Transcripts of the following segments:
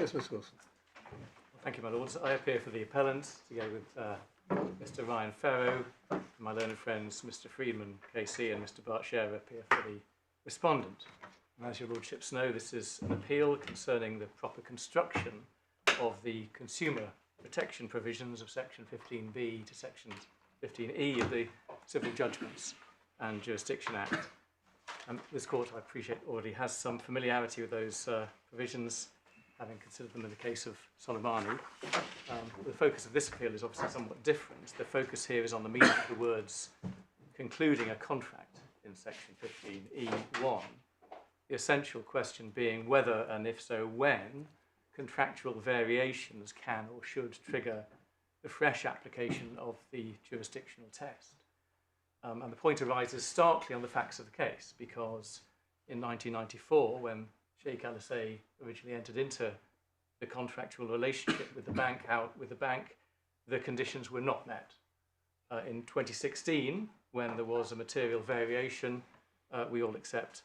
Yes, Mr. Wilson. Thank you, my lords. I appear for the appellant, together with Mr. Ryan Farrow, and my learned friends, Mr. Friedman, KC, and Mr. Bart Scherer appear for the respondent. And as your lordships know, this is an appeal concerning the proper construction of the consumer protection provisions of Section 15B to Section 15E of the Civil Judgments and Jurisdiction Act. This court, I appreciate, already has some familiarity with those provisions, having considered them in the case of Soleimani. The focus of this appeal is obviously somewhat different. The focus here is on the meaning of the words concluding a contract in Section 15E1. The essential question being whether, and if so, when, contractual variations can or should trigger the fresh application of the jurisdictional test. And the point arises starkly on the facts of the case, because in 1994, when Sheikh Alesayi originally entered into the contractual relationship with the bank, the conditions were not met. In 2016, when there was a material variation, we all accept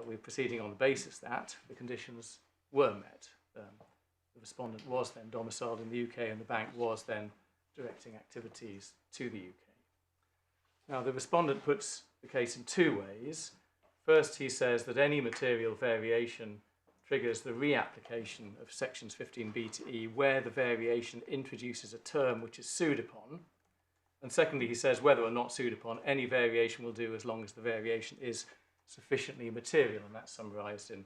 we're proceeding on the basis that the conditions were met. The respondent was then domiciled in the UK, and the bank was then directing activities to the UK. Now, the respondent puts the case in two ways. First, he says that any material variation triggers the reapplication of sections 15B to E where the variation introduces a term which is sued upon. And secondly, he says whether or not sued upon, any variation will do as long as the variation is sufficiently material, and that's summarised in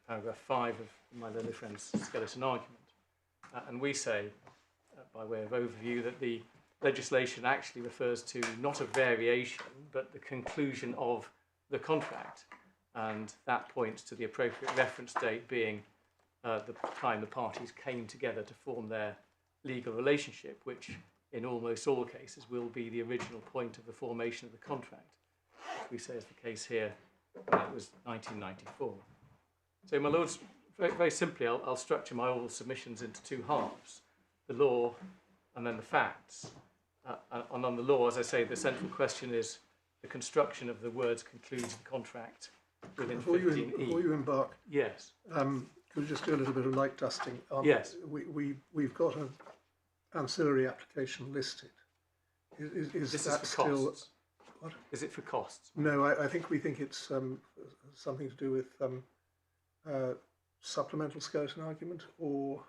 paragraph 5 of my learned friend's skeleton argument. And we say, by way of overview, that the legislation actually refers to not a variation, but the conclusion of the contract, and that points to the appropriate reference date being the time the parties came together to form their legal relationship, which in almost all cases will be the original point of the formation of the contract, which we say is the case here, and it was 1994. So, my lords, very, very simply, I'll structure my oral submissions into two halves, the law and then the facts. And on the law, as I say, the central question is the construction of the words concludes the contract within 15E. Before you embark, yes. Could we just do a little bit of light dusting? Yes. We've got an ancillary application listed. Is this that is for still... costs. What? Is it for costs? No, I think we think it's something to do with supplemental skeleton argument or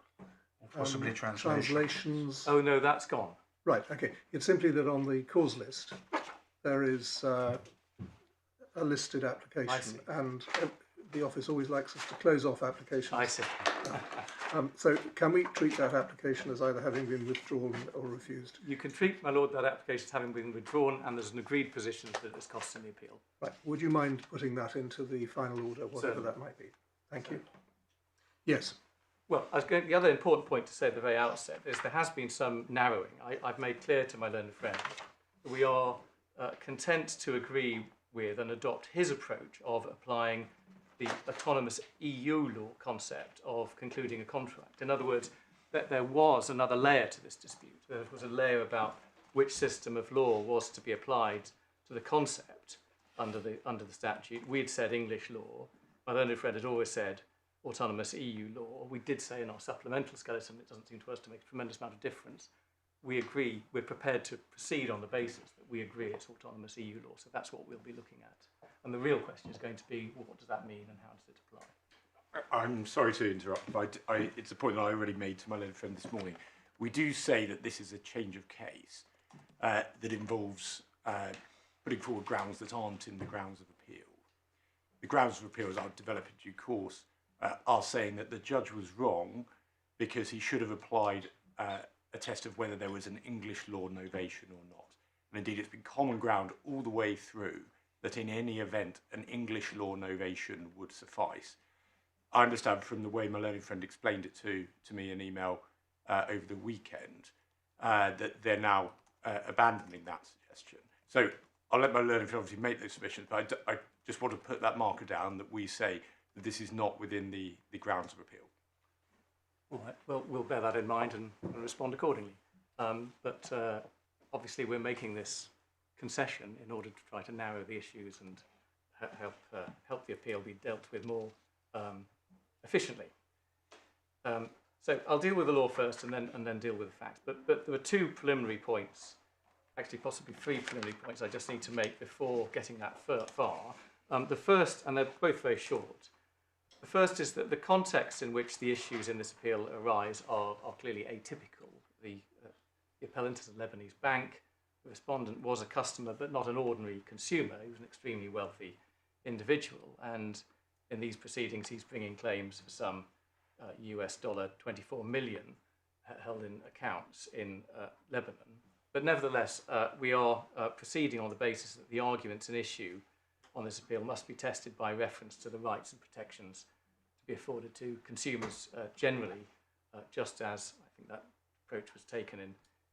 possibly translations. Oh, no, that's gone. Right, okay. It's simply that on the cause list there is a listed application, and the office always likes us to close off applications. I see. So can we treat that application as either having been withdrawn or refused? You can treat, my lord, that application as having been withdrawn, and there's an agreed position that it's costing the appeal. Right. Would you mind putting that into the final order, whatever Certainly. that might be? Thank you. Yes. Well, the other important point to say at the very outset is there has been some narrowing. I've made clear to my learned friend that we are content to agree with and adopt his approach of applying the autonomous EU law concept of concluding a contract. In other words, that there was another layer to this dispute. There was a layer about which system of law was to be applied to the concept under the statute. We'd said English law. My learned friend had always said autonomous EU law. We did say in our supplemental skeleton, it doesn't seem to us to make a tremendous amount of difference. We agree, we're prepared to proceed on the basis that we agree it's autonomous EU law. So that's what we'll be looking at. And the real question is going to be, well, what does that mean and how does it apply? I'm sorry to interrupt, but it's a point that I already made to my learned friend this morning. We do say that this is a change of case that involves putting forward grounds that aren't in the grounds of appeal. The grounds of appeal, as I'll develop in due course, are saying that the judge was wrong because he should have applied a test of whether there was an English law novation or not. And indeed, it's been common ground all the way through that in any event, an English law novation would suffice. I understand from the way my learned friend explained it to me in email over the weekend that they're now abandoning that suggestion. So I'll let my learned friend obviously make those submissions, but I just want to put that marker down that we say that this is not within the grounds of appeal. All right, well, we'll bear that in mind and respond accordingly. But obviously we're making this concession in order to try to narrow the issues and help the appeal be dealt with more efficiently. So I'll deal with the law first and then deal with the facts. But there were two preliminary points, actually possibly three preliminary points I just need to make before getting that far. The first, and they're both very short, the first is that the context in which the issues in this appeal arise are clearly atypical. The appellant is a Lebanese bank. The respondent was a customer, but not an ordinary consumer. He was an extremely wealthy individual. And in these proceedings, he's bringing claims for some US dollar 24 million held in accounts in Lebanon. But nevertheless, we are proceeding on the basis that the arguments and issue on this appeal must be tested by reference to the rights and protections to be afforded to consumers generally, just as I think that approach was taken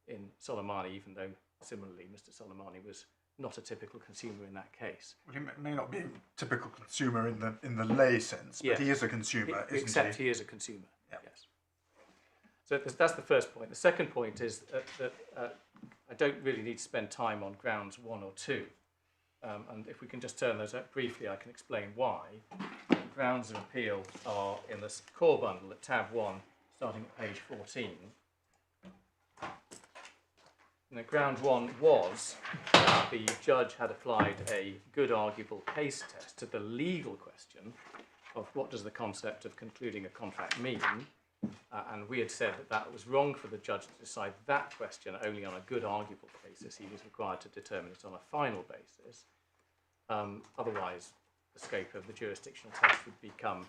in Soleimani, even though similarly Mr. Soleimani was not a typical consumer in that case. Well, he may not be a typical consumer in the lay sense, but he is a consumer, isn't he? Except he is a consumer, Yep. yes. So that's the first point. The second point is that I don't really need to spend time on grounds 1 or 2. And if we can just turn those up briefly, I can explain why. The grounds of appeal are in this core bundle at tab 1, starting at page 14. And ground 1 was that the judge had applied a good arguable case test to the legal question of what does the concept of concluding a contract mean. And we had said that that was wrong for the judge to decide that question only on a good arguable basis. He was required to determine it on a final basis. Otherwise, the scope of the jurisdictional test would become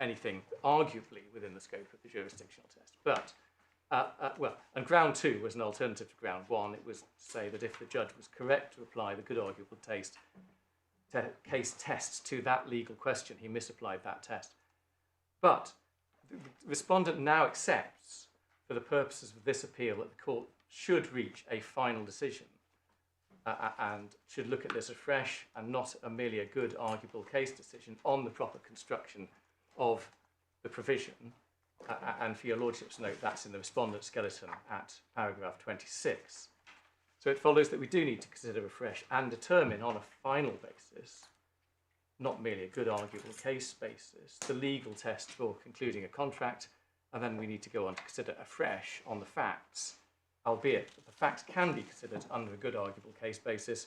anything arguably within the scope of the jurisdictional test. But, and ground 2 was an alternative to ground 1. It was to say that if the judge was correct to apply the good arguable case test to that legal question, he misapplied that test. But the respondent now accepts, for the purposes of this appeal, that the court should reach a final decision and should look at this afresh and not merely a good arguable case decision on the proper construction of the provision. And for your lordship's note, that's in the respondent skeleton at paragraph 26. So it follows that we do need to consider afresh and determine on a final basis, not merely a good arguable case basis, the legal test for concluding a contract, and then we need to go on to consider afresh on the facts, albeit that the facts can be considered under a good arguable case basis,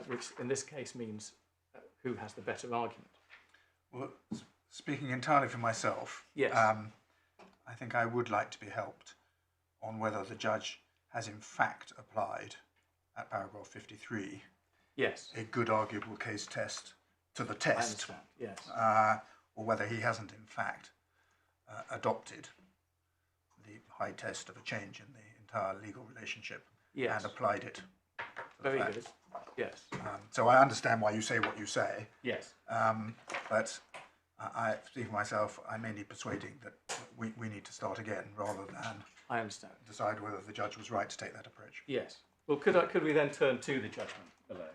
which in this case means who has the better argument. Well, speaking entirely for myself, yes. I think I would like to be helped on whether the judge has in fact applied, at paragraph 53, yes, a good arguable case test to the test, yes, or whether he hasn't in fact adopted the high test of a change in the entire legal relationship yes, and applied it. Very good. Yes. So I understand why you say what you say. Yes. But I, speaking for myself, I may need persuading that we need to start again rather than I understand. decide whether the judge was right to take that approach. Yes. Well, could we then turn to the judgment below,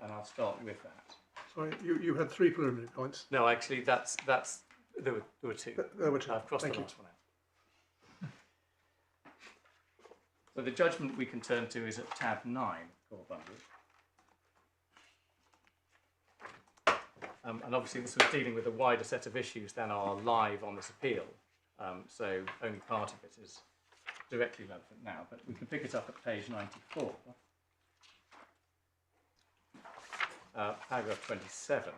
and I'll start with that. Sorry, you had 3 preliminary points. No, actually, that's there were 2. There were 2. I've crossed Thank the you. last one out. So the judgment we can turn to is at tab 9, core bundle. And obviously this was dealing with a wider set of issues than are live on this appeal. So only part of it is directly relevant now, but we can pick it up at page 94. Paragraph 27,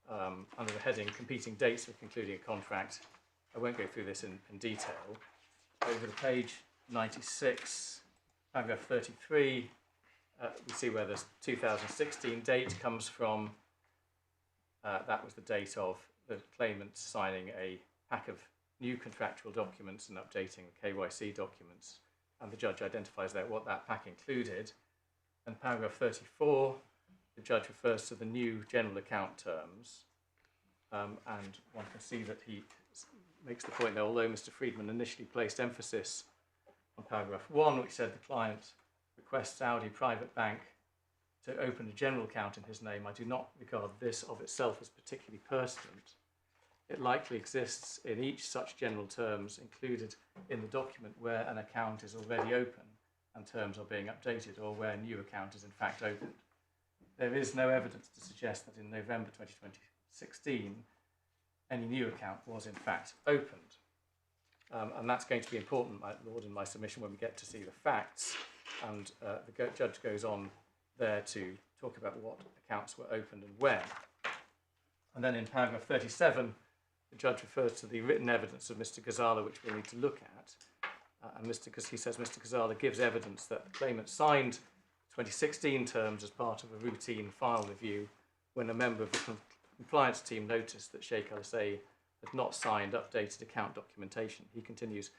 under the heading Competing Dates for Concluding a Contract. I won't go through this in detail. Over to page 96, paragraph 33, we see where the 2016 date comes from. That was the date of the claimant signing a pack of new contractual documents and updating KYC documents, and the judge identifies there what that pack included. And paragraph 34, the judge refers to the new general account terms, and one can see that he makes the point that although Mr. Friedman initially placed emphasis on paragraph 1, which said the client requests Audi Private Bank to open a general account in his name, I do not regard this of itself as particularly pertinent. It likely exists in each such general terms included in the document where an account is already open and terms are being updated, or where a new account is in fact opened. There is no evidence to suggest that in November 2016 any new account was in fact opened. And that's going to be important, my lord, in my submission when we get to see the facts. And the judge goes on there to talk about what accounts were opened and when. And then in paragraph 37, the judge refers to the written evidence of Mr. Ghazala, which we'll need to look at. And he says Mr. Ghazala gives evidence that the claimant signed 2016 terms as part of a routine file review when a member of the compliance team noticed that Sheikh Alesayi had not signed updated account documentation. He continues,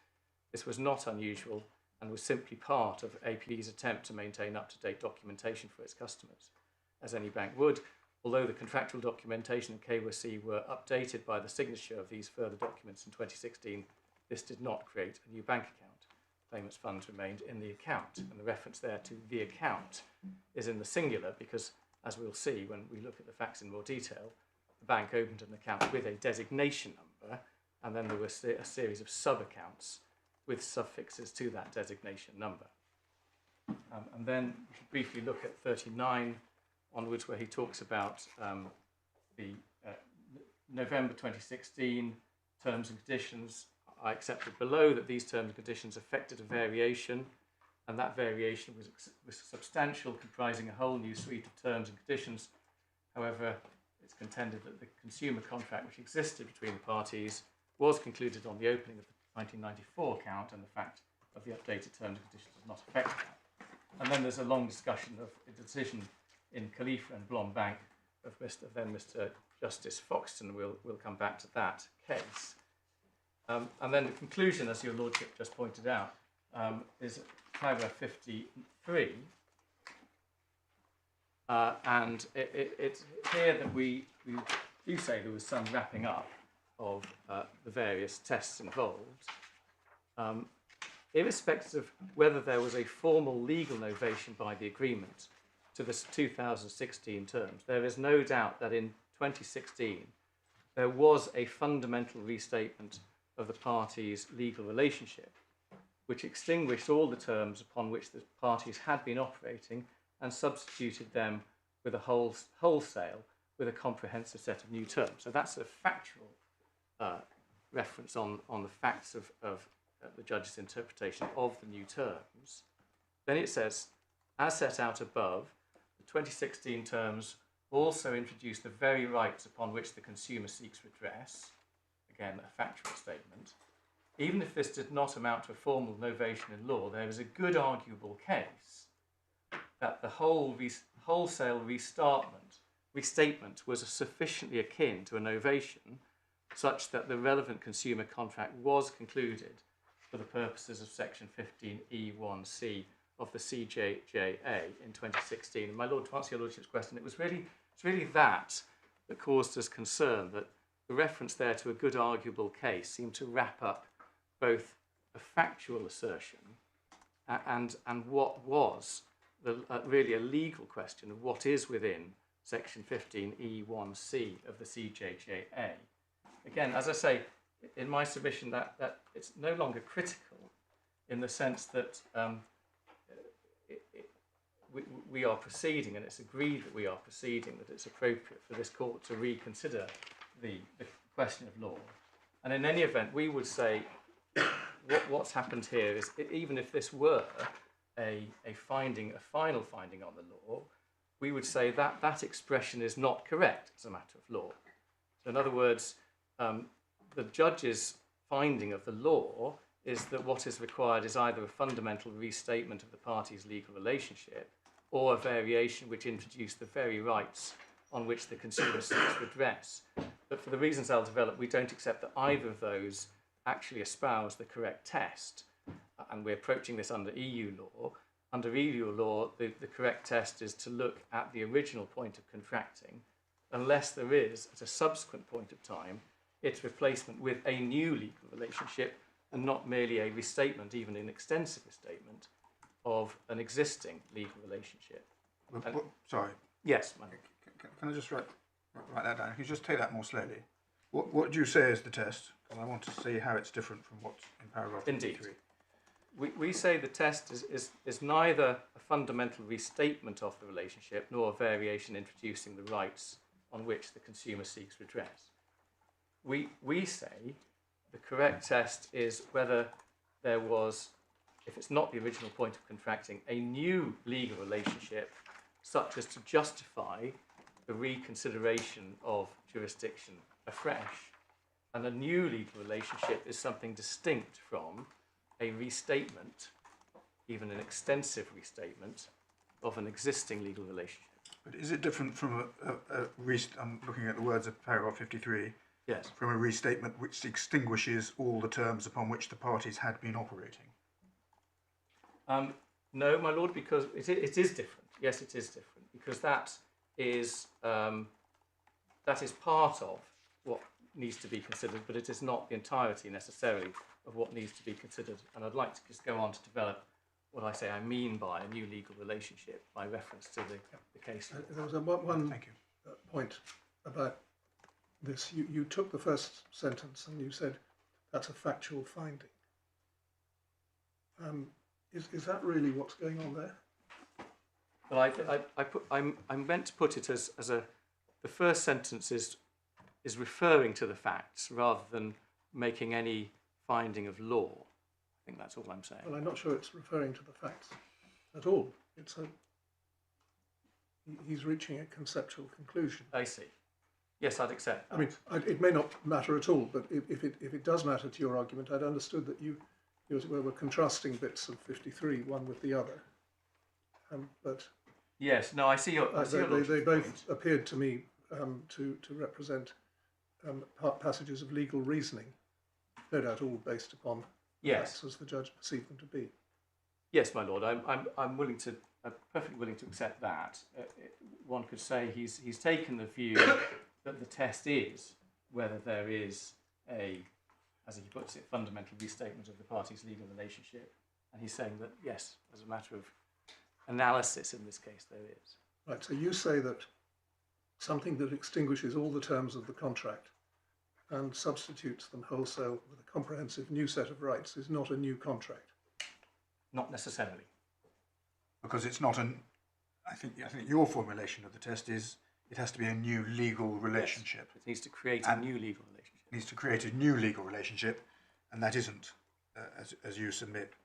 this was not unusual and was simply part of AP's attempt to maintain up-to-date documentation for its customers, as any bank would, although the contractual documentation and KYC were updated by the signature of these further documents in 2016, this did not create a new bank account. Claimant's funds remained in the account, and the reference there to the account is in the singular because, as we'll see when we look at the facts in more detail, the bank opened an account with a designation number, and then there was a series of sub-accounts with suffixes to that designation number. And then we should briefly look at 39 onwards, where he talks about the November 2016 terms and conditions. I accepted below that these terms and conditions affected a variation, and that variation was substantial, comprising a whole new suite of terms and conditions. However, it's contended that the consumer contract which existed between the parties was concluded on the opening of the 1994 account, and the fact of the updated terms and conditions does not affect that. And then there's a long discussion of a decision in Khalifa and Blom Bank of Mr. Justice Foxton. We'll come back to that case. And then the conclusion, as your lordship just pointed out, is paragraph 53. And it's here that we do say there was some wrapping up of the various tests involved. Irrespective of whether there was a formal legal novation by the agreement to the 2016 terms, there is no doubt that in 2016 there was a fundamental restatement of the parties' legal relationship, which extinguished all the terms upon which the parties had been operating and substituted them with a wholesale with a comprehensive set of new terms. So that's a factual reference on the facts of the judge's interpretation of the new terms. Then it says, as set out above, the 2016 terms also introduce the very rights upon which the consumer seeks redress. Again, a factual statement. Even if this did not amount to a formal novation in law, there is a good arguable case that the wholesale restatement was sufficiently akin to a novation such that the relevant consumer contract was concluded for the purposes of section 15E1C of the CJJA in 2016. And my lord, to answer your lordship's question, it's really that caused us concern, that the reference there to a good arguable case seemed to wrap up both a factual assertion and what was really a legal question of what is within section 15E1C of the CJJA. Again, as I say, in my submission, that it's no longer critical in the sense that we are proceeding, and it's agreed that we are proceeding, that it's appropriate for this court to reconsider the question of law. And in any event, we would say what's happened here is, even if this were a final finding on the law, we would say that that expression is not correct as a matter of law. So in other words, the judge's finding of the law is that what is required is either a fundamental restatement of the parties' legal relationship or a variation which introduced the very rights on which the consumer seeks redress. But for the reasons I'll develop, we don't accept that either of those actually espouse the correct test. And we're approaching this under EU law. Under EU law, the correct test is to look at the original point of contracting, unless there is, at a subsequent point of time, its replacement with a new legal relationship and not merely a restatement, even an extensive restatement, of an existing legal relationship. Sorry. Yes, ma'am. Can I just write that down? Can you just take that more slowly? What do you say is the test? Because I want to see how it's different from what's in paragraph 53. Indeed. We say the test is neither a fundamental restatement of the relationship nor a variation introducing the rights on which the consumer seeks redress. we say the correct test is whether there was, if it's not the original point of contracting, a new legal relationship such as to justify the reconsideration of jurisdiction afresh. And a new legal relationship is something distinct from a restatement, even an extensive restatement, of an existing legal relationship. But is it different from I'm looking at the words of paragraph 53, Yes. from a restatement which extinguishes all the terms upon which the parties had been operating? No, my lord, because it is different. Yes, it is different, because that is part of what needs to be considered, but it is not the entirety necessarily of what needs to be considered. And I'd like to just go on to develop what I say I mean by a new legal relationship by reference to the case. There was one point about this. You took the first sentence and you said that's a factual finding. Is that really what's going on there? Well, I meant to put it as the first sentence is referring to the facts rather than making any finding of law. I think that's all I'm saying. Well, I'm not sure it's referring to the facts at all. He's reaching a conceptual conclusion. I see. Yes, I'd accept that. I mean, it may not matter at all, but if it does matter to your argument, I'd understood that you as it were contrasting bits of 53, one with the other. But yes, no, I see your. They both appeared to me to represent passages of legal reasoning, no doubt all based upon facts as the judge perceived them to be. Yes, my lord, I'm willing to, perfectly willing to accept that. One could say he's taken the view that the test is whether there is a, as he puts it, fundamental restatement of the parties' legal relationship, and he's saying that yes, as a matter of analysis in this case, there is. Right. So you say that something that extinguishes all the terms of the contract and substitutes them wholesale with a comprehensive new set of rights is not a new contract. Not necessarily. Because it's not I think your formulation of the test is it has to be a new legal relationship. Yes, it needs to create a new legal relationship. It needs to create a new legal relationship, and that isn't, as you submit,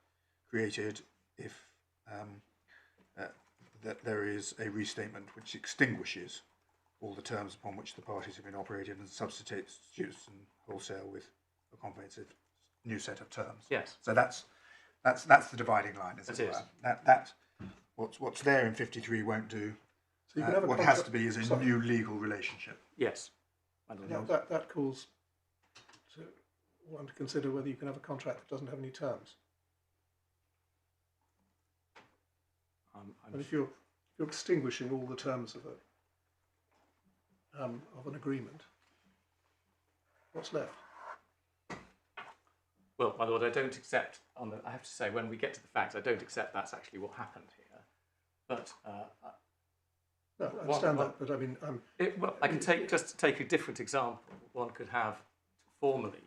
created if that there is a restatement which extinguishes all the terms upon which the parties have been operated and substitutes and wholesale with a comprehensive new set of terms. Yes. So that's the dividing line, as it were. That what's there in 53 won't do. So you can have a what has to be is a new legal relationship. Yes. Now that calls to one to consider whether you can have a contract that doesn't have any terms. And if you're extinguishing all the terms of an agreement, what's left? Well, my lord, I don't accept. I have to say, when we get to the facts, I don't accept that's actually what happened here. But no, I understand that. But I mean, I can take a different example. One could have formally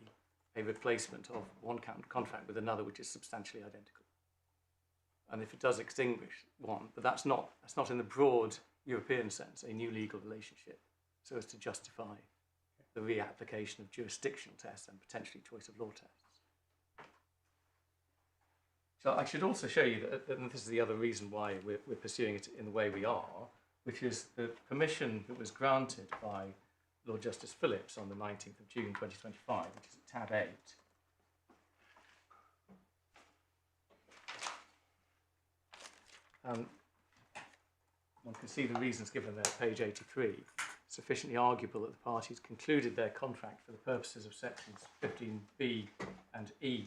a replacement of one contract with another which is substantially identical. And if it does extinguish one, but that's not in the broad European sense a new legal relationship, so as to justify the reapplication of jurisdictional tests and potentially choice of law tests. So I should also show you that, and this is the other reason why we're pursuing it in the way we are, which is the permission that was granted by Lord Justice Phillips on the 19th of June 2025, which is at tab 8. One can see the reasons given there at page 83. Sufficiently arguable that the parties concluded their contract for the purposes of sections 15B and E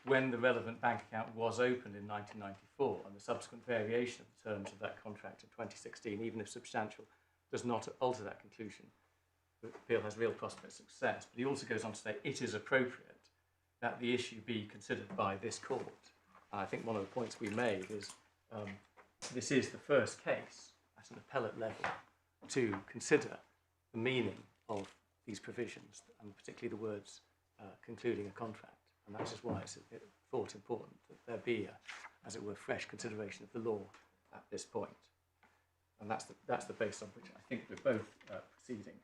when the relevant bank account was opened in 1994, and the subsequent variation of the terms of that contract in 2016, even if substantial, does not alter that conclusion. The appeal has real prospect of success. But he also goes on to say it is appropriate that the issue be considered by this court. And I think one of the points we made is this is the first case at an appellate level to consider the meaning of these provisions, and particularly the words concluding a contract. And that is why it's thought important that there be a, as it were, fresh consideration of the law at this point. And that's the basis on which I think we're both proceeding.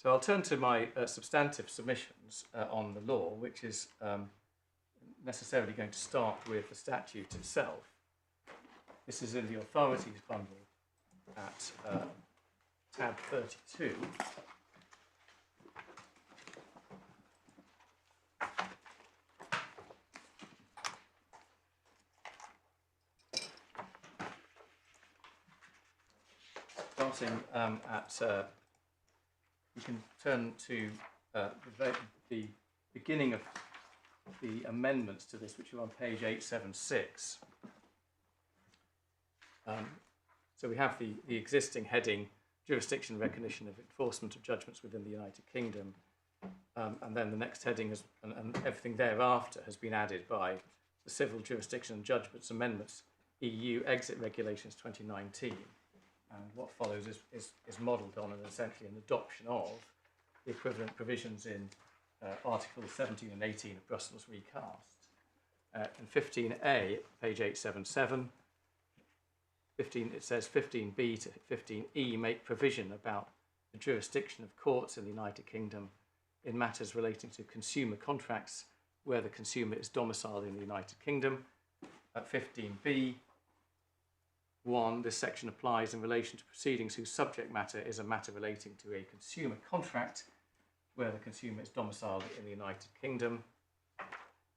So I'll turn to my substantive submissions on the law, which is necessarily going to start with the statute itself. This is in the authorities bundle at tab 32. Starting we can turn to the beginning of the amendments to this, which are on page 876. So we have the existing heading, jurisdiction, recognition of enforcement of judgments within the United Kingdom, and then the next heading is, and everything thereafter has been added by the Civil Jurisdiction and Judgments Amendments EU Exit Regulations 2019. And what follows is modelled on and essentially an adoption of the equivalent provisions in Articles 17 and 18 of Brussels Recast. In 15A, page 877, it says 15B to 15E make provision about the jurisdiction of courts in the United Kingdom in matters relating to consumer contracts where the consumer is domiciled in the United Kingdom. At 15B, 1, this section applies in relation to proceedings whose subject matter is a matter relating to a consumer contract where the consumer is domiciled in the United Kingdom.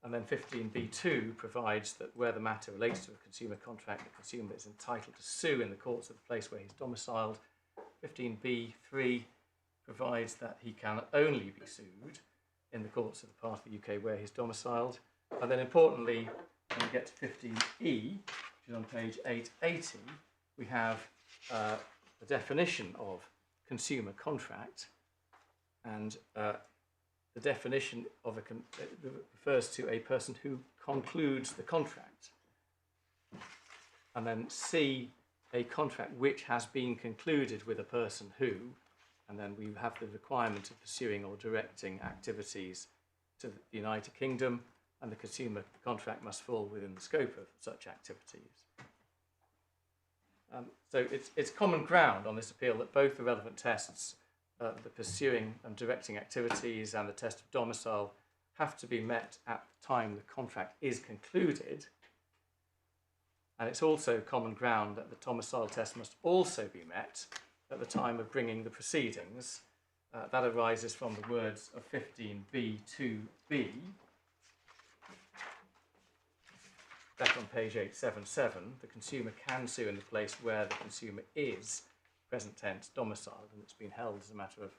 And then 15B2 provides that where the matter relates to a consumer contract, the consumer is entitled to sue in the courts of the place where he's domiciled. 15B3 provides that he can only be sued in the courts of the part of the UK where he's domiciled. And then importantly, when we get to 15E, which is on page 880, we have the definition of consumer contract, and the definition of refers to a person who concludes the contract. And then C, a contract which has been concluded with a person who, and then we have the requirement of pursuing or directing activities to the United Kingdom, and the consumer contract must fall within the scope of such activities. So it's common ground on this appeal that both the relevant tests, the pursuing and directing activities and the test of domicile, have to be met at the time the contract is concluded. And it's also common ground that the domicile test must also be met at the time of bringing the proceedings. That arises from the words of 15B2B. Back on page 877, the consumer can sue in the place where the consumer is, present tense, domiciled, and it's been held as a matter of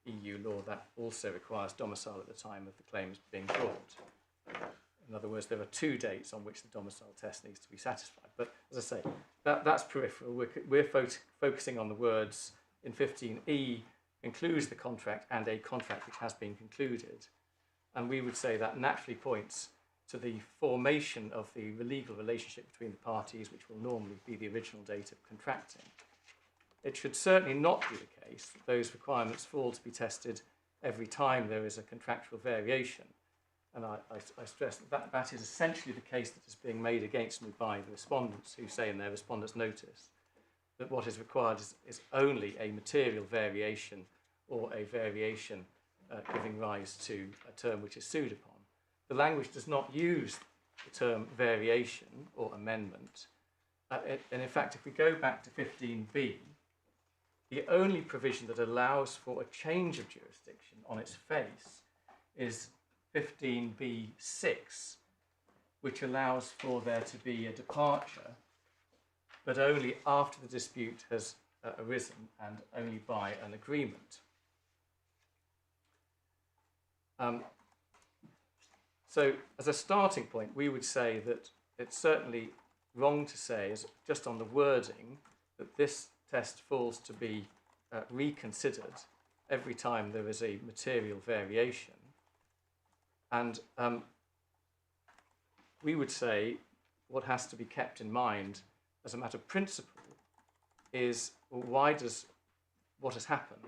EU law that also requires domicile at the time of the claims being brought. In other words, there are two dates on which the domicile test needs to be satisfied. But as I say, that's peripheral. We're focusing on the words in 15E, includes the contract and a contract which has been concluded. And we would say that naturally points to the formation of the legal relationship between the parties, which will normally be the original date of contracting. It should certainly not be the case that those requirements fall to be tested every time there is a contractual variation. And I stress that is essentially the case that is being made against me by the respondents, who say in their respondents' notice that what is required is only a material variation or a variation giving rise to a term which is sued upon. The language does not use the term variation or amendment. And in fact, if we go back to 15B, the only provision that allows for a change of jurisdiction on its face is 15B6, which allows for there to be a departure, but only after the dispute has arisen and only by an agreement. So as a starting point, we would say that it's certainly wrong to say, is just on the wording, that this test falls to be reconsidered every time there is a material variation. And we would say what has to be kept in mind as a matter of principle is, well, why does what has happened,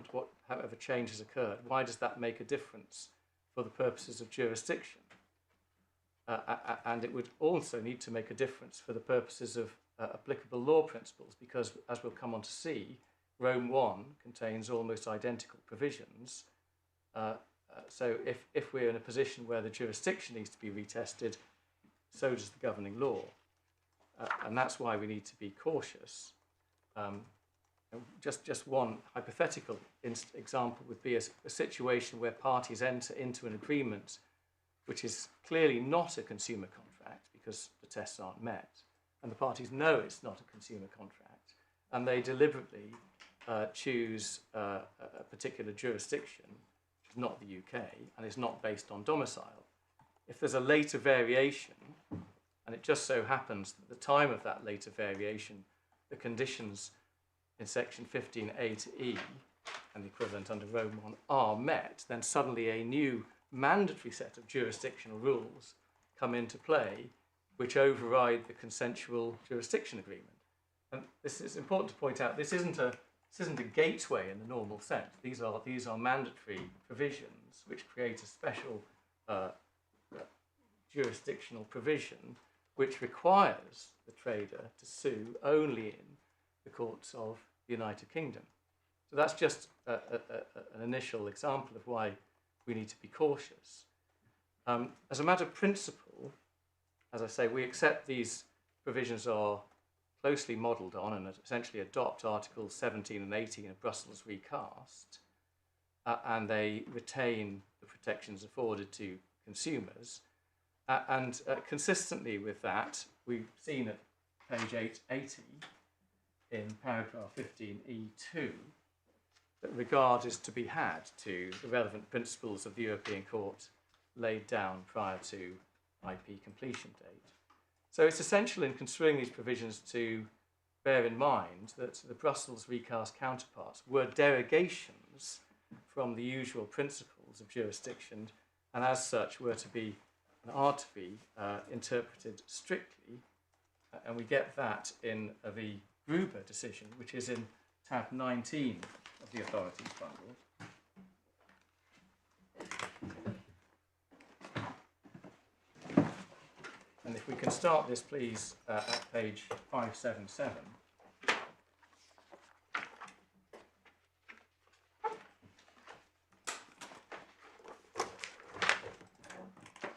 however change has occurred, why does that make a difference for the purposes of jurisdiction? And it would also need to make a difference for the purposes of applicable law principles, because, as we'll come on to see, Rome 1 contains almost identical provisions. So if we're in a position where the jurisdiction needs to be retested, so does the governing law. And that's why we need to be cautious. Just one hypothetical example would be a situation where parties enter into an agreement which is clearly not a consumer contract because the tests aren't met, and the parties know it's not a consumer contract, and they deliberately choose a particular jurisdiction, which is not the UK, and is not based on domicile. If there's a later variation, and it just so happens that at the time of that later variation, the conditions in section 15A to E, and the equivalent under Rome 1, are met, then suddenly a new mandatory set of jurisdictional rules come into play which override the consensual jurisdiction agreement. And this is important to point out, this isn't a gateway in the normal sense. These are mandatory provisions which create a special jurisdictional provision which requires the trader to sue only in the courts of the United Kingdom. So that's just an initial example of why we need to be cautious. As a matter of principle, as I say, we accept these provisions are closely modelled on and essentially adopt Articles 17 and 18 of Brussels recast, and they retain the protections afforded to consumers. And consistently with that, we've seen at page 880 in paragraph 15E2 that regard is to be had to the relevant principles of the European Court laid down prior to IP completion date. So it's essential in construing these provisions to bear in mind that the Brussels recast counterparts were derogations from the usual principles of jurisdiction, and as such were to be and are to be interpreted strictly, and we get that in the Gruber decision, which is in tab 19 of the authorities bundle. And if we can start this, please, at page 577.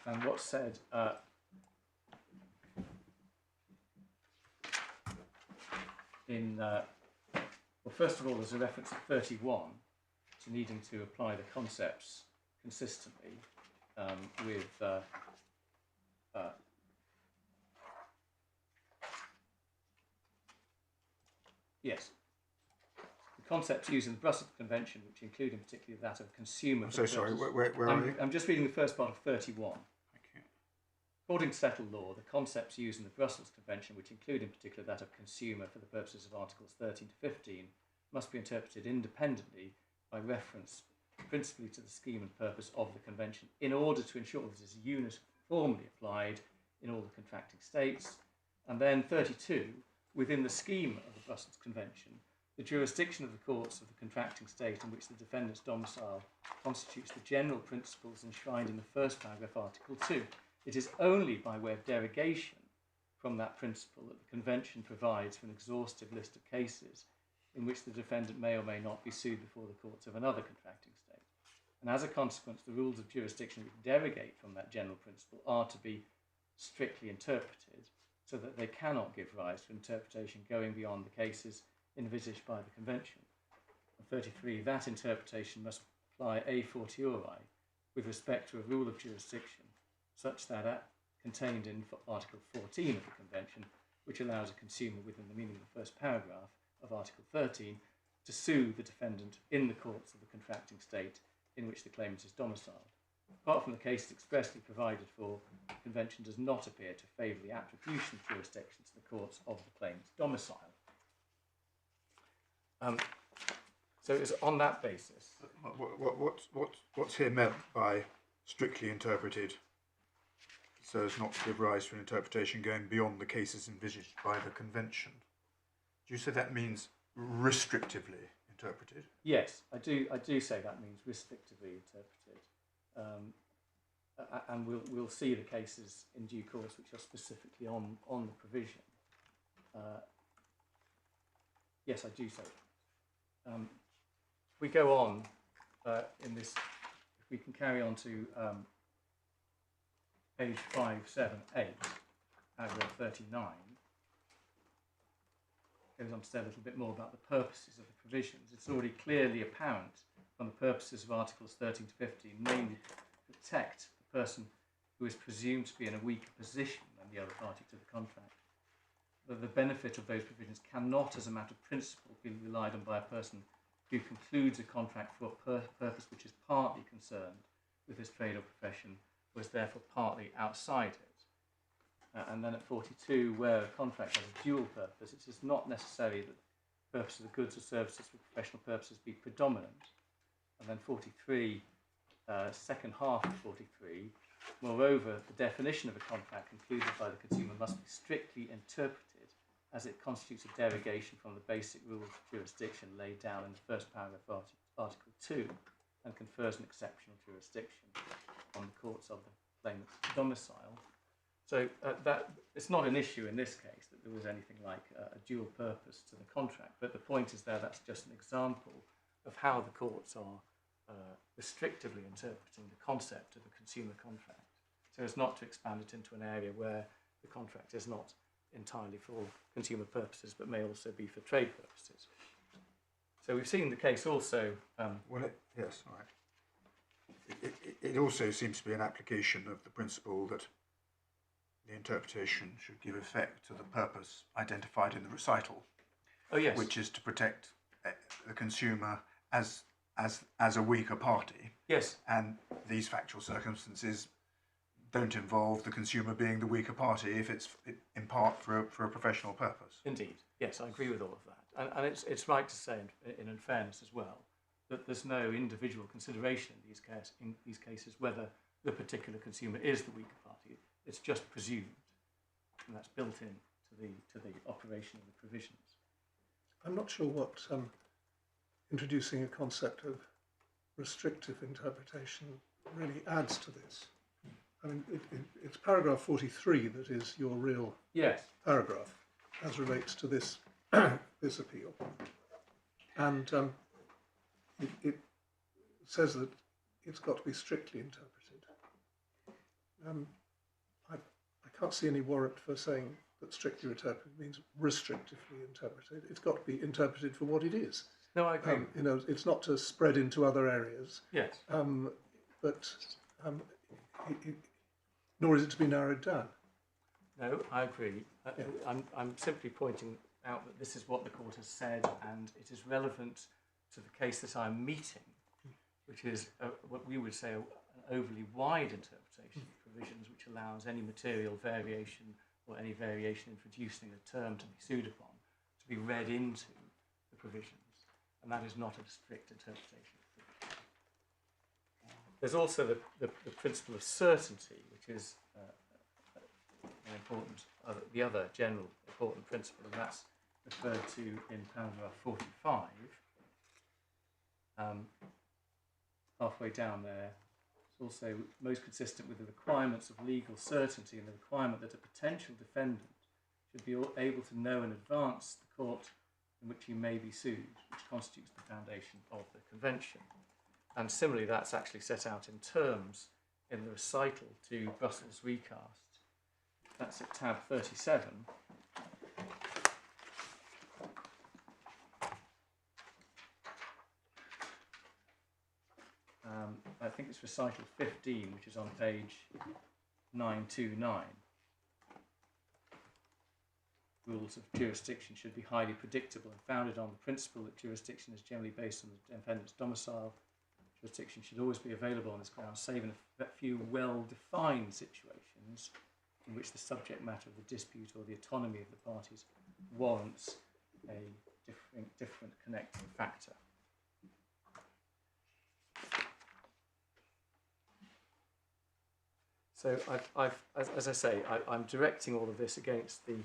And what's said well, first of all, there's a reference at 31 to needing to apply the concepts consistently with yes, the concepts used in the Brussels Convention, which include in particular that of consumer. I'm so sorry, where are you? I'm just reading the first part of 31. Okay. According to settled law, the concepts used in the Brussels Convention, which include in particular that of consumer for the purposes of Articles 13 to 15, must be interpreted independently by reference principally to the scheme and purpose of the Convention in order to ensure that it is uniformly applied in all the contracting states. And then 32, within the scheme of the Brussels Convention, the jurisdiction of the courts of the contracting state in which the defendant's domicile constitutes the general principles enshrined in the first paragraph, Article 2. It is only by way of derogation from that principle that the Convention provides for an exhaustive list of cases in which the defendant may or may not be sued before the courts of another contracting state. And as a consequence, the rules of jurisdiction which derogate from that general principle are to be strictly interpreted so that they cannot give rise to interpretation going beyond the cases envisaged by the Convention. And 33, that interpretation must apply a fortiori with respect to a rule of jurisdiction such that contained in Article 14 of the Convention, which allows a consumer within the meaning of the first paragraph of Article 13 to sue the defendant in the courts of the contracting state in which the claimant is domiciled. Apart from the cases expressly provided for, the Convention does not appear to favour the attribution of jurisdiction to the courts of the claimant's domicile. So it's on that basis. What's here meant by strictly interpreted so as not to give rise to an interpretation going beyond the cases envisaged by the Convention? Do you say that means restrictively interpreted? Yes, I do say that means restrictively interpreted. And we'll see the cases in due course which are specifically on the provision. Yes, I do say that. we go on in this, if we can carry on to page 578, paragraph 39, goes on to say a little bit more about the purposes of the provisions. It's already clearly apparent from the purposes of Articles 13 to 15, namely to protect the person who is presumed to be in a weaker position than the other party to the contract. That the benefit of those provisions cannot, as a matter of principle, be relied on by a person who concludes a contract for a purpose which is partly concerned with his trade or profession, was therefore partly outside it. And then at 42, where a contract has a dual purpose, it is not necessary that the purpose of the goods or services for professional purposes be predominant. And then 43, second half of 43, moreover, the definition of a contract concluded by the consumer must be strictly interpreted as it constitutes a derogation from the basic rules of jurisdiction laid down in the first paragraph of Article 2 and confers an exceptional jurisdiction on the courts of the claimant's domicile. So that it's not an issue in this case that there was anything like a dual purpose to the contract, but the point is that's just an example of how the courts are restrictively interpreting the concept of a consumer contract, so as not to expand it into an area where the contract is not entirely for consumer purposes but may also be for trade purposes. So we've seen the case also... yes, all right. It also seems to be an application of the principle that the interpretation should give effect to the purpose identified in the recital. Oh, yes. Which is to protect the consumer as a weaker party. Yes. And these factual circumstances don't involve the consumer being the weaker party if it's in part for a professional purpose. Indeed. Yes, I agree with all of that. And it's right to say, in fairness as well, that there's no individual consideration in these cases whether the particular consumer is the weaker party. It's just presumed, and that's built in to the operation of the provisions. I'm not sure what introducing a concept of restrictive interpretation really adds to this. I mean, it's paragraph 43 that is your real paragraph as relates to this this appeal, and it says that it's got to be strictly interpreted. I can't see any warrant for saying that strictly interpreted means restrictively interpreted. It's got to be interpreted for what it is. No, I agree. It's not to spread into other areas. Yes. Nor is it to be narrowed down. No, I agree. I'm simply pointing out that this is what the court has said, and it is relevant to the case that I'm meeting, which is what we would say an overly wide interpretation of provisions, which allows any material variation or any variation introducing a term to be sued upon to be read into the provisions, and that is not a strict interpretation. There's also the principle of certainty, which is an important, the other general important principle, and that's referred to in paragraph 45. Halfway down there, it's also most consistent with the requirements of legal certainty and the requirement that a potential defendant should be able to know in advance the court in which he may be sued, which constitutes the foundation of the convention. And similarly, that's actually set out in terms in the recital to Brussels recast. That's at tab 37. I think it's recital 15, which is on page 929. Rules of jurisdiction should be highly predictable and founded on the principle that jurisdiction is generally based on the defendant's domicile. Jurisdiction should always be available on this ground, save in a few well-defined situations in which the subject matter of the dispute or the autonomy of the parties warrants a different connecting factor. So as I say, I'm directing all of this against the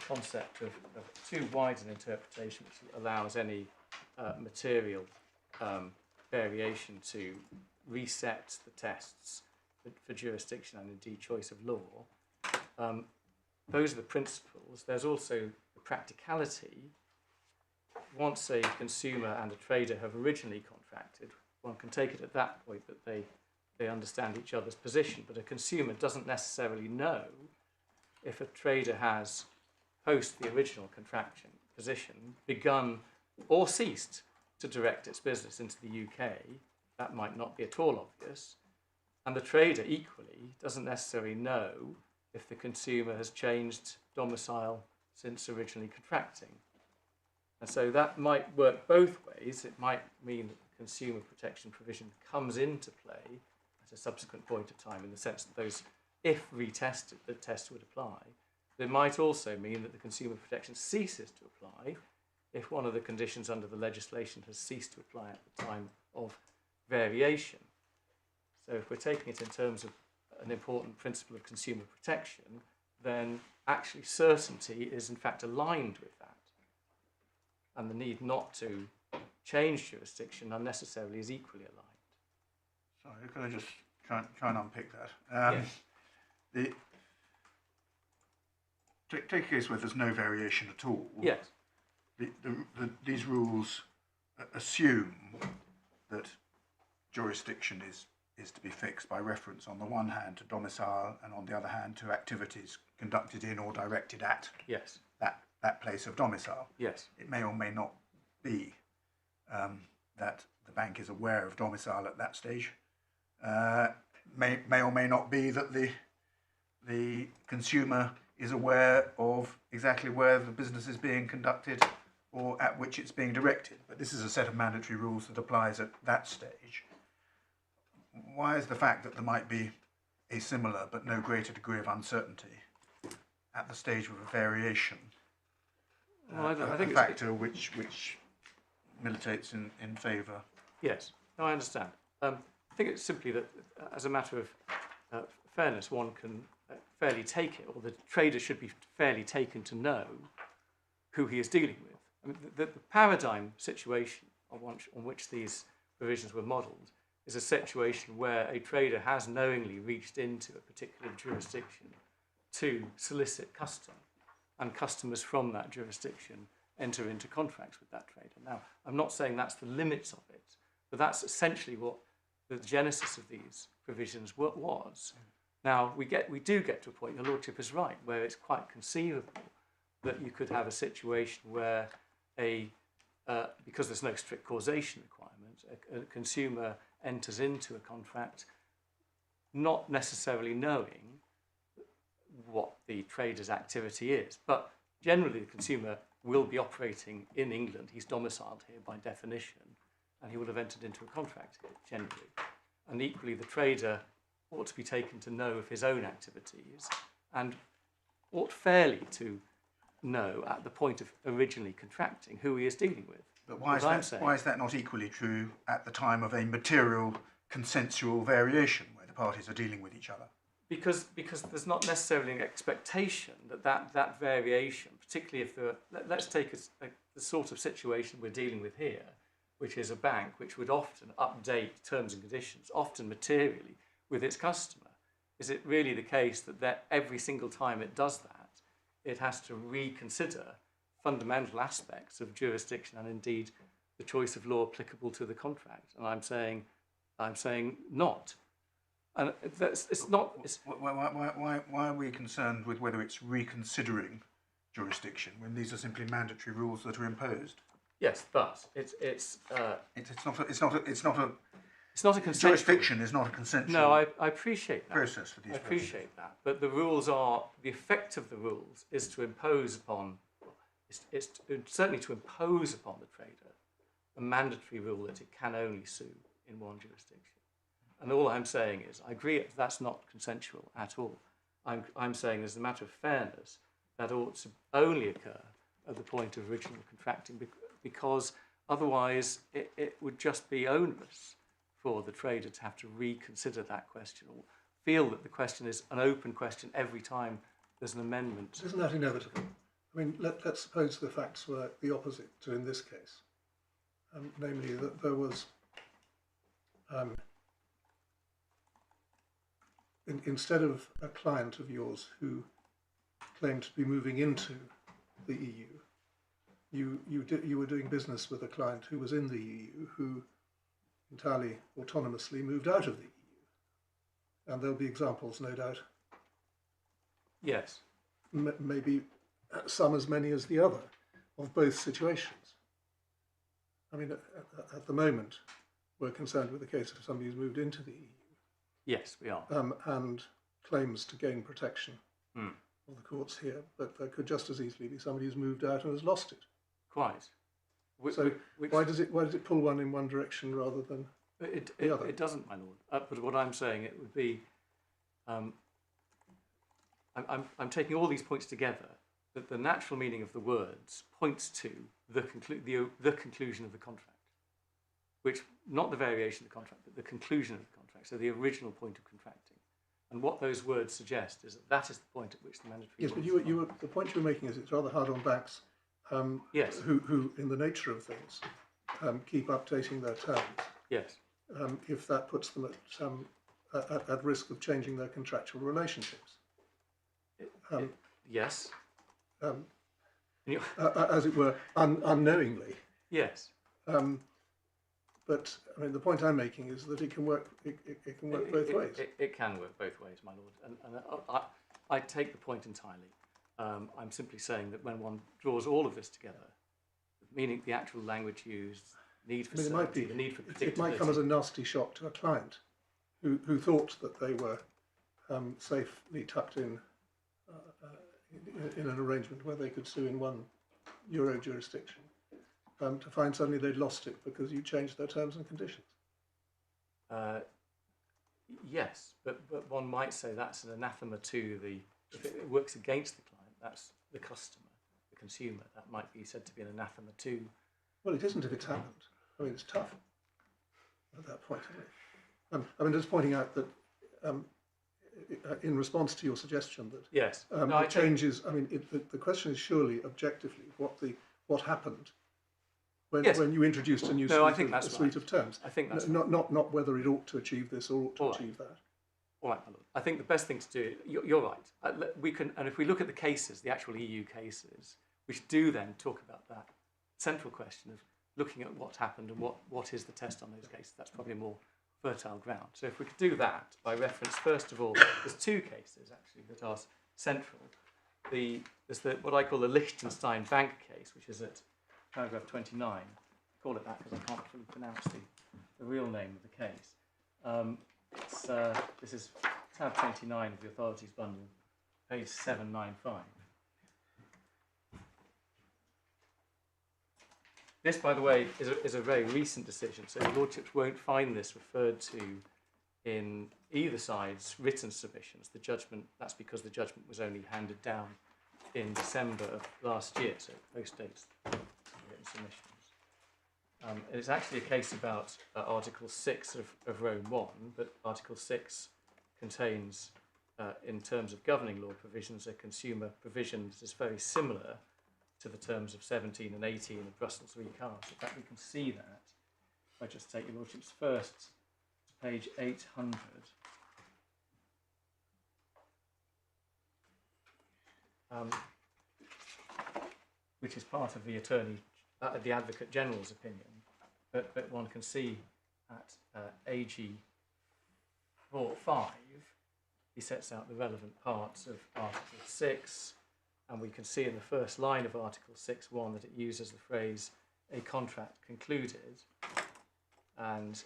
concept of too wide an interpretation which allows any material variation to reset the tests for jurisdiction and indeed choice of law. Those are the principles. There's also the practicality once a consumer and a trader have originally contracted, one can take it at that point that they understand each other's position, but a consumer doesn't necessarily know if a trader has, post the original contraction position, begun or ceased to direct its business into the UK. That might not be at all obvious. And the trader equally doesn't necessarily know if the consumer has changed domicile since originally contracting. And so that might work both ways. It might mean that the consumer protection provision comes into play at a subsequent point of time, in the sense that those, if retested, the test would apply. But it might also mean that the consumer protection ceases to apply if one of the conditions under the legislation has ceased to apply at the time of variation. So if we're taking it in terms of an important principle of consumer protection, then actually certainty is in fact aligned with that. And the need not to change jurisdiction unnecessarily is equally aligned. Sorry, can I just try and unpick that? Yes. Take a case where there's no variation at all. Yes. These rules assume that jurisdiction is to be fixed by reference, on the one hand, to domicile, and on the other hand, to activities conducted in or directed at Yes. that place of domicile. Yes. It may or may not be that the bank is aware of domicile at that stage. May or may not be that the consumer is aware of exactly where the business is being conducted or at which it's being directed. But this is a set of mandatory rules that applies at that stage. Why is the fact that there might be a similar but no greater degree of uncertainty at the stage of a variation Well, I think a factor which militates in favour? Yes, no, I understand. I think it's simply that, as a matter of fairness, one can fairly take it, or the trader should be fairly taken to know who he is dealing with. I mean, the paradigm situation on which these provisions were modelled is a situation where a trader has knowingly reached into a particular jurisdiction to solicit custom, and customers from that jurisdiction enter into contracts with that trader. Now, I'm not saying that's the limits of it, but that's essentially what the genesis of these provisions was. Now, we do get to a point, your Lordship is right, where it's quite conceivable that you could have a situation where because there's no strict causation requirement, a consumer enters into a contract not necessarily knowing what the trader's activity is, but generally the consumer will be operating in England. He's domiciled here by definition, and he will have entered into a contract here generally. And equally, the trader ought to be taken to know of his own activities and ought fairly to know at the point of originally contracting who he is dealing with. But why is that not equally true at the time of a material consensual variation where the parties are dealing with each other? Because there's not necessarily an expectation that variation, particularly if let's take the sort of situation we're dealing with here, which is a bank which would often update terms and conditions, often materially, with its customer. Is it really the case that every single time it does that, it has to reconsider fundamental aspects of jurisdiction and indeed the choice of law applicable to the contract? And I'm saying not. And it's not. Why are we concerned with whether it's reconsidering jurisdiction when these are simply mandatory rules that are imposed? Yes, but it's not a consensual. jurisdiction is not a consensual. No, I appreciate that. Process for these. I appreciate that, but the effect of the rules is to impose upon. It's certainly to impose upon the trader a mandatory rule that it can only sue in one jurisdiction. And all I'm saying is, I agree that's not consensual at all. I'm saying, as a matter of fairness, that ought to only occur at the point of original contracting, because otherwise it would just be onerous for the trader to have to reconsider that question, or feel that the question is an open question every time there's an amendment. Isn't that inevitable? I mean, let's suppose the facts were the opposite to in this case, namely that there was, instead of a client of yours who claimed to be moving into the EU, you were doing business with a client who was in the EU, who entirely autonomously moved out of the EU. And there'll be examples, no doubt, Yes. maybe some as many as the other, of both situations. I mean, at the moment, we're concerned with the case of somebody who's moved into the EU Yes, we are. and claims to gain protection Mm. of the courts here, but there could just as easily be somebody who's moved out and has lost it. Quite. So why does it pull one in one direction rather than the other? It doesn't, my lord. But what I'm saying, it would be, I'm taking all these points together, that the natural meaning of the words points to the conclusion of the contract, which, not the variation of the contract, but the conclusion of the contract, so the original point of contracting. And what those words suggest is that is the point at which the mandatory... Yes, but the point you were making is it's rather hard on banks yes. who, in the nature of things, keep updating their terms. Yes. If that puts them at risk of changing their contractual relationships. Yes. As it were, unknowingly. Yes. But I mean, the point I'm making is that it can work. It can work both ways. It can work both ways, my lord. And I take the point entirely. I'm simply saying that when one draws all of this together, meaning the actual language used, need for certainty, the need for predictability. It might come as a nasty shock to a client who thought that they were safely tucked in an arrangement where they could sue in one euro jurisdiction, to find suddenly they'd lost it because you changed their terms and conditions. Yes, but one might say that's an anathema to the... If it works against the client, that's the customer, the consumer. That might be said to be an anathema to... Well, it isn't if it's happened. I mean, it's tough at that point, isn't it? I mean, just pointing out that in response to your suggestion that yes, the changes... I mean, the question is surely objectively what happened when you introduced a new suite of terms. I think that's not whether it ought to achieve this or ought to achieve that. All right, my lord. I think the best thing to do, you're right. We can, and if we look at the cases, the actual EU cases, we do then talk about that central question of looking at what happened and what is the test on those cases. That's probably a more fertile ground. So if we could do that by reference, first of all, there's two cases actually that are central. There's what I call the Liechtenstein Bank case, which is at paragraph 29. I call it that because I can't fully pronounce the real name of the case. This is tab 29 of the authorities bundle, page 795. This, by the way, is a very recent decision, so your lordships won't find this referred to in either side's written submissions. The judgment, that's because the judgment was only handed down in December of last year, so it postdates the written submissions. And it's actually a case about Article 6 of Rome 1, but Article 6 contains, in terms of governing law provisions, a consumer provision that is very similar to the terms of 17 and 18 of Brussels v. Cars. In fact, we can see that if I just take your lordships first to page 800. Which is part of the the Advocate General's opinion, but one can see at AG 4.5, he sets out the relevant parts of Article 6, and we can see in the first line of Article 6.1 that it uses the phrase "a contract concluded," and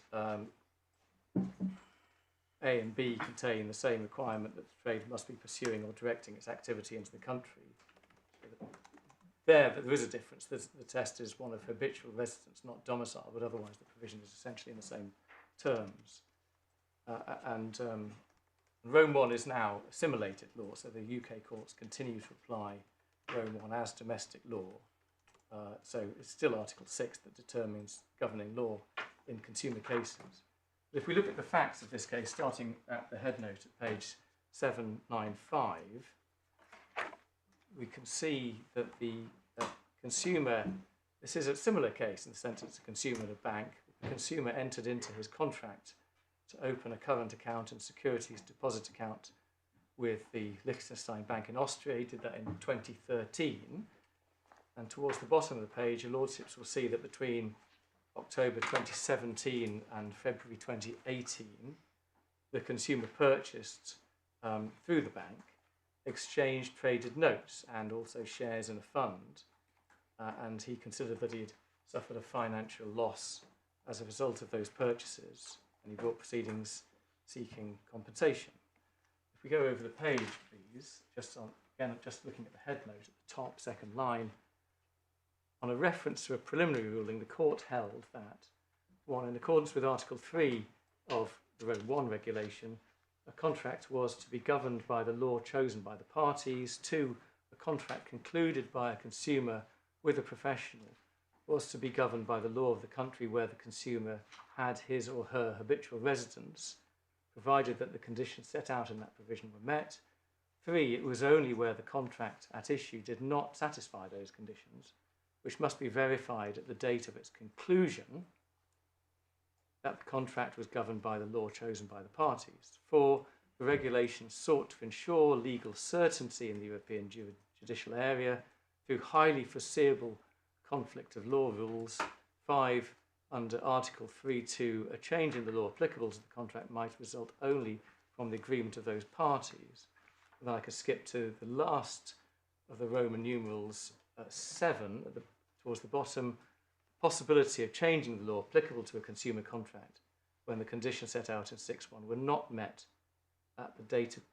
A and B contain the same requirement that the trade must be pursuing or directing its activity into the country. There is a difference. The test is one of habitual residence, not domicile, but otherwise the provision is essentially in the same terms. Rome 1 is now assimilated law, so the UK courts continue to apply Rome 1 as domestic law. So it's still Article 6 that determines governing law in consumer cases. But if we look at the facts of this case, starting at the headnote at page 795, we can see that the consumer, this is a similar case in the sense it's a consumer at a bank. The consumer entered into his contract to open a current account and securities deposit account with the Liechtenstein Bank in Austria. He did that in 2013. And towards the bottom of the page, your lordships will see that between October 2017 and February 2018, the consumer purchased through the bank exchanged traded notes and also shares in a fund, and he considered that he'd suffered a financial loss as a result of those purchases, and he brought proceedings seeking compensation. If we go over the page, please, just looking at the head note at the top, second line, on a reference to a preliminary ruling, the court held that, 1, in accordance with Article 3 of the Road 1 regulation, a contract was to be governed by the law chosen by the parties. 2, a contract concluded by a consumer with a professional was to be governed by the law of the country where the consumer had his or her habitual residence, provided that the conditions set out in that provision were met. 3, it was only where the contract at issue did not satisfy those conditions, which must be verified at the date of its conclusion, that the contract was governed by the law chosen by the parties. 4, the regulation sought to ensure legal certainty in the European judicial area through highly foreseeable conflict of law rules. 5, under Article 3.2, a change in the law applicable to the contract might result only from the agreement of those parties. And then I could skip to the last of the Roman numerals 7, towards the bottom, possibility of changing the law applicable to a consumer contract when the conditions set out in 6.1 were not met at the date of...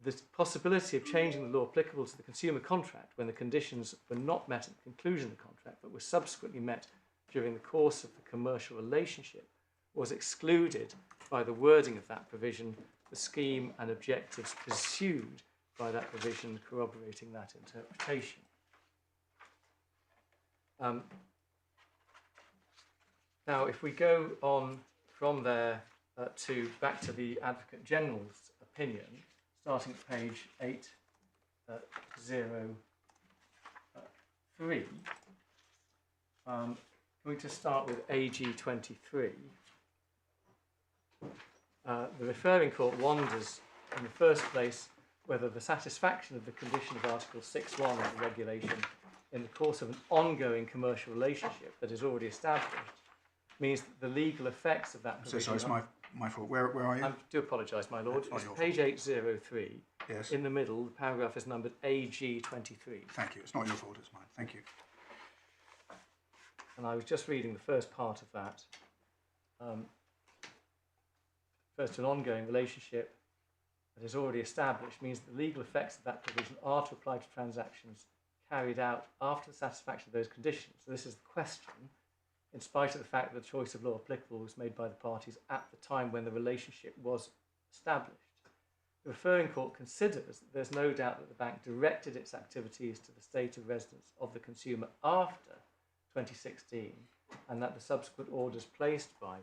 The possibility of changing the law applicable to the consumer contract when the conditions were not met at the conclusion of the contract but were subsequently met during the course of the commercial relationship was excluded by the wording of that provision, the scheme and objectives pursued by that provision corroborating that interpretation. Now, if we go on from there back to the Advocate General's opinion, starting at page 803, can we just start with AG 23? The referring court wonders, in the first place, whether the satisfaction of the condition of Article 6.1 of the regulation in the course of an ongoing commercial relationship that is already established means that the legal effects of that provision... So sorry, it's my fault. Where are you? I do apologise, my lord. It's page 803. Yes. In the middle, the paragraph is numbered AG 23. Thank you. It's not your fault, it's mine. Thank you. And I was just reading the first part of that. First, an ongoing relationship that is already established means that the legal effects of that provision are to apply to transactions carried out after the satisfaction of those conditions. So this is the question, in spite of the fact that the choice of law applicable was made by the parties at the time when the relationship was established. The referring court considers that there's no doubt that the bank directed its activities to the state of residence of the consumer after 2016, and that the subsequent orders placed by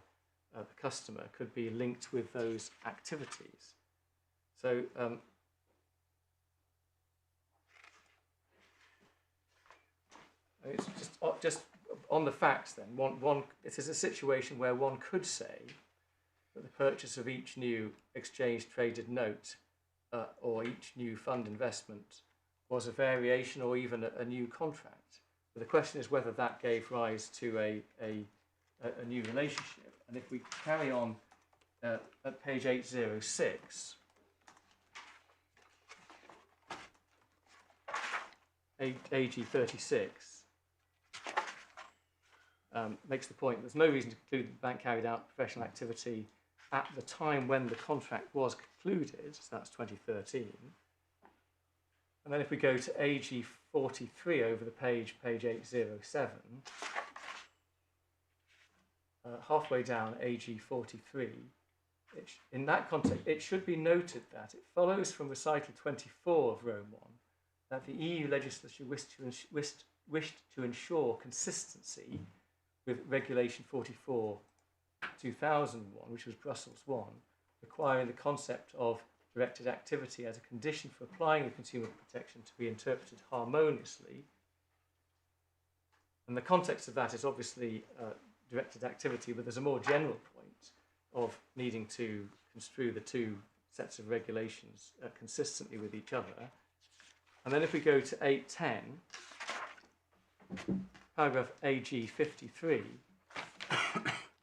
the customer could be linked with those activities. So it's just on the facts then. It is a situation where one could say that the purchase of each new exchange traded note or each new fund investment was a variation or even a new contract. But the question is whether that gave rise to a new relationship. And if we carry on at page 806, AG 36 makes the point there's no reason to conclude that the bank carried out professional activity at the time when the contract was concluded, so that's 2013. And then if we go to AG 43 over the page 807, halfway down AG 43, in that context, it should be noted that it follows from recital 24 of Rome 1 that the EU legislature wished to ensure consistency with Regulation 44/2001, which was Brussels 1, requiring the concept of directed activity as a condition for applying the consumer protection to be interpreted harmoniously. And the context of that is obviously directed activity, but there's a more general point of needing to construe the two sets of regulations consistently with each other. And then if we go to 8.10, paragraph AG 53,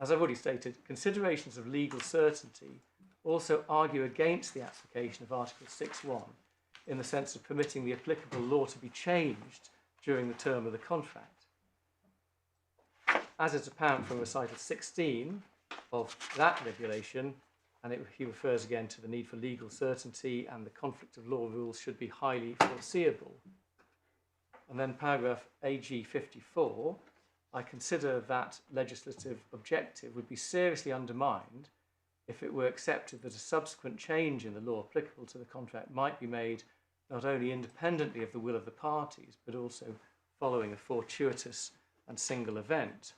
as I've already stated, considerations of legal certainty also argue against the application of Article 6.1 in the sense of permitting the applicable law to be changed during the term of the contract. As is apparent from recital 16 of that regulation, and he refers again to the need for legal certainty and the conflict of law rules should be highly foreseeable. And then paragraph AG 54, I consider that legislative objective would be seriously undermined if it were accepted that a subsequent change in the law applicable to the contract might be made not only independently of the will of the parties, but also following a fortuitous and single event.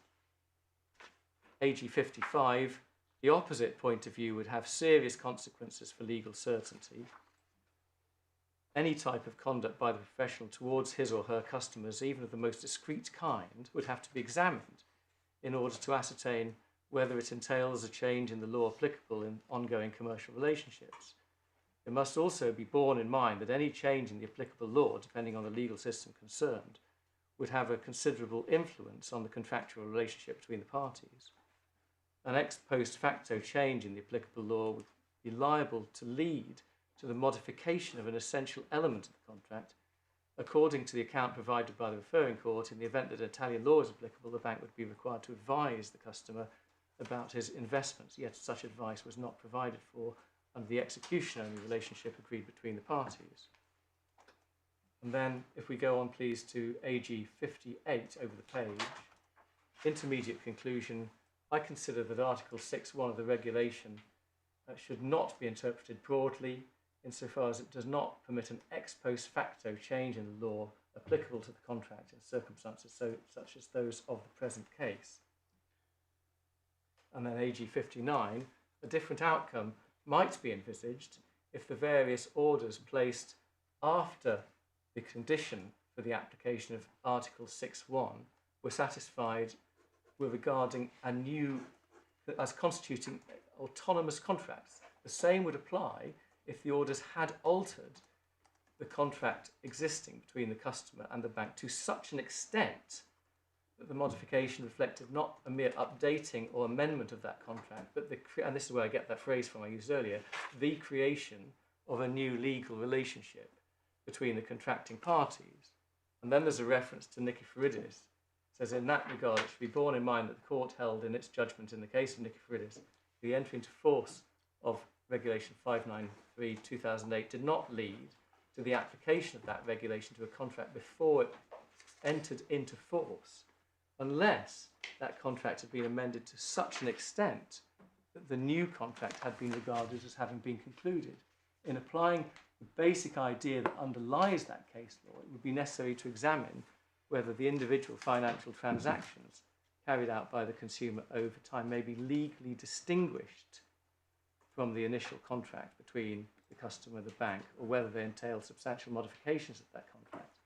AG 55, the opposite point of view would have serious consequences for legal certainty. Any type of conduct by the professional towards his or her customers, even of the most discreet kind, would have to be examined in order to ascertain whether it entails a change in the law applicable in ongoing commercial relationships. It must also be borne in mind that any change in the applicable law, depending on the legal system concerned, would have a considerable influence on the contractual relationship between the parties. An ex post facto change in the applicable law would be liable to lead to the modification of an essential element of the contract. According to the account provided by the referring court, in the event that Italian law is applicable, the bank would be required to advise the customer about his investments, yet such advice was not provided for under the execution-only relationship agreed between the parties. And then, if we go on please to AG 58 over the page, intermediate conclusion, I consider that Article 6.1 of the regulation should not be interpreted broadly insofar as it does not permit an ex post facto change in the law applicable to the contract in circumstances such as those of the present case. And then AG 59, a different outcome might be envisaged if the various orders placed after the condition for the application of Article 6.1 were satisfied regarding as constituting autonomous contracts. The same would apply if the orders had altered the contract existing between the customer and the bank to such an extent that the modification reflected not a mere updating or amendment of that contract, but and this is where I get that phrase from I used earlier, the creation of a new legal relationship between the contracting parties. And then there's a reference to Nikiforidis. It says, in that regard, it should be borne in mind that the court held in its judgment in the case of Nikiforidis, the entry into force of Regulation 593/2008 did not lead to the application of that regulation to a contract before it entered into force, unless that contract had been amended to such an extent that the new contract had been regarded as having been concluded. In applying the basic idea that underlies that case law, it would be necessary to examine whether the individual financial transactions carried out by the consumer over time may be legally distinguished from the initial contract between the customer and the bank, or whether they entail substantial modifications of that contract.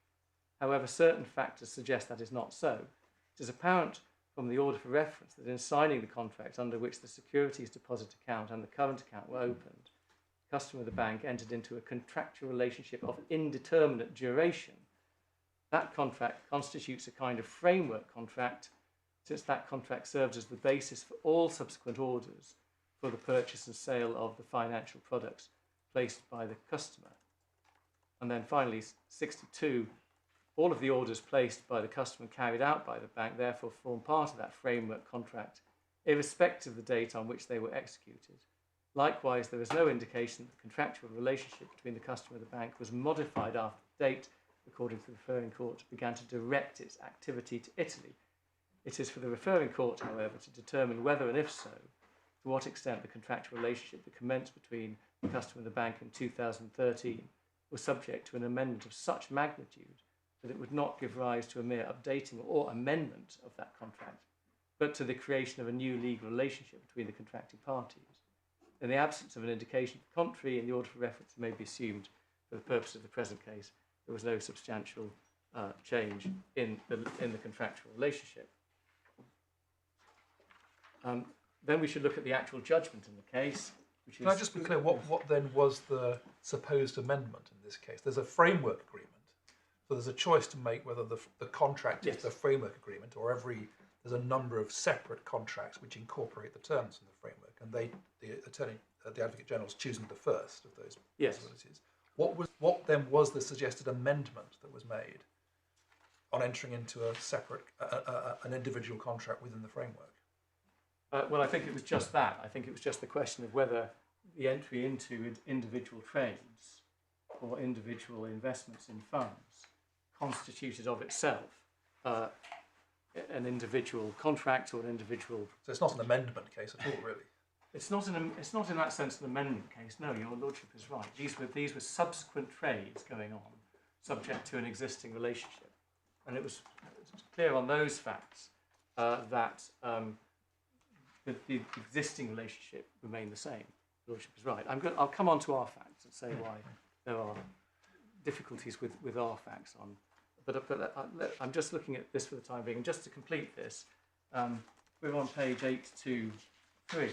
However, certain factors suggest that is not so. It is apparent from the order for reference that in signing the contract under which the securities deposit account and the current account were opened, the customer of the bank entered into a contractual relationship of indeterminate duration. That contract constitutes a kind of framework contract, since that contract serves as the basis for all subsequent orders for the purchase and sale of the financial products placed by the customer. And then finally, 62, all of the orders placed by the customer and carried out by the bank therefore form part of that framework contract, irrespective of the date on which they were executed. Likewise, there is no indication that the contractual relationship between the customer and the bank was modified after the date, according to the referring court, began to direct its activity to Italy. It is for the referring court, however, to determine whether and if so, to what extent the contractual relationship that commenced between the customer and the bank in 2013 was subject to an amendment of such magnitude that it would not give rise to a mere updating or amendment of that contract, but to the creation of a new legal relationship between the contracting parties. In the absence of an indication of the contrary, in the order for reference may be assumed, for the purpose of the present case, there was no substantial change in the contractual relationship. Then we should look at the actual judgment in the case. Can I just be clear, what then was the supposed amendment in this case? There's a framework agreement, So there's a choice to make whether the contract is the framework agreement, or there's a number of separate contracts which incorporate the terms of the framework, and the Advocate General is choosing the first of those possibilities. What then was the suggested amendment that was made on entering into a separate, an individual contract within the framework? Well, I think it was just that. I think it was just the question of whether the entry into individual trades or individual investments in funds constituted of itself an individual contract or an individual. So it's not an amendment case at all, really. It's not in that sense an amendment case. No, your lordship is right. These were subsequent trades going on, subject to an existing relationship, and it was clear on those facts that the existing relationship remained the same. Your lordship is right. I'll come on to our facts and say why there are difficulties with our facts on. But I'm just looking at this for the time being, and just to complete this, we're on page 823.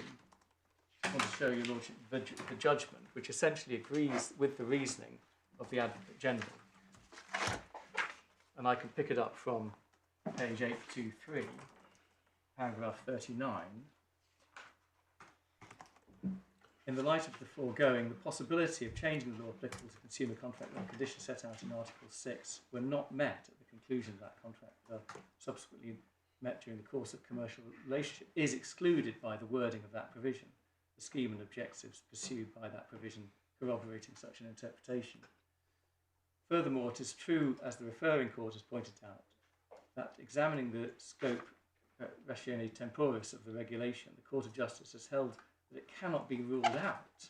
I want to show you, Lordship, the judgment, which essentially agrees with the reasoning of the Advocate General. And I can pick it up from page 823, paragraph 39. In the light of the foregoing, the possibility of changing the law applicable to consumer contract when conditions set out in Article 6 were not met at the conclusion of that contract, subsequently met during the course of commercial relationship, is excluded by the wording of that provision, the scheme and objectives pursued by that provision corroborating such an interpretation. Furthermore, it is true, as the referring court has pointed out, that examining the scope ratione temporis of the regulation, the Court of Justice has held that it cannot be ruled out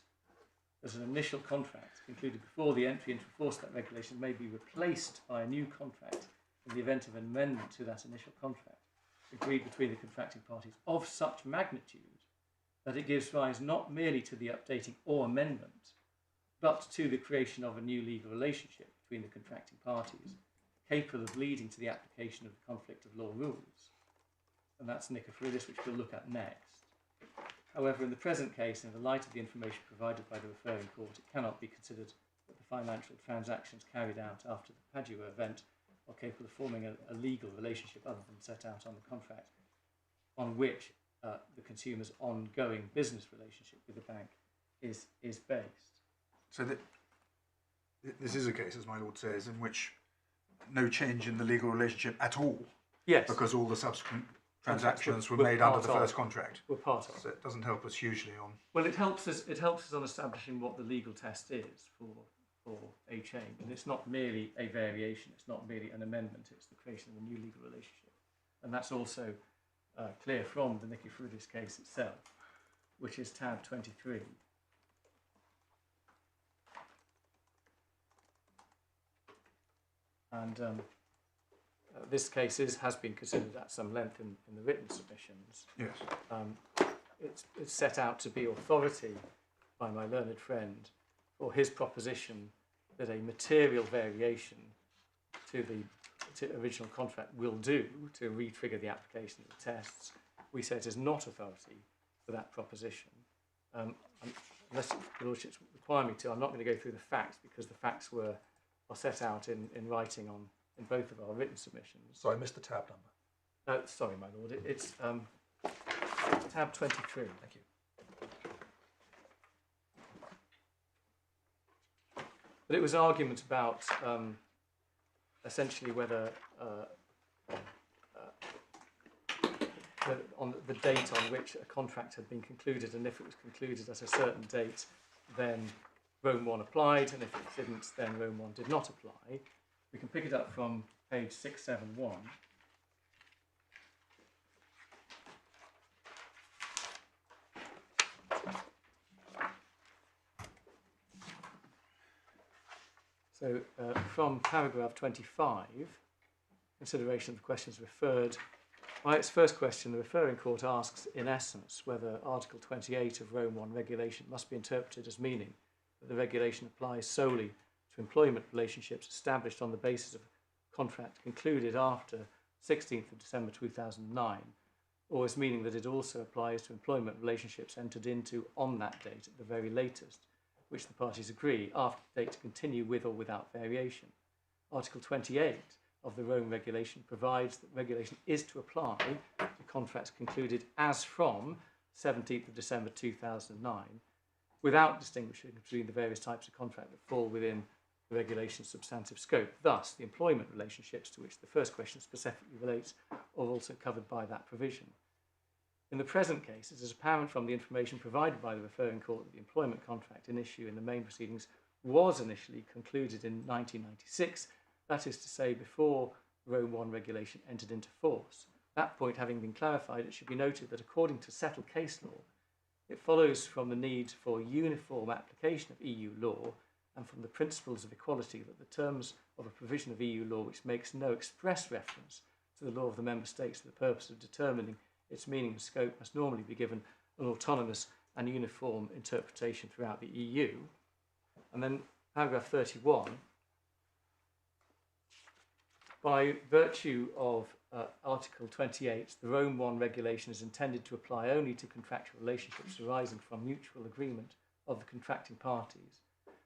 that an initial contract concluded before the entry into force of that regulation may be replaced by a new contract in the event of an amendment to that initial contract agreed between the contracting parties of such magnitude that it gives rise not merely to the updating or amendment, but to the creation of a new legal relationship between the contracting parties, capable of leading to the application of the conflict of law rules. And that's Nicophorus, which we'll look at next. However, in the present case, in the light of the information provided by the referring court, it cannot be considered that the financial transactions carried out after the Padua event are capable of forming a legal relationship other than set out on the contract on which the consumer's ongoing business relationship with the bank is based. So this is a case, as my lord says, in which no change in the legal relationship at all. Yes. Because all the subsequent transactions were made under the first contract. Were part of. So it doesn't help us hugely on. Well, it helps us on establishing what the legal test is for a change, and it's not merely a variation. It's not merely an amendment. It's the creation of a new legal relationship, and that's also clear from the Nicophorus case itself, which is tab 23. And this case has been considered at some length in the written submissions. Yes. It's set out to be authority by my learned friend for his proposition that a material variation to the original contract will do to re-trigger the application of the tests. We say it is not authority for that proposition. Unless the Lordship require me to, I'm not going to go through the facts because the facts are set out in writing in both of our written submissions. Sorry, I missed the tab number. Sorry, my lord. It's tab 23. Thank you. But it was argument about essentially whether on the date on which a contract had been concluded, and if it was concluded at a certain date, then Rome 1 applied, and if it didn't, then Rome 1 did not apply. We can pick it up from page 671. So from paragraph 25, consideration of the questions referred. By its first question, the referring court asks, in essence, whether Article 28 of Rome 1 regulation must be interpreted as meaning that the regulation applies solely to employment relationships established on the basis of a contract concluded after 16th of December 2009, or as meaning that it also applies to employment relationships entered into on that date at the very latest, which the parties agree after the date to continue with or without variation. Article 28 of the Rome Regulation provides that regulation is to apply to contracts concluded as from 17th of December 2009, without distinguishing between the various types of contract that fall within the regulation's substantive scope. Thus, the employment relationships to which the first question specifically relates are also covered by that provision. In the present case, it is apparent from the information provided by the referring court that the employment contract in issue in the main proceedings was initially concluded in 1996, that is to say, before Rome 1 regulation entered into force. That point having been clarified, it should be noted that according to settled case law, it follows from the need for uniform application of EU law and from the principles of equality that the terms of a provision of EU law which makes no express reference to the law of the member states for the purpose of determining its meaning and scope must normally be given an autonomous and uniform interpretation throughout the EU. And then paragraph 31, by virtue of Article 28, the Rome 1 regulation is intended to apply only to contractual relationships arising from mutual agreement of the contracting parties,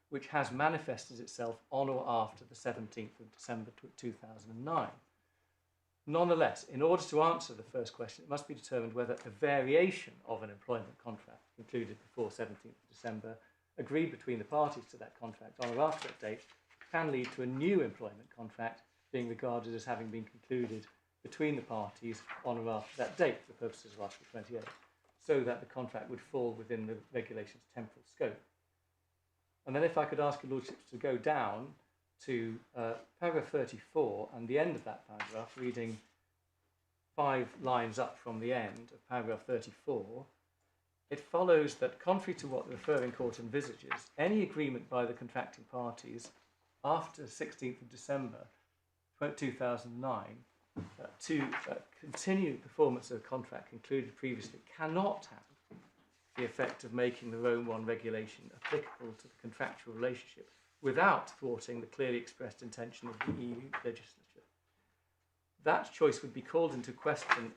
which has manifested itself on or after the 17th of December 2009. Nonetheless, in order to answer the first question, it must be determined whether a variation of an employment contract concluded before 17th of December, agreed between the parties to that contract on or after that date, can lead to a new employment contract being regarded as having been concluded between the parties on or after that date for the purposes of Article 28, so that the contract would fall within the regulation's temporal scope. And then if I could ask your lordships to go down to paragraph 34 and the end of that paragraph, reading 5 lines up from the end of paragraph 34, it follows that, contrary to what the referring court envisages, any agreement by the contracting parties after 16th of December 2009 to continue performance of a contract concluded previously cannot have the effect of making the Rome 1 regulation applicable to the contractual relationship without thwarting the clearly expressed intention of the EU legislature. That choice would be called into question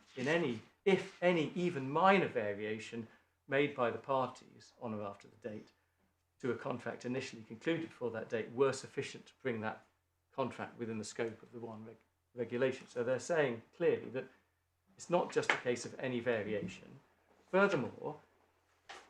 if any even minor variation made by the parties on or after the date to a contract initially concluded before that date were sufficient to bring that contract within the scope of the one regulation. So they're saying clearly that it's not just a case of any variation. Furthermore,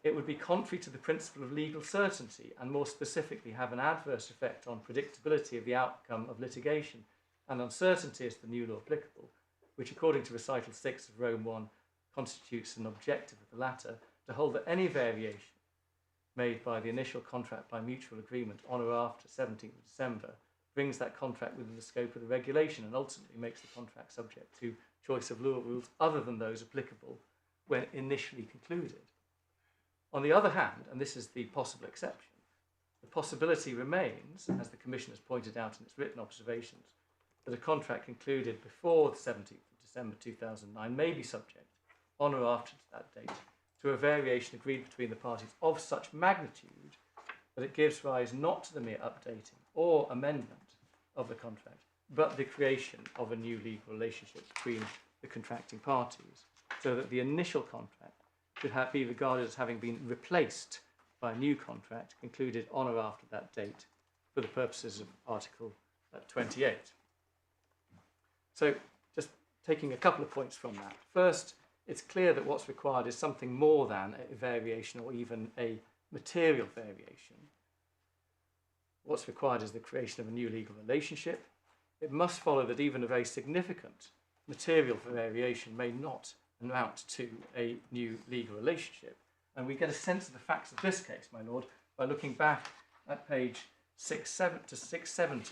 it would be contrary to the principle of legal certainty and more specifically have an adverse effect on predictability of the outcome of litigation and uncertainty as to the new law applicable, which according to recital 6 of Rome 1 constitutes an objective of the latter, to hold that any variation made by the initial contract by mutual agreement on or after 17th of December brings that contract within the scope of the regulation and ultimately makes the contract subject to choice of law rules other than those applicable when initially concluded. On the other hand, and this is the possible exception, the possibility remains, as the Commission has pointed out in its written observations, that a contract concluded before the 17th of December 2009 may be subject, on or after that date, to a variation agreed between the parties of such magnitude that it gives rise not to the mere updating or amendment of the contract, but the creation of a new legal relationship between the contracting parties, so that the initial contract should be regarded as having been replaced by a new contract concluded on or after that date for the purposes of Article 28. So just taking a couple of points from that. First, it's clear that what's required is something more than a variation or even a material variation. What's required is the creation of a new legal relationship. It must follow that even a very significant material variation may not amount to a new legal relationship. And we get a sense of the facts of this case, my lord, by looking back at page 670,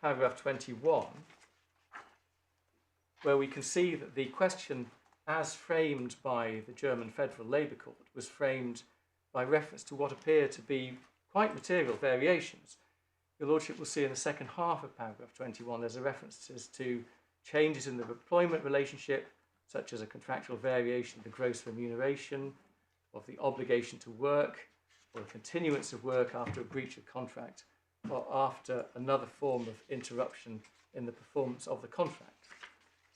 paragraph 21, where we can see that the question as framed by the German Federal Labour Court was framed by reference to what appear to be quite material variations. Your Lordship will see in the second half of paragraph 21 there's a reference to changes in the employment relationship, such as a contractual variation of the gross remuneration, of the obligation to work, or a continuance of work after a breach of contract, or after another form of interruption in the performance of the contract.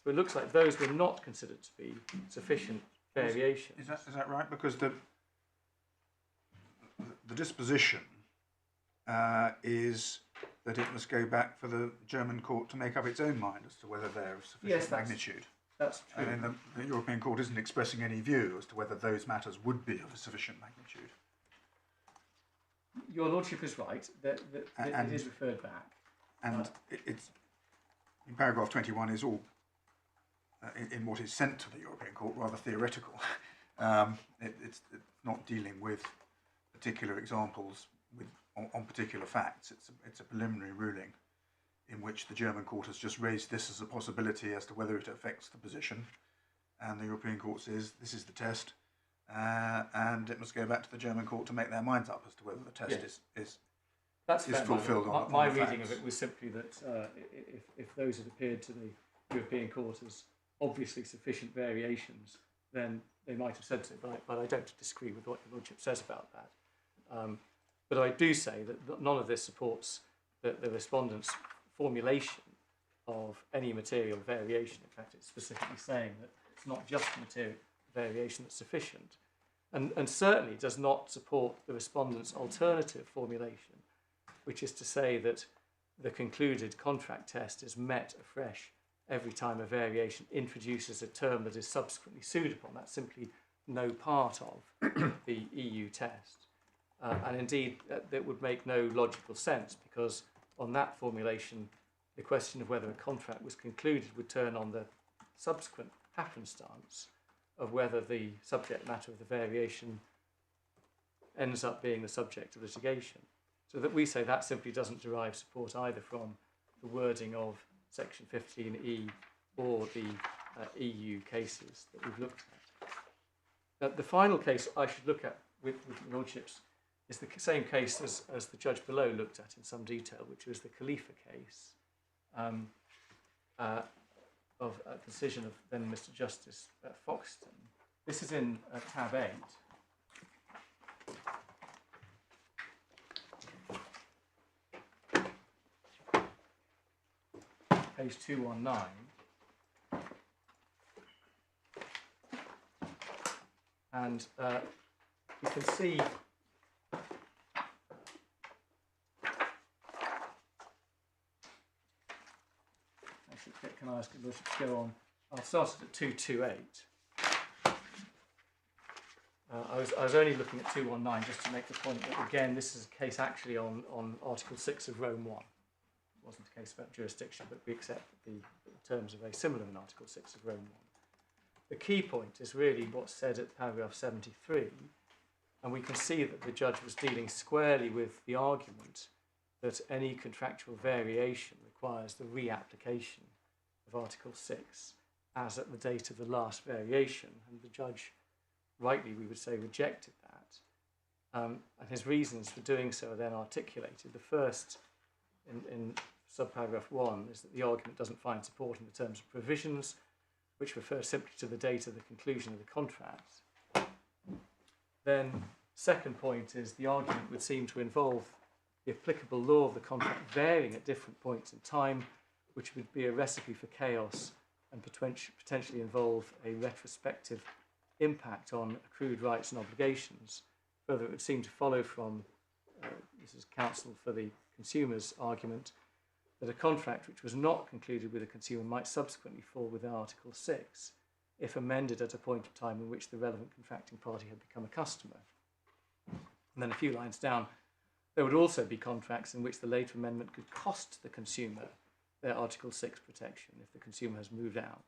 So it looks like those were not considered to be sufficient variations. Is that right? Because the disposition is that it must go back for the German court to make up its own mind as to whether they're of sufficient magnitude. That's true. And then the European Court isn't expressing any view as to whether those matters would be of a sufficient magnitude. Your Lordship is right, that it is referred back. And it's, in paragraph 21 is all, in what is sent to the European Court, rather theoretical. It's not dealing with particular examples on particular facts. It's a preliminary ruling in which the German court has just raised this as a possibility as to whether it affects the position, and the European Court says this is the test, and it must go back to the German court to make their minds up as to whether the test is fulfilled. My reading of it was simply that if those had appeared to the European Court as obviously sufficient variations, then they might have said so, but I don't disagree with what your Lordship says about that. But I do say that none of this supports the respondent's formulation of any material variation. In fact, it's specifically saying that it's not just material variation that's sufficient, and certainly does not support the respondent's alternative formulation, which is to say that the concluded contract test is met afresh every time a variation introduces a term that is subsequently sued upon. That's simply no part of the EU test. And indeed, that would make no logical sense, because on that formulation, the question of whether a contract was concluded would turn on the subsequent happenstance of whether the subject matter of the variation ends up being the subject of litigation. So that we say that simply doesn't derive support either from the wording of Section 15E or the EU cases that we've looked at. The final case I should look at with Lordships is the same case as the judge below looked at in some detail, which was the Khalifa case of a decision of then Mr. Justice Foxton. This is in tab 8. Page 219. And you can see can I ask you to go on? I'll start at 228. I was only looking at 219 just to make the point that, again, this is a case actually on Article 6 of Rome 1. It wasn't a case about jurisdiction, but we accept that the terms are very similar in Article 6 of Rome 1. The key point is really what's said at paragraph 73, and we can see that the judge was dealing squarely with the argument that any contractual variation requires the reapplication of Article 6 as at the date of the last variation, and the judge, rightly we would say, rejected that. And his reasons for doing so are then articulated. The first, in subparagraph 1, is that the argument doesn't find support in the terms of provisions, which refer simply to the date of the conclusion of the contract. Then, second point is the argument would seem to involve the applicable law of the contract varying at different points in time, which would be a recipe for chaos and potentially involve a retrospective impact on accrued rights and obligations. Further, it would seem to follow from, this is counsel for the consumer's argument, that a contract which was not concluded with a consumer might subsequently fall within Article 6 if amended at a point of time in which the relevant contracting party had become a customer. And then a few lines down, there would also be contracts in which the later amendment could cost the consumer their Article 6 protection if the consumer has moved out.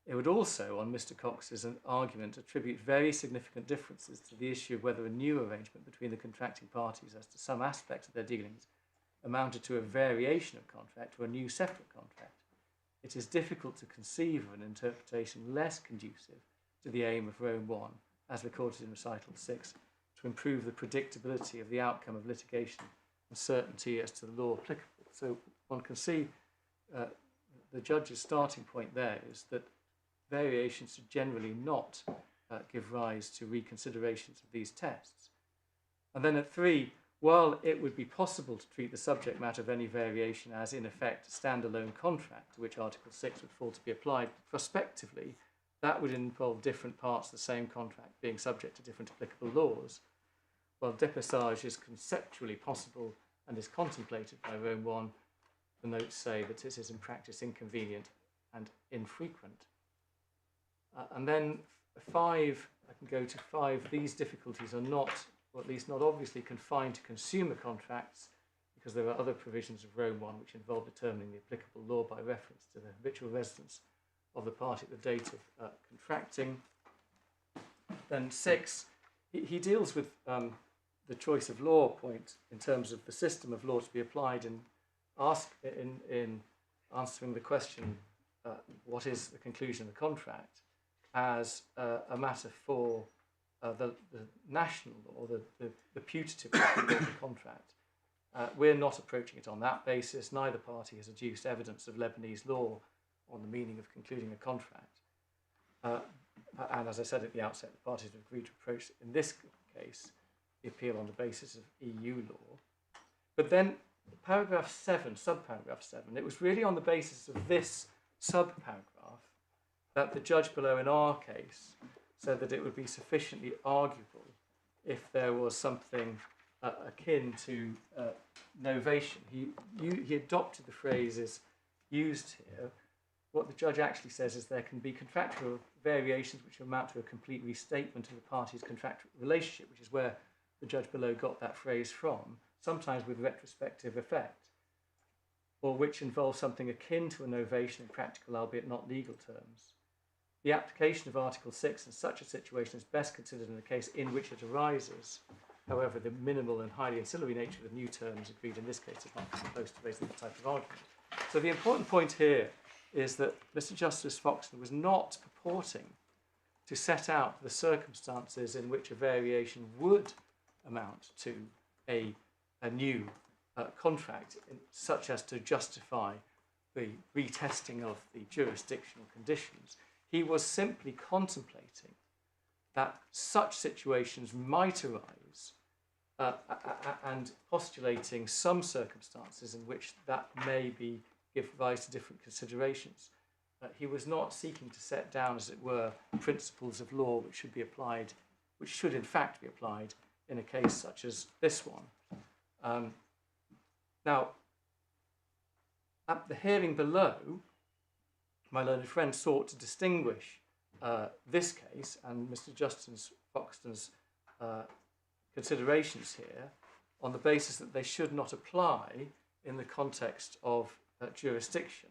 It would also, on Mr. Cox's argument, attribute very significant differences to the issue of whether a new arrangement between the contracting parties as to some aspect of their dealings amounted to a variation of contract or a new separate contract. It is difficult to conceive of an interpretation less conducive to the aim of Rome 1, as recorded in Recital 6, to improve the predictability of the outcome of litigation and certainty as to the law applicable. So one can see the judge's starting point there is that variations should generally not give rise to reconsiderations of these tests. And then at 3, while it would be possible to treat the subject matter of any variation as, in effect, a standalone contract to which Article 6 would fall to be applied prospectively, that would involve different parts of the same contract being subject to different applicable laws. while dépassage is conceptually possible and is contemplated by Rome 1, the notes say that it is in practice inconvenient and infrequent. And then 5, I can go to 5, these difficulties are not, or at least not obviously confined to consumer contracts, because there are other provisions of Rome 1 which involve determining the applicable law by reference to the habitual residence of the party at the date of contracting. Then 6, he deals with the choice of law point in terms of the system of law to be applied in answering the question, what is the conclusion of the contract, as a matter for the national law, the putative law of the contract. We're not approaching it on that basis. Neither party has adduced evidence of Lebanese law on the meaning of concluding a contract. And as I said at the outset, the parties have agreed to approach, in this case, the appeal on the basis of EU law. But then paragraph 7, subparagraph 7, it was really on the basis of this subparagraph that the judge below in our case said that it would be sufficiently arguable if there was something akin to novation. He adopted the phrases used here. What the judge actually says is there can be contractual variations which amount to a complete restatement of the parties' contractual relationship, which is where the judge below got that phrase from, sometimes with retrospective effect, or which involve something akin to a novation in practical, albeit not legal terms. The application of Article 6 in such a situation is best considered in the case in which it arises. However, the minimal and highly ancillary nature of the new terms agreed in this case is not supposed to raise that type of argument. So the important point here is that Mr. Justice Foxton was not purporting to set out the circumstances in which a variation would amount to a new contract, such as to justify the retesting of the jurisdictional conditions. He was simply contemplating that such situations might arise and postulating some circumstances in which that may give rise to different considerations. He was not seeking to set down, as it were, principles of law which should be applied, which should in fact be applied in a case such as this one. Now, at the hearing below, my learned friend sought to distinguish this case and Mr. Justice Foxton's considerations here on the basis that they should not apply in the context of jurisdiction.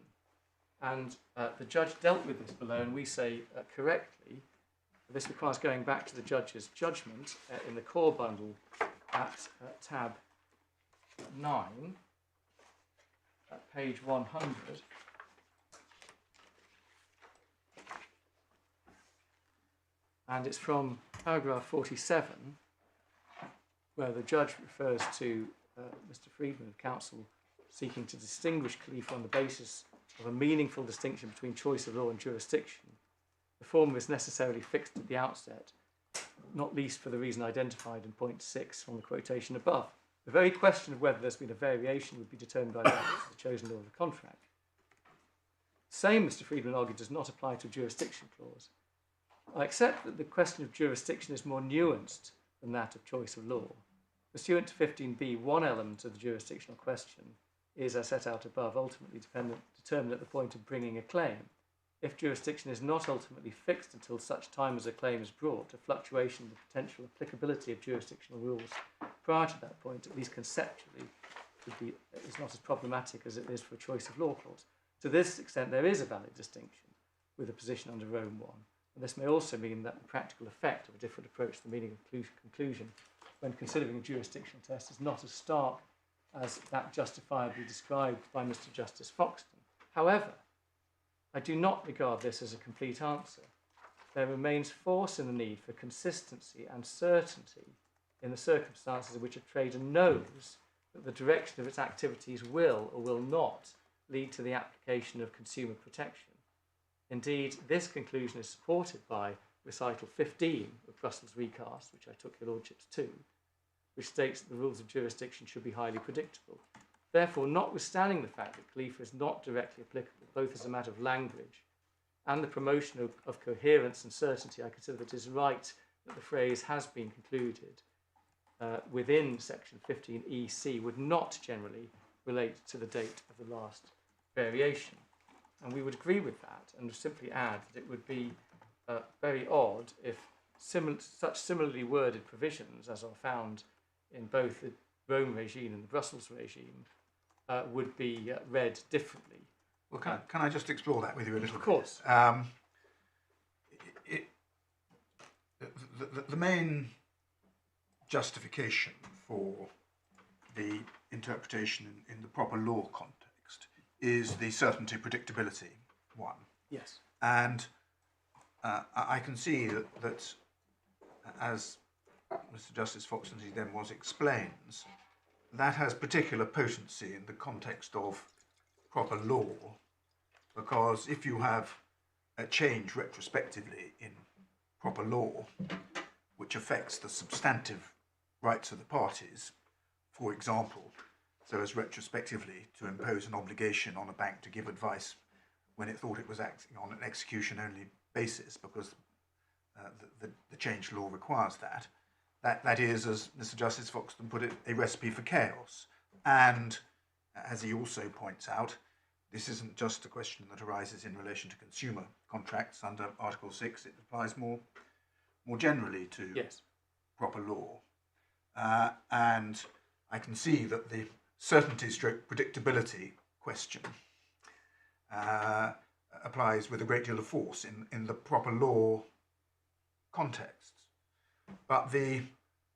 And the judge dealt with this below, and we say correctly. This requires going back to the judge's judgment in the core bundle at tab 9, at page 100. And it's from paragraph 47, where the judge refers to Mr. Friedman of counsel seeking to distinguish Khalifa on the basis of a meaningful distinction between choice of law and jurisdiction. The former is necessarily fixed at the outset, not least for the reason identified in point 6 from the quotation above. The very question of whether there's been a variation would be determined by the chosen law of the contract. Same, Mr. Friedman argued, does not apply to a jurisdiction clause. I accept that the question of jurisdiction is more nuanced than that of choice of law. Pursuant to 15b, one element of the jurisdictional question is, as set out above, ultimately determined at the point of bringing a claim. If jurisdiction is not ultimately fixed until such time as a claim is brought, a fluctuation in the potential applicability of jurisdictional rules prior to that point, at least conceptually, is not as problematic as it is for a choice of law clause. To this extent, there is a valid distinction with a position under Rome 1. And this may also mean that the practical effect of a different approach to the meaning of conclusion when considering a jurisdictional test is not as stark as that justifiably described by Mr. Justice Foxton. However, I do not regard this as a complete answer. There remains force in the need for consistency and certainty in the circumstances in which a trader knows that the direction of its activities will or will not lead to the application of consumer protection. Indeed, this conclusion is supported by recital 15 of Brussels Recast, which I took your lordships to, which states that the rules of jurisdiction should be highly predictable. Therefore, notwithstanding the fact that Khalifa is not directly applicable, both as a matter of language and the promotion of coherence and certainty, I consider that it is right that the phrase has been concluded within section 15EC would not generally relate to the date of the last variation. And we would agree with that and simply add that it would be very odd if such similarly worded provisions as are found in both the Rome regime and the Brussels regime would be read differently. Well, can I just explore that with you a little bit? Of course. The main justification for the interpretation in the proper law context is the certainty predictability one. Yes. And I can see that as Mr. Justice Foxton's then explains, that has particular potency in the context of proper law, because if you have a change retrospectively in proper law which affects the substantive rights of the parties, for example, so as retrospectively to impose an obligation on a bank to give advice when it thought it was acting on an execution-only basis because the changed law requires that. That is, as Mr. Justice Foxton put it, a recipe for chaos. And, as he also points out, this isn't just a question that arises in relation to consumer contracts under Article 6. It applies more generally to proper law. And I can see that the certainty/predictability question applies with a great deal of force in the proper law context. But the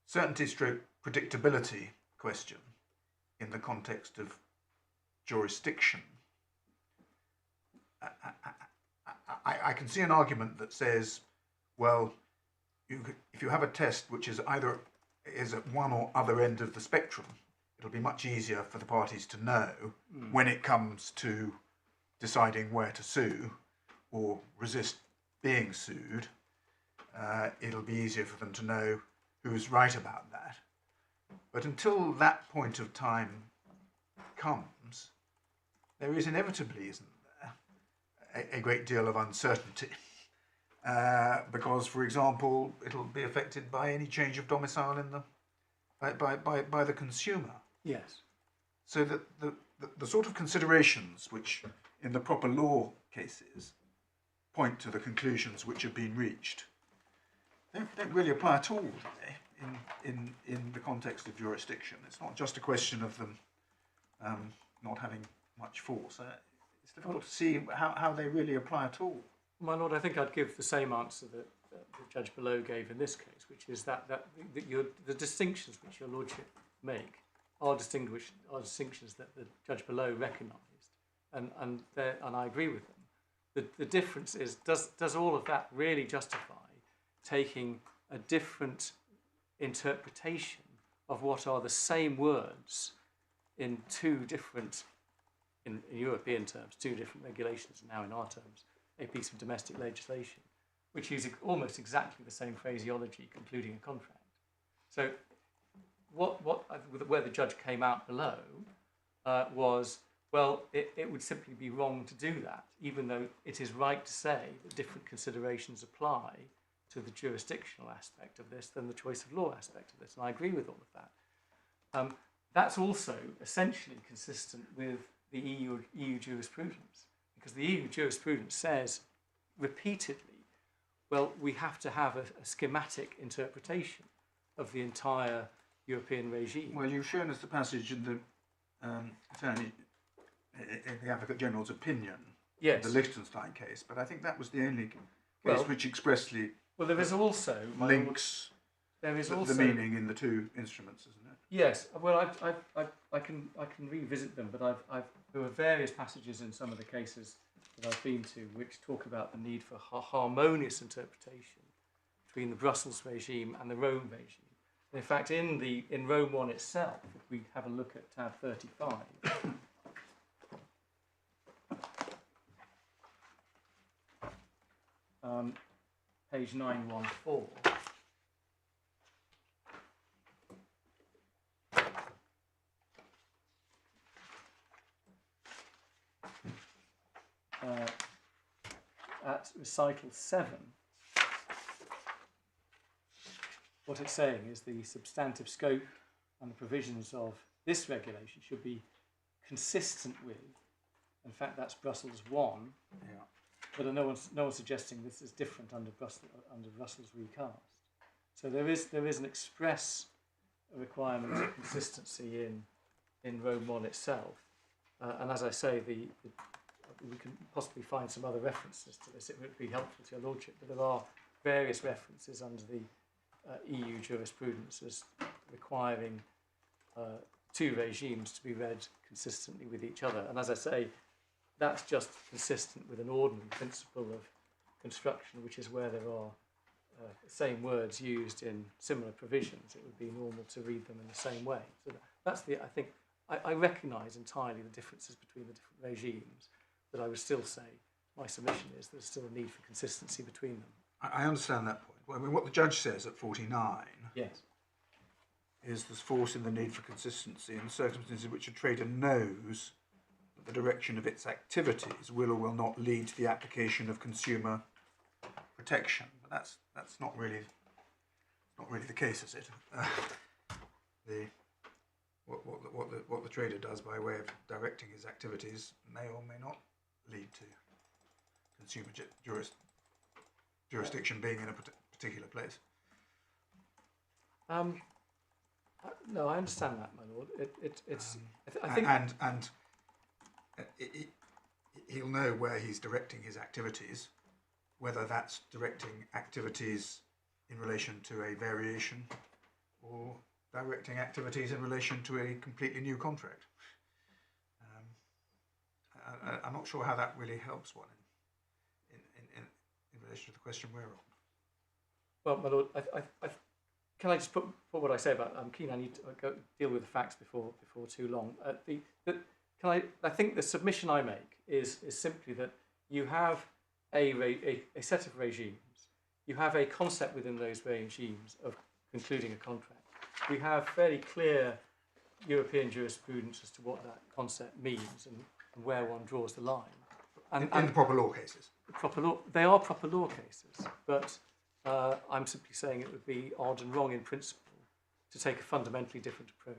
certainty/predictability question in the context of jurisdiction, I can see an argument that says, well, if you have a test which is either at one or other end of the spectrum, it'll be much easier for the parties to know when it comes to deciding where to sue or resist being sued. It'll be easier for them to know who's right about that. But until that point of time comes, there is inevitably, isn't there, a great deal of uncertainty. Because, for example, it'll be affected by any change of domicile in by the consumer. Yes. So that the sort of considerations which, in the proper law cases, point to the conclusions which have been reached, don't really apply at all, do they, in the context of jurisdiction. It's not just a question of them not having much force. It's difficult to see how they really apply at all. My Lord, I think I'd give the same answer that the judge below gave in this case, which is that the distinctions which your Lordship make are distinctions that the judge below recognised, and I agree with them. The difference is, does all of that really justify taking a different interpretation of what are the same words in two different, in European terms, two different regulations, and now in our terms, a piece of domestic legislation, which uses almost exactly the same phraseology concluding a contract. So where the judge came out below was, well, it would simply be wrong to do that, even though it is right to say that different considerations apply to the jurisdictional aspect of this than the choice of law aspect of this, and I agree with all of that. That's also essentially consistent with the EU jurisprudence, because the EU jurisprudence says repeatedly, well, we have to have a schematic interpretation of the entire European regime. Well, you've shown us the passage in the in the Advocate General's opinion, yes, the Liechtenstein case, but I think that was the only case which expressly there is also links the meaning in the two instruments, isn't it? Yes. Well, I can revisit them, but there were various passages in some of the cases that I've been to which talk about the need for harmonious interpretation between the Brussels regime and the Rome regime. And in fact, in Rome 1 itself, if we have a look at tab 35, page 914. At recital 7, what it's saying is the substantive scope and the provisions of this regulation should be consistent with, in fact that's Brussels 1, Yeah. but no one's suggesting this is different under Brussels recast. So there is an express requirement of consistency in Rome 1 itself. And as I say, we can possibly find some other references to this. It would be helpful to your Lordship, but there are various references under the EU jurisprudence as requiring two regimes to be read consistently with each other. And as I say, that's just consistent with an ordinary principle of construction, which is where there are the same words used in similar provisions. It would be normal to read them in the same way. So that's I think, I recognise entirely the differences between the different regimes, but I would still say my submission is there's still a need for consistency between them. I understand that point. Well, I mean, what the judge says at 49 Yes. is there's force in the need for consistency in circumstances in which a trader knows that the direction of its activities will or will not lead to the application of consumer protection. But that's not really the case, is it? What the trader does by way of directing his activities may or may not lead to consumer jurisdiction being in a particular place. No, I understand that, my lord. I think He'll know where he's directing his activities, whether that's directing activities in relation to a variation or directing activities in relation to a completely new contract. I'm not sure how that really helps one in relation to the question we're on. Well, my lord, can I just put what I say about? I'm keen. I need to deal with the facts before too long. I think the submission I make is simply that you have a set of regimes. You have a concept within those regimes of concluding a contract. We have fairly clear European jurisprudence as to what that concept means and where one draws the line. In the proper law cases. Proper law, they are proper law cases, but I'm simply saying it would be odd and wrong in principle to take a fundamentally different approach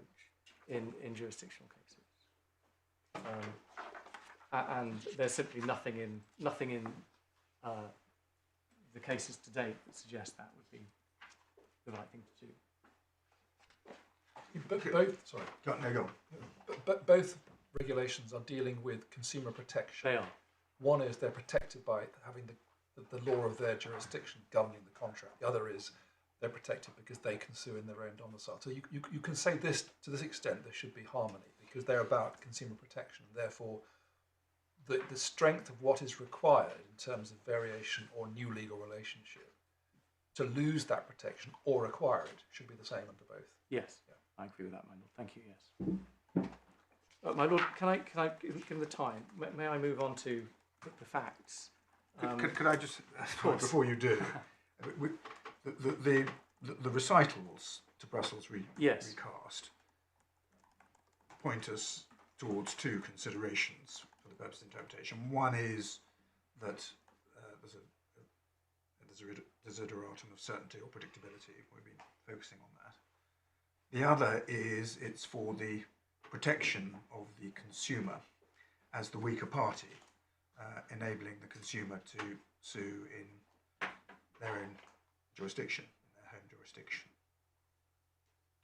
in jurisdictional cases. And there's simply nothing in the cases to date that suggests that would be the right thing to do. Both regulations are dealing with consumer protection. They are. One is they're protected by having the law of their jurisdiction governing the contract. The other is they're protected because they can sue in their own domicile. So you can say this to this extent there should be harmony because they're about consumer protection. Therefore, the strength of what is required in terms of variation or new legal relationship to lose that protection or acquire it should be the same under both. Yes, yeah. I agree with that, my lord. Thank you. Yes, my lord. Can I given the time? May I move on to the facts? Could I just, before you do, the recitals to Brussels recast point us towards two considerations for the purpose of interpretation. One is that there's a desideratum of certainty or predictability. We've been focusing on that. The other is it's for the protection of the consumer as the weaker party, enabling the consumer to sue in their own jurisdiction, in their home jurisdiction.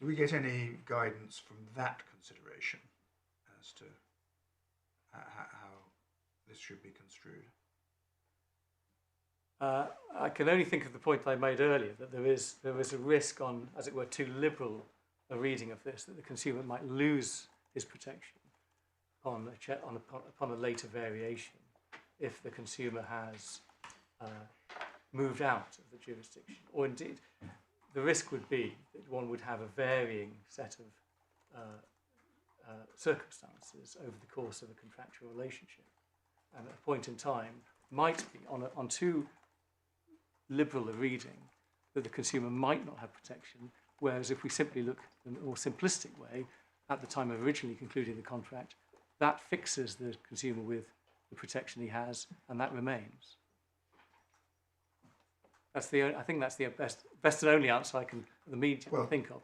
Do we get any guidance from that consideration as to how this should be construed? I can only think of the point I made earlier, that there is a risk on, as it were, too liberal a reading of this, that the consumer might lose his protection upon a later variation if the consumer has moved out of the jurisdiction. Or indeed, the risk would be that one would have a varying set of circumstances over the course of a contractual relationship. And at a point in time might be on too liberal a reading that the consumer might not have protection, whereas if we simply look in a more simplistic way at the time of originally concluding the contract, that fixes the consumer with the protection he has, and that remains. I think that's the best and only answer I can immediately Well, think of.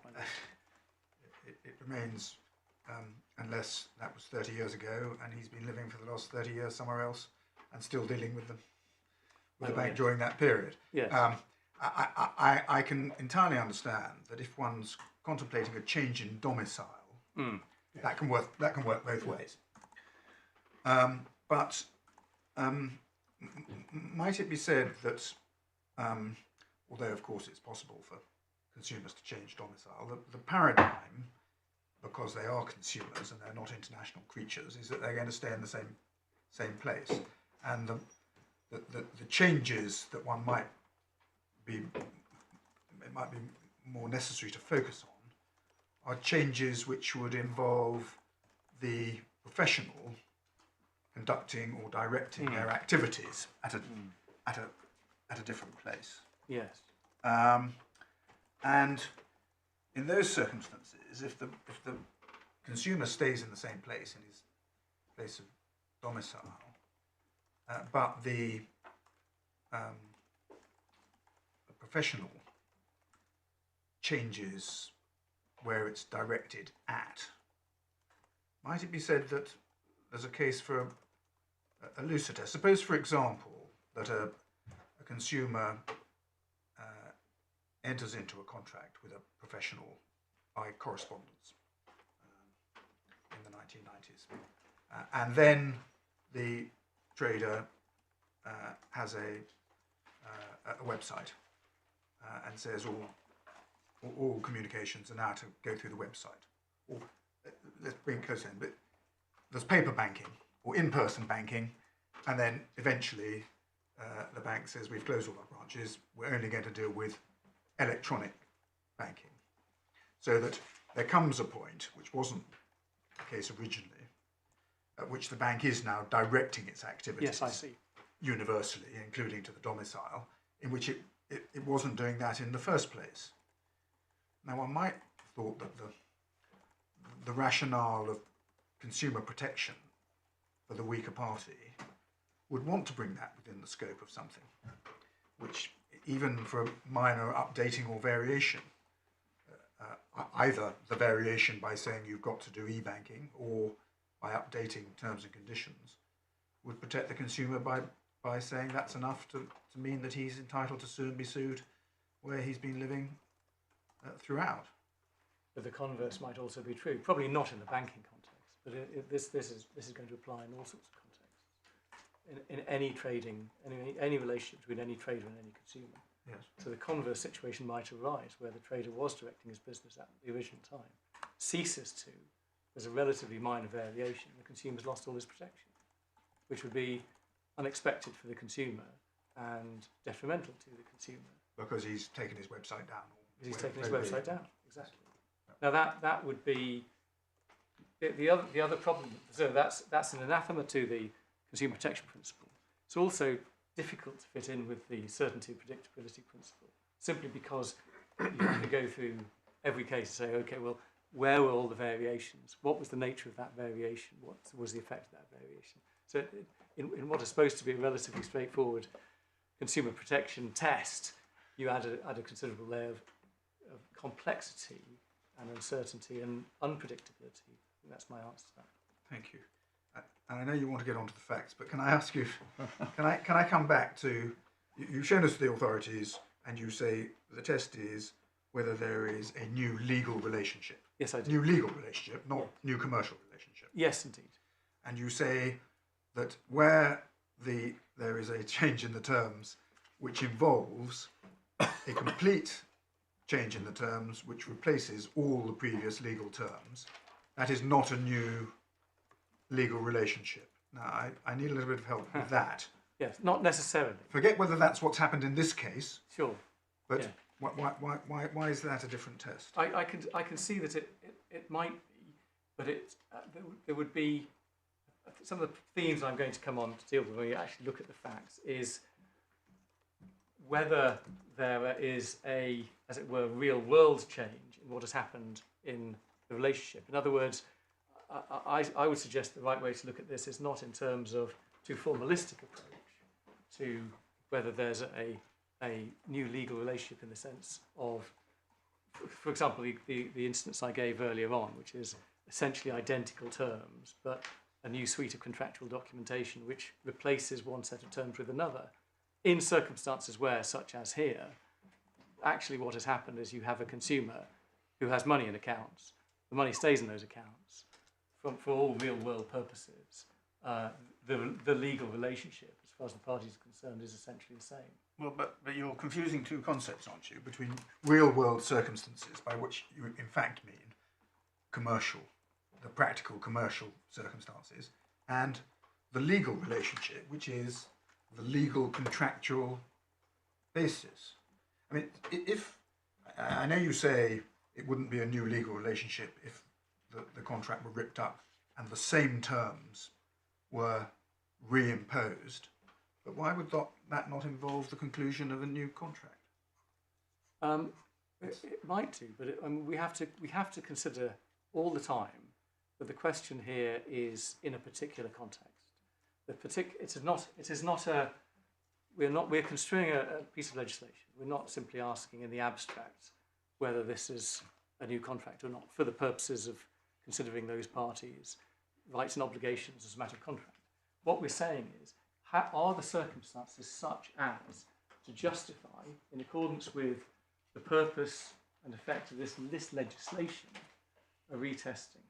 It remains, unless that was 30 years ago and he's been living for the last 30 years somewhere else and still dealing with the bank during that period. Yes. I can entirely understand that if one's contemplating a change in domicile, that can work both ways. But might it be said that, although of course it's possible for consumers to change domicile, the paradigm, because they are consumers and they're not international creatures, is that they're going to stay in the same place, and the changes that one might be more necessary to focus on are changes which would involve the professional conducting or directing their activities at a different place. Yes. And in those circumstances, if the consumer stays in the same place, in his place of domicile, but the professional changes where it's directed at, might it be said that there's a case for a looser test? Suppose, for example, that a consumer enters into a contract with a professional by correspondence in the 1990s, and then the trader has a website and says all communications are now to go through the website. Or let's bring it closer in, but there's paper banking or in-person banking, and then eventually the bank says we've closed all our branches, we're only going to deal with electronic banking. So that there comes a point, which wasn't the case originally, at which the bank is now directing its activities. Yes, I see. Universally, including to the domicile, in which it wasn't doing that in the first place. Now, one might have thought that the rationale of consumer protection for the weaker party would want to bring that within the scope of something, which, even for a minor updating or variation, either the variation by saying you've got to do e-banking or by updating terms and conditions, would protect the consumer by saying that's enough to mean that he's entitled to sue and be sued where he's been living throughout. But the converse might also be true. Probably not in the banking context, but this is going to apply in all sorts of contexts. In any trading, any relationship between any trader and any consumer. Yes. So the converse situation might arise where the trader was directing his business at the original time, ceases to, there's a relatively minor variation, the consumer's lost all his protection, which would be unexpected for the consumer and detrimental to the consumer. Because he's taken his website down. He's taken his website down, exactly. Now that would be the other problem. So that's an anathema to the consumer protection principle. It's also difficult to fit in with the certainty and predictability principle, simply because you have to go through every case and say, okay, well, where were all the variations? What was the nature of that variation? What was the effect of that variation? So in what is supposed to be a relatively straightforward consumer protection test, you add a considerable layer of complexity and uncertainty and unpredictability. And that's my answer to that. Thank you. And I know you want to get on to the facts, but can I ask you, can I come back to, you've shown us the authorities and you say the test is whether there is a new legal relationship. Yes, I do. New legal relationship, not new commercial relationship. Yes, indeed. And you say that where there is a change in the terms which involves a complete change in the terms which replaces all the previous legal terms, that is not a new legal relationship. Now, I need a little bit of help with that. Yes, not necessarily. Forget whether that's what's happened in this case. Sure. But yeah. why is that a different test? I can see that it might be, but there would be some of the themes I'm going to come on to deal with when you actually look at the facts is whether there is a, as it were, real world change in what has happened in the relationship. In other words, I would suggest the right way to look at this is not in terms of too formalistic approach to whether there's a a new legal relationship in the sense of, for example, the instance I gave earlier on, which is essentially identical terms, but a new suite of contractual documentation which replaces one set of terms with another, in circumstances where, such as here, actually what has happened is you have a consumer who has money in accounts. The money stays in those accounts for all real-world purposes. The legal relationship, as far as the parties are concerned, is essentially the same. Well, but you're confusing two concepts, aren't you? Between real-world circumstances, by which you in fact mean commercial, the practical commercial circumstances, and the legal relationship, which is the legal contractual basis. I mean, if I know you say it wouldn't be a new legal relationship if the contract were ripped up and the same terms were reimposed, but why would that not involve the conclusion of a new contract? It might do, but we have to consider all the time that the question here is in a particular context. We're construing a piece of legislation. We're not simply asking in the abstract whether this is a new contract or not, for the purposes of considering those parties' rights and obligations as a matter of contract. What we're saying is, are the circumstances such as to justify, in accordance with the purpose and effect of this legislation, a retesting?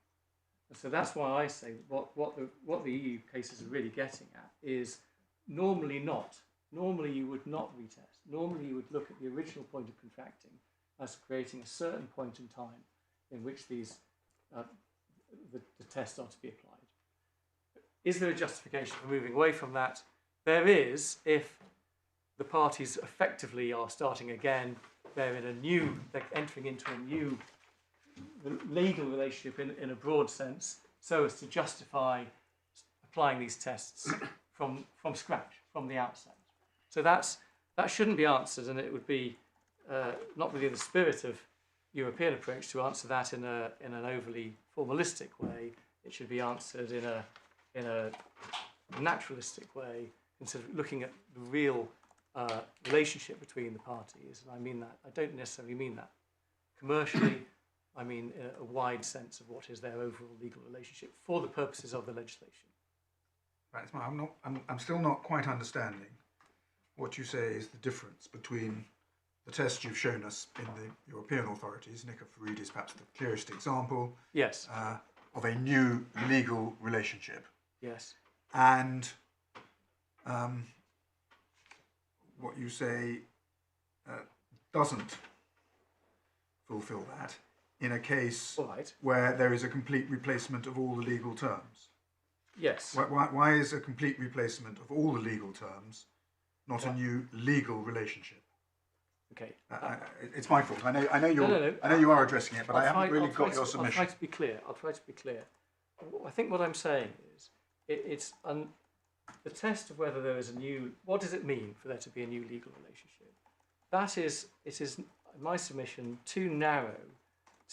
And so that's why I say what the EU cases are really getting at is normally not. Normally you would not retest. Normally you would look at the original point of contracting as creating a certain point in time in which these the tests are to be applied. Is there a justification for moving away from that? There is, if the parties effectively are starting again, they're entering into a new legal relationship in a broad sense, so as to justify applying these tests from scratch, from the outset. So that shouldn't be answered, and it would be not really the spirit of European approach to answer that in an overly formalistic way. It should be answered in a naturalistic way, looking at the real relationship between the parties. And I mean that. I don't necessarily mean that commercially. I mean in a wide sense of what is their overall legal relationship for the purposes of the legislation. Right, I'm still not quite understanding what you say is the difference between the test you've shown us in the European authorities. Nicola Farid is perhaps the clearest example. Yes. Of a new legal relationship. Yes. And what you say doesn't fulfil that in a case where there is a complete replacement of all the legal terms. Yes. Why is a complete replacement of all the legal terms not a new legal relationship? Okay. It's my fault. I know you're. No. I know you are addressing it, but I haven't really got your submission. I'll try to be clear. I think what I'm saying is, the test of whether there is a new. What does it mean for there to be a new legal relationship? It is in my submission too narrow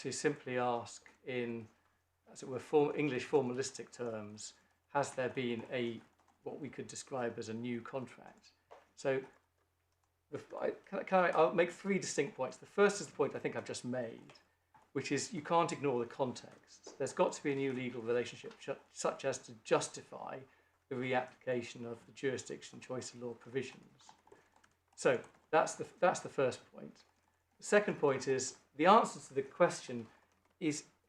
to simply ask in, as it were, English formalistic terms, has there been what we could describe as a new contract? So. I'll make three distinct points. The first is the point I think I've just made, which is you can't ignore the context. There's got to be a new legal relationship such as to justify the reapplication of the jurisdiction choice of law provisions. So that's the first point. The second point is the answer to the question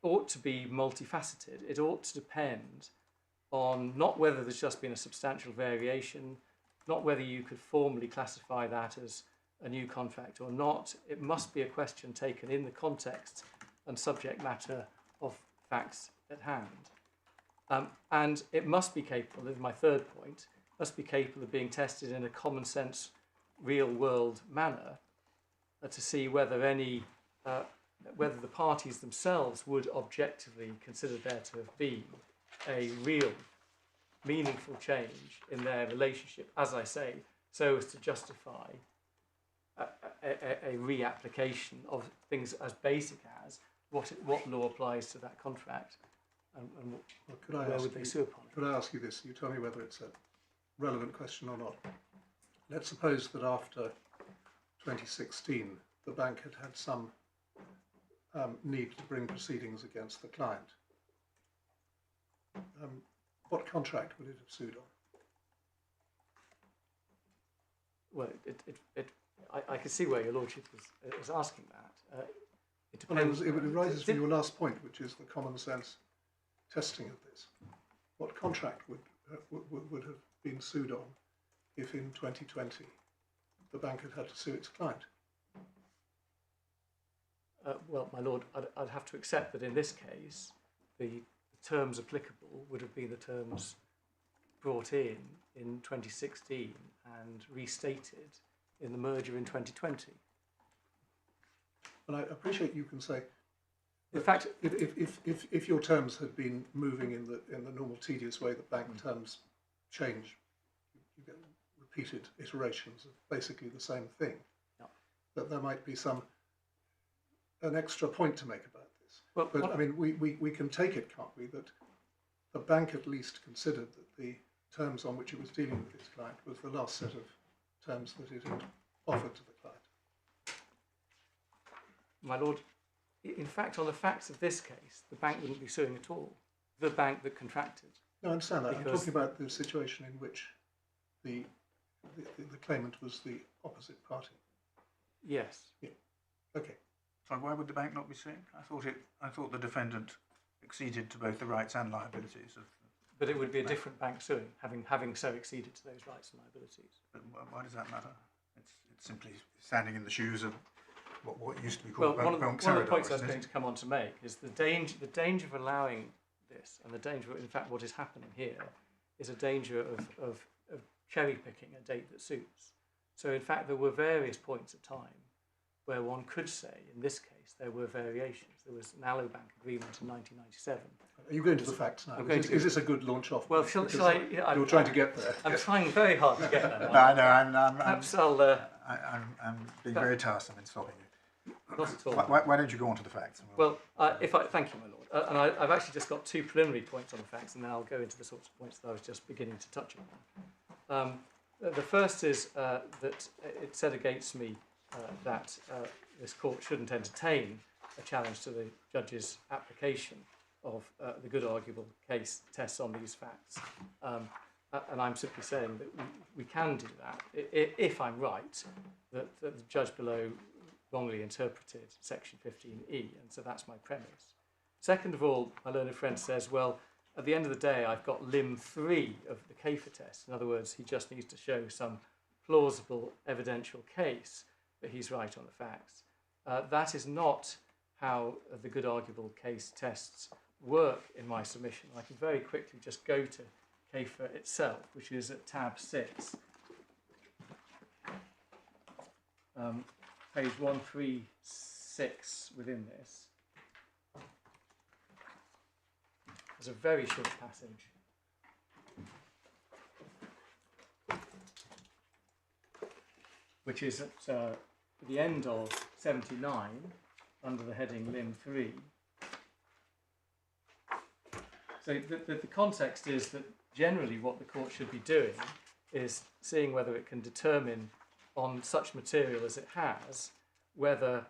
ought to be multifaceted. It ought to depend on not whether there's just been a substantial variation, not whether you could formally classify that as a new contract or not. It must be a question taken in the context and subject matter of facts at hand. And it must be capable, this is my third point, must be capable of being tested in a common sense, real world manner to see whether whether the parties themselves would objectively consider there to have been a real meaningful change in their relationship, as I say, so as to justify a reapplication of things as basic as what law applies to that contract and where would they sue upon it. Could I ask you this? You tell me whether it's a relevant question or not. Let's suppose that after 2016 the bank had had some need to bring proceedings against the client, what contract would it have sued on? Well, I can see where your lordship is asking that. It Well, depends. it arises from your last point, which is the common sense testing of this. What contract would have been sued on if in 2020 the bank had to sue its client? Well, my lord, I'd have to accept that in this case, the terms applicable would have been the terms brought in 2016 and restated in the merger in 2020. And I appreciate you can say, In fact, if your terms had been moving in the normal tedious way that bank terms change, you get repeated iterations of basically the same thing, yeah. that there might be an extra point to make about this. Well, but I mean, we can take it, can't we, that the bank at least considered that the terms on which it was dealing with its client was the last set of terms that it had offered to the client. My lord, in fact, on the facts of this case, the bank wouldn't be suing at all. The bank that contracted. No, I understand that. I'm Because- talking about the situation in which the claimant was the opposite party. Yes. Okay. So why would the bank not be suing? I thought the defendant acceded to both the rights and liabilities of. But it would be a different bank suing, having so acceded to those rights and liabilities. But why does that matter? It's simply standing in the shoes of what used to be called Well, one of Bank the points Audi, I was going to come on to make is the danger of allowing this, and the danger, in fact, what is happening here, is a danger of cherry picking a date that suits. So, in fact, there were various points of time where one could say, in this case, there were variations. There was an Alobank agreement in 1997. Are you going to the facts now? Is this a good launch off? Well, shall I? Yeah, You're trying to get there. I'm trying very hard to get there. No, I'm Perhaps I'll. being very tiresome in stopping you. Not at all. Why don't you go on to the facts? Well, thank you, my lord. And I've actually just got two preliminary points on the facts, and then I'll go into the sorts of points that I was just beginning to touch upon. The first is that it said against me that this court shouldn't entertain a challenge to the judge's application of the good arguable case tests on these facts. And I'm simply saying that we can do that if I'm right, that the judge below wrongly interpreted section 15E, and so that's my premise. Second of all, my learned friend says, well, at the end of the day, I've got limb 3 of the CAFA test. In other words, he just needs to show some plausible evidential case that he's right on the facts. That is not how the good arguable case tests work in my submission. I can very quickly just go to CAFA itself, which is at tab 6. Page 136 within this. There's a very short passage. Which is at the end of 79, under the heading limb 3. So the context is that generally what the court should be doing is seeing whether it can determine on such material as it has, whether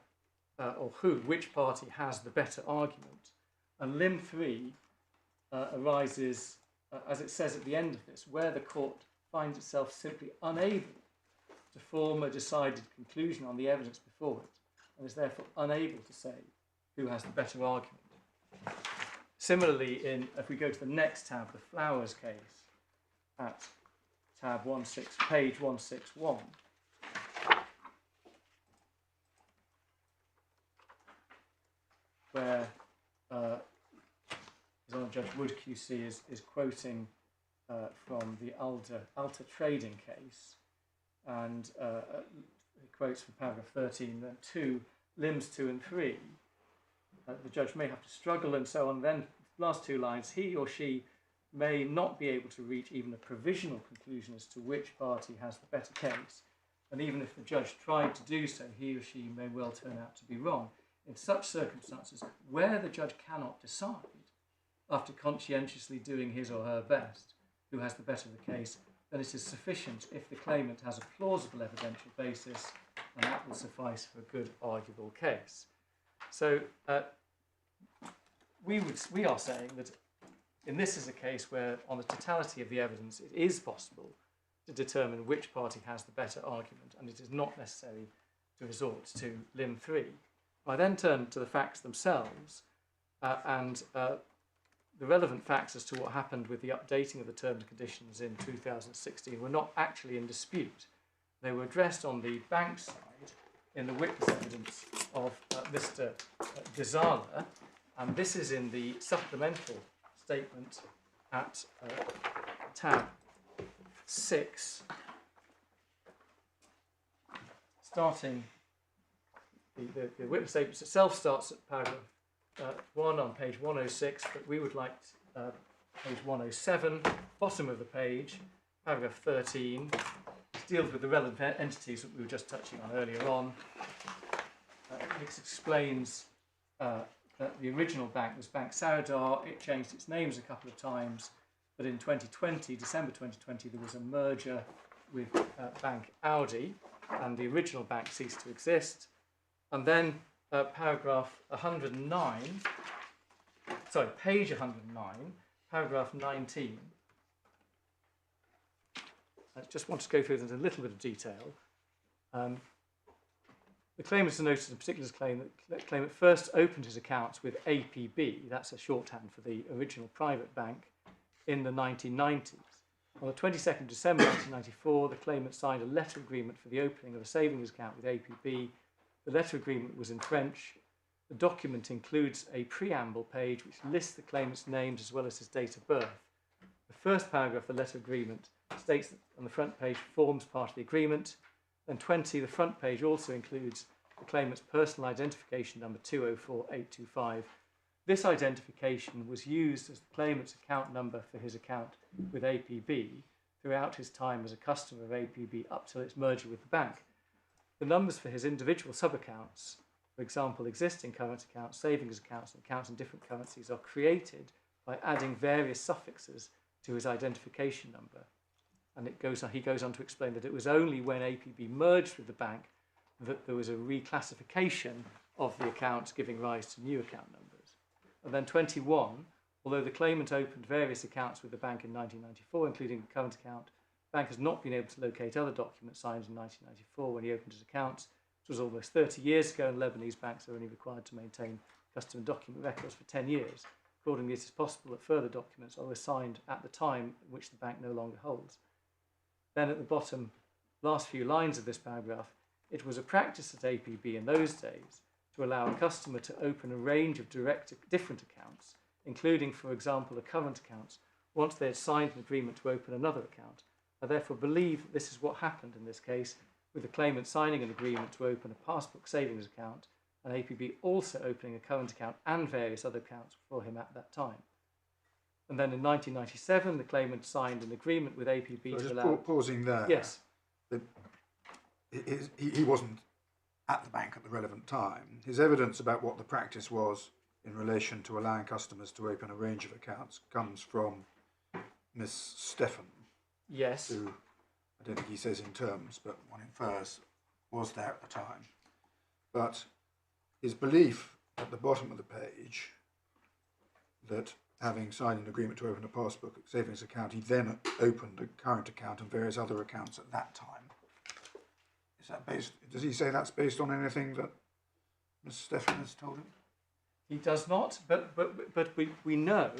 or which party has the better argument. And limb 3 arises, as it says at the end of this, where the court finds itself simply unable to form a decided conclusion on the evidence before it, and is therefore unable to say who has the better argument. Similarly, if we go to the next tab, the Flowers case, at page 161, where His Honour Judge Wood QC is quoting from the Alta trading case, and he quotes from paragraph 13 that limbs 2 and 3, the judge may have to struggle and so on. Then last two lines, he or she may not be able to reach even a provisional conclusion as to which party has the better case, and even if the judge tried to do so, he or she may well turn out to be wrong. In such circumstances, where the judge cannot decide, after conscientiously doing his or her best, who has the better of the case, then it is sufficient if the claimant has a plausible evidential basis, and that will suffice for a good arguable case. So we are saying that in this is a case where, on the totality of the evidence, it is possible to determine which party has the better argument, and it is not necessary to resort to limb 3. I then turn to the facts themselves, and the relevant facts as to what happened with the updating of the terms and conditions in 2016 were not actually in dispute. They were addressed on the bank side in the witness evidence of Mr. Ghazala, and this is in the supplemental statement at tab 6, starting the witness statement itself starts at paragraph 1 on page 106, but we would like page 107, bottom of the page, paragraph 13, which deals with the relevant entities that we were just touching on earlier on. It explains that the original bank was Bank Saudar. It changed its names a couple of times, but in 2020, December 2020, there was a merger with Bank Audi, and the original bank ceased to exist. And then paragraph 109, sorry, page 109, paragraph 19. I just want to go through this in a little bit of detail. The claimant noted in particular claim that the claimant first opened his accounts with APB, that's a shorthand for the original private bank, in the 1990s. On the 22nd of December 1994, the claimant signed a letter agreement for the opening of a savings account with APB. The letter agreement was in French. The document includes a preamble page which lists the claimant's names as well as his date of birth. The first paragraph of the letter agreement states that on the front page forms part of the agreement. Then 20, the front page also includes the claimant's personal identification number 204825. This identification was used as the claimant's account number for his account with APB throughout his time as a customer of APB up till its merger with the bank. The numbers for his individual sub-accounts, for example, existing current accounts, savings accounts, and accounts in different currencies, are created by adding various suffixes to his identification number. And he goes on to explain that it was only when APB merged with the bank that there was a reclassification of the accounts giving rise to new account numbers. And then 21, although the claimant opened various accounts with the bank in 1994, including the current account, the bank has not been able to locate other documents signed in 1994 when he opened his accounts. It was almost 30 years ago, and Lebanese banks are only required to maintain custom document records for 10 years. Accordingly, it is possible that further documents are signed at the time in which the bank no longer holds. Then at the bottom, last few lines of this paragraph, it was a practice at APB in those days to allow a customer to open a range of different accounts, including, for example, a current account, once they had signed an agreement to open another account. I therefore believe that this is what happened in this case, with the claimant signing an agreement to open a passbook savings account and APB also opening a current account and various other accounts for him at that time. And then in 1997, the claimant signed an agreement with APB to allow... Pausing there. Yes. He wasn't at the bank at the relevant time. His evidence about what the practice was in relation to allowing customers to open a range of accounts comes from Miss Stephan. Yes. Who, I don't think he says in terms, but one infers, was there at the time. But his belief at the bottom of the page that having signed an agreement to open a passbook savings account, he then opened a current account and various other accounts at that time. Is that based? Does he say that's based on anything that Ms. Stephan has told him? He does not, but we know,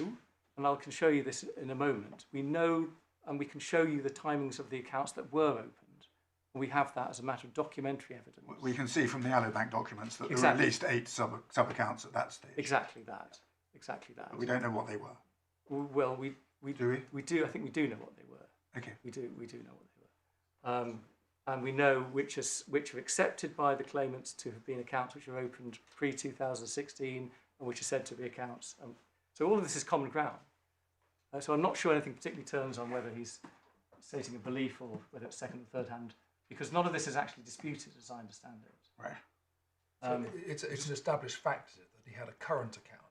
and I can show you this in a moment, we know and we can show you the timings of the accounts that were opened. And we have that as a matter of documentary evidence. We can see from the Alobank documents that Exactly. there were at least 8 sub-accounts at that stage. Exactly that. Exactly that. But we don't know what they were. Well, we Do we? We do. I think we do know what they were. Okay. We do know what they were. And we know which are accepted by the claimants to have been accounts which are opened pre-2016 and which are said to be accounts. So all of this is common ground. So I'm not sure anything particularly turns on whether he's stating a belief or whether it's second or third hand, because none of this is actually disputed, as I understand it. Right. So it's an established fact that he had a current account,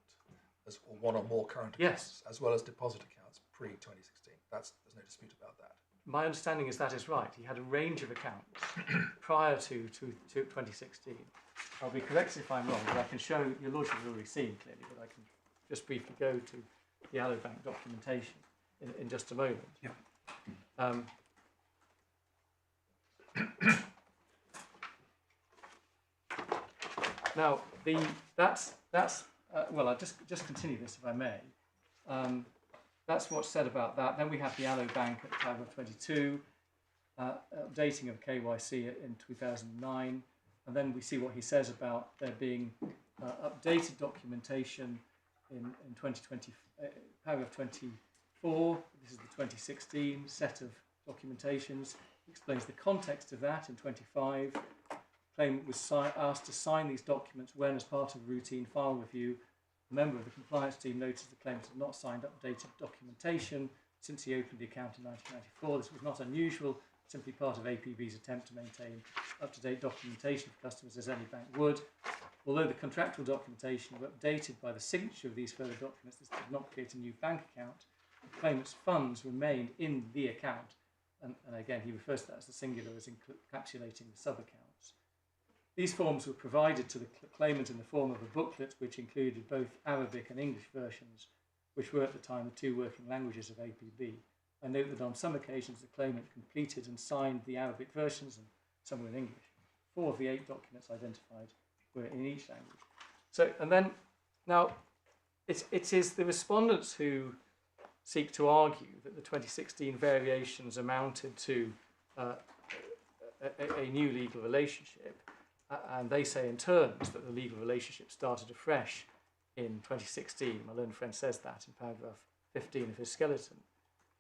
or one or more current accounts, Yes. as well as deposit accounts pre-2016. There's no dispute about that. my understanding is that is right. He had a range of accounts prior to 2016. I'll be corrected if I'm wrong, but I can show, your Lordship has already seen clearly, but I can just briefly go to the Bank documentation in just a moment. Yeah. Now, well, I'll just continue this if I may. That's what's said about that. Then we have the Bank at paragraph 22, updating of KYC in 2009. And then we see what he says about there being updated documentation in 2020, paragraph 24. This is the 2016 set of documentations. He explains the context of that in 25. Claimant was asked to sign these documents when, as part of routine file review, a member of the compliance team noticed the claimant had not signed updated documentation since he opened the account in 1994. This was not unusual, simply part of APB's attempt to maintain up-to-date documentation for customers as any bank would. Although the contractual documentation were updated by the signature of these further documents, this did not create a new bank account. The claimant's funds remained in the account, and again he refers to that as the singular as encapsulating the sub-accounts. These forms were provided to the claimant in the form of a booklet which included both Arabic and English versions, which were at the time the two working languages of APB. I note that on some occasions the claimant completed and signed the Arabic versions and some were in English. 4 of the 8 documents identified were in each language. So, and then, now, it is the respondents who seek to argue that the 2016 variations amounted to a new legal relationship, and they say in terms that the legal relationship started afresh in 2016. My learned friend says that in paragraph 15 of his skeleton.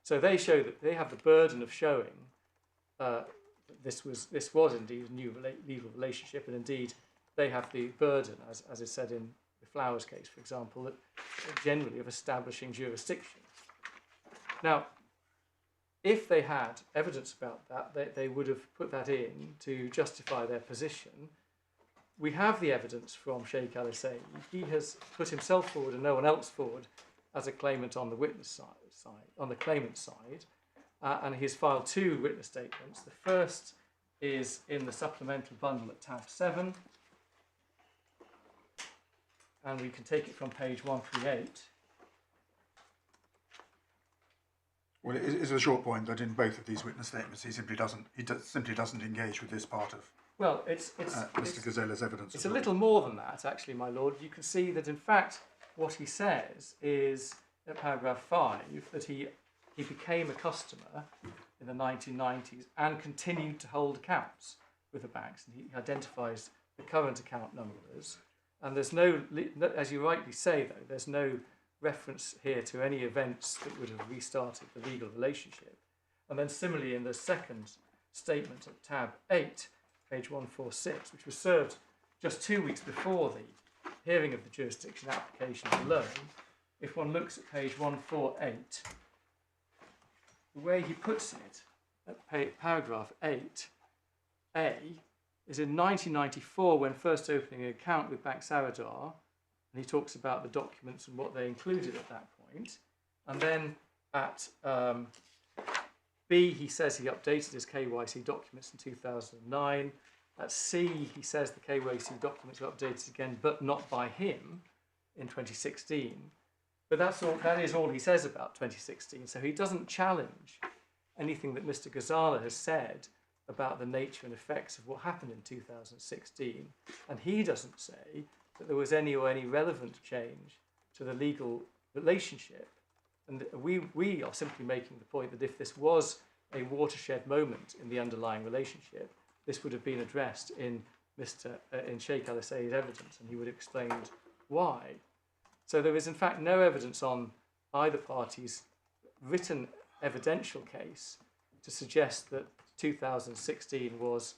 So they show that they have the burden of showing that this was indeed a new legal relationship, and indeed they have the burden, as is said in the Flowers case, for example, that generally of establishing jurisdiction. Now, if they had evidence about that, they would have put that in to justify their position. We have the evidence from Sheikh Alesayi. He has put himself forward and no one else forward as a claimant on the witness side, on the claimant side, and he's filed 2 witness statements. The first is in the supplemental bundle at tab 7, and we can take it from page 138. Well, it is a short point that in both of these witness statements he simply doesn't engage with this part of Mr. Gazella's evidence. It's a little more than that, actually, my lord. You can see that in fact what he says is at paragraph 5 that he became a customer in the 1990s and continued to hold accounts with the banks, and he identifies the current account numbers. And there's no, as you rightly say though, there's no reference here to any events that would have restarted the legal relationship. And then similarly in the second statement at tab 8, page 146, which was served just 2 weeks before the hearing of the jurisdiction application alone, if one looks at page 148, the way he puts it at paragraph 8a is in 1994 when first opening an account with Bank Saradar, and he talks about the documents and what they included at that point. And then at B, he says he updated his KYC documents in 2009. At C, he says the KYC documents were updated again, but not by him in 2016. But that is all he says about 2016. So he doesn't challenge anything that Mr. Ghazala has said about the nature and effects of what happened in 2016. And he doesn't say that there was any relevant change to the legal relationship. And we are simply making the point that if this was a watershed moment in the underlying relationship, this would have been addressed in Sheikh Alesayi's evidence, and he would have explained why. So there is in fact no evidence on either party's written evidential case to suggest that 2016 was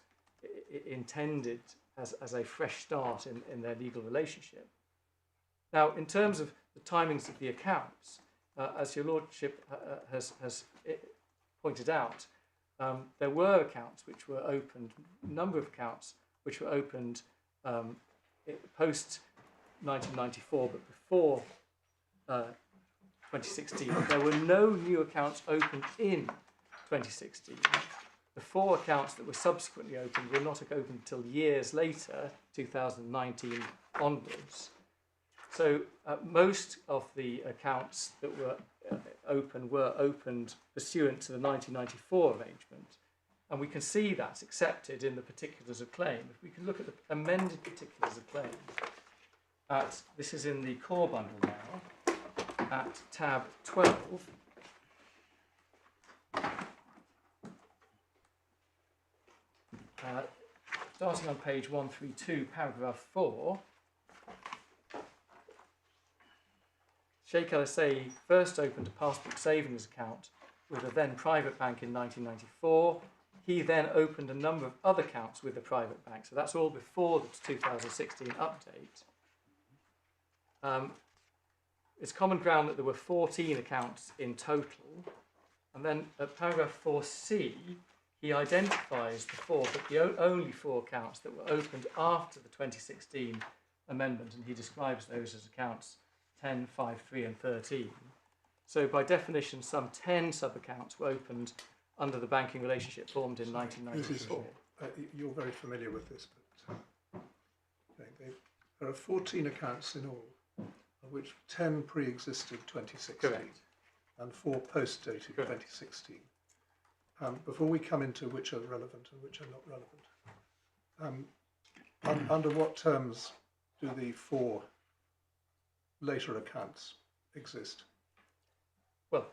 intended as a fresh start in their legal relationship. Now, in terms of the timings of the accounts, as your lordship has pointed out, there were accounts which were opened, a number of accounts which were opened post 1994, but before 2016. There were no new accounts opened in 2016. The 4 accounts that were subsequently opened were not opened until years later, 2019 onwards. So most of the accounts that were opened pursuant to the 1994 arrangement, and we can see that's accepted in the particulars of claim. If we can look at the amended particulars of claim, this is in the core bundle now, at tab 12. Starting on page 132, paragraph 4, Sheikh Alesayi first opened a passbook savings account with a then private bank in 1994. He then opened a number of other accounts with the private bank. So that's all before the 2016 update. It's common ground that there were 14 accounts in total. And then at paragraph 4c, he identifies the 4, but the only 4 accounts that were opened after the 2016 amendment, and he describes those as accounts 10, 5, 3 and 13. So by definition, some 10 sub-accounts were opened under the banking relationship formed in 1994. You're very familiar with this, but there are 14 accounts in all, of which 10 pre-existed 2016 Correct. and 4 post-dated 2016. Before we come into which are relevant and which are not relevant, under what terms do the 4 later accounts exist? Well,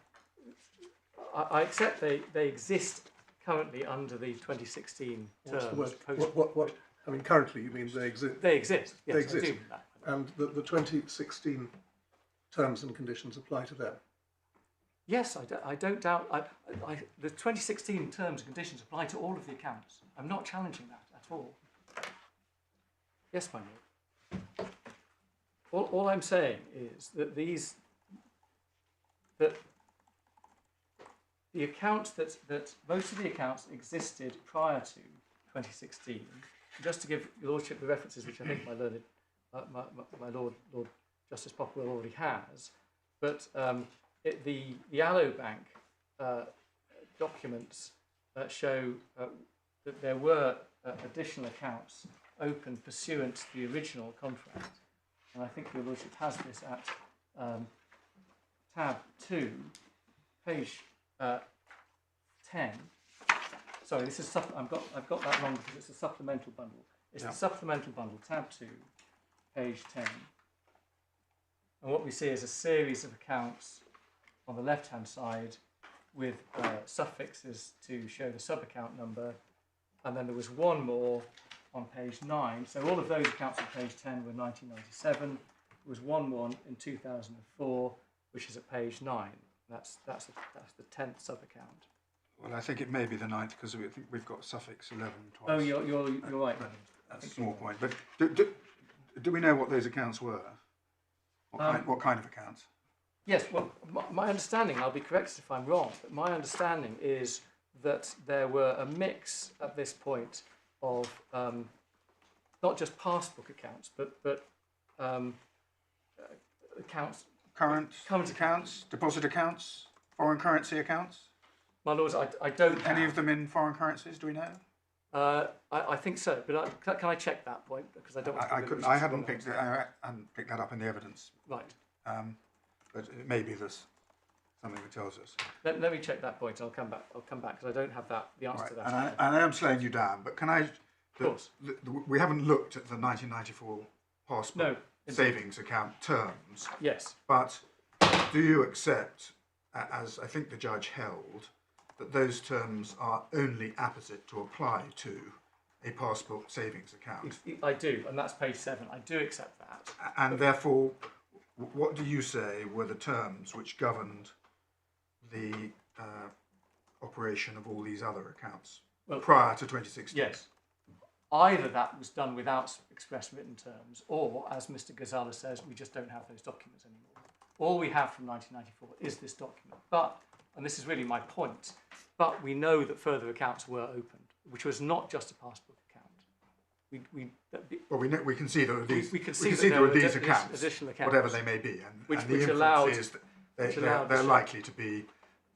I accept they exist currently under the 2016 terms. What's the word? What? I mean, currently you mean they exist? They exist. Yes, They exist. I do that. And the 2016 terms and conditions apply to them? Yes, I don't doubt. The 2016 terms and conditions apply to all of the accounts. I'm not challenging that at all. Yes, my lord. All I'm saying is that the accounts that most of the accounts existed prior to 2016. Just to give your lordship the references, which I think my Lord Justice Popplewell already has, but the Allo Bank documents show that there were additional accounts opened pursuant to the original contract, and I think your lordship has this at tab 2, page 10. Sorry, this is I've got that wrong because it's a supplemental bundle. It's the supplemental bundle, tab 2, page 10. And what we see is a series of accounts on the left-hand side with suffixes to show the sub-account number, and then there was one more on page 9. So all of those accounts on page 10 were 1997. There was one more in 2004, which is at page 9. That's the 10th sub-account. Well, I think it may be the 9th because we think we've got suffix 11 twice. Oh, you're right. That's a small point. But do we know what those accounts were? What kind of accounts? Yes, well, my understanding, I'll be corrected if I'm wrong, but my understanding is that there were a mix at this point of not just passbook accounts, but accounts. Current accounts, deposit accounts, foreign currency accounts? My lords, I don't have. Any of them in foreign currencies, do we know? I think so, but can I check that point? Because I don't want to I hadn't picked that up in the evidence. Right. But maybe there's something that tells us. Let me check that point. I'll come back because I don't have the answer to that. And I am slowing you down, but can I? Of course. We haven't looked at the 1994 passport No, savings account terms. Yes. But do you accept, as I think the judge held, that those terms are only apposite to apply to a passport savings account? I do, and that's page 7. I do accept that. And therefore, what do you say were the terms which governed the operation of all these other accounts prior to 2016? Yes. Either that was done without express written terms, or, as Mr. Ghazala says, we just don't have those documents anymore. All we have from 1994 is this document. But, and this is really my point, but we know that further accounts were opened, which was not just a passbook account. We can see that these. We can see there are these accounts, whatever they may be, and which the allowed, is that they're likely to be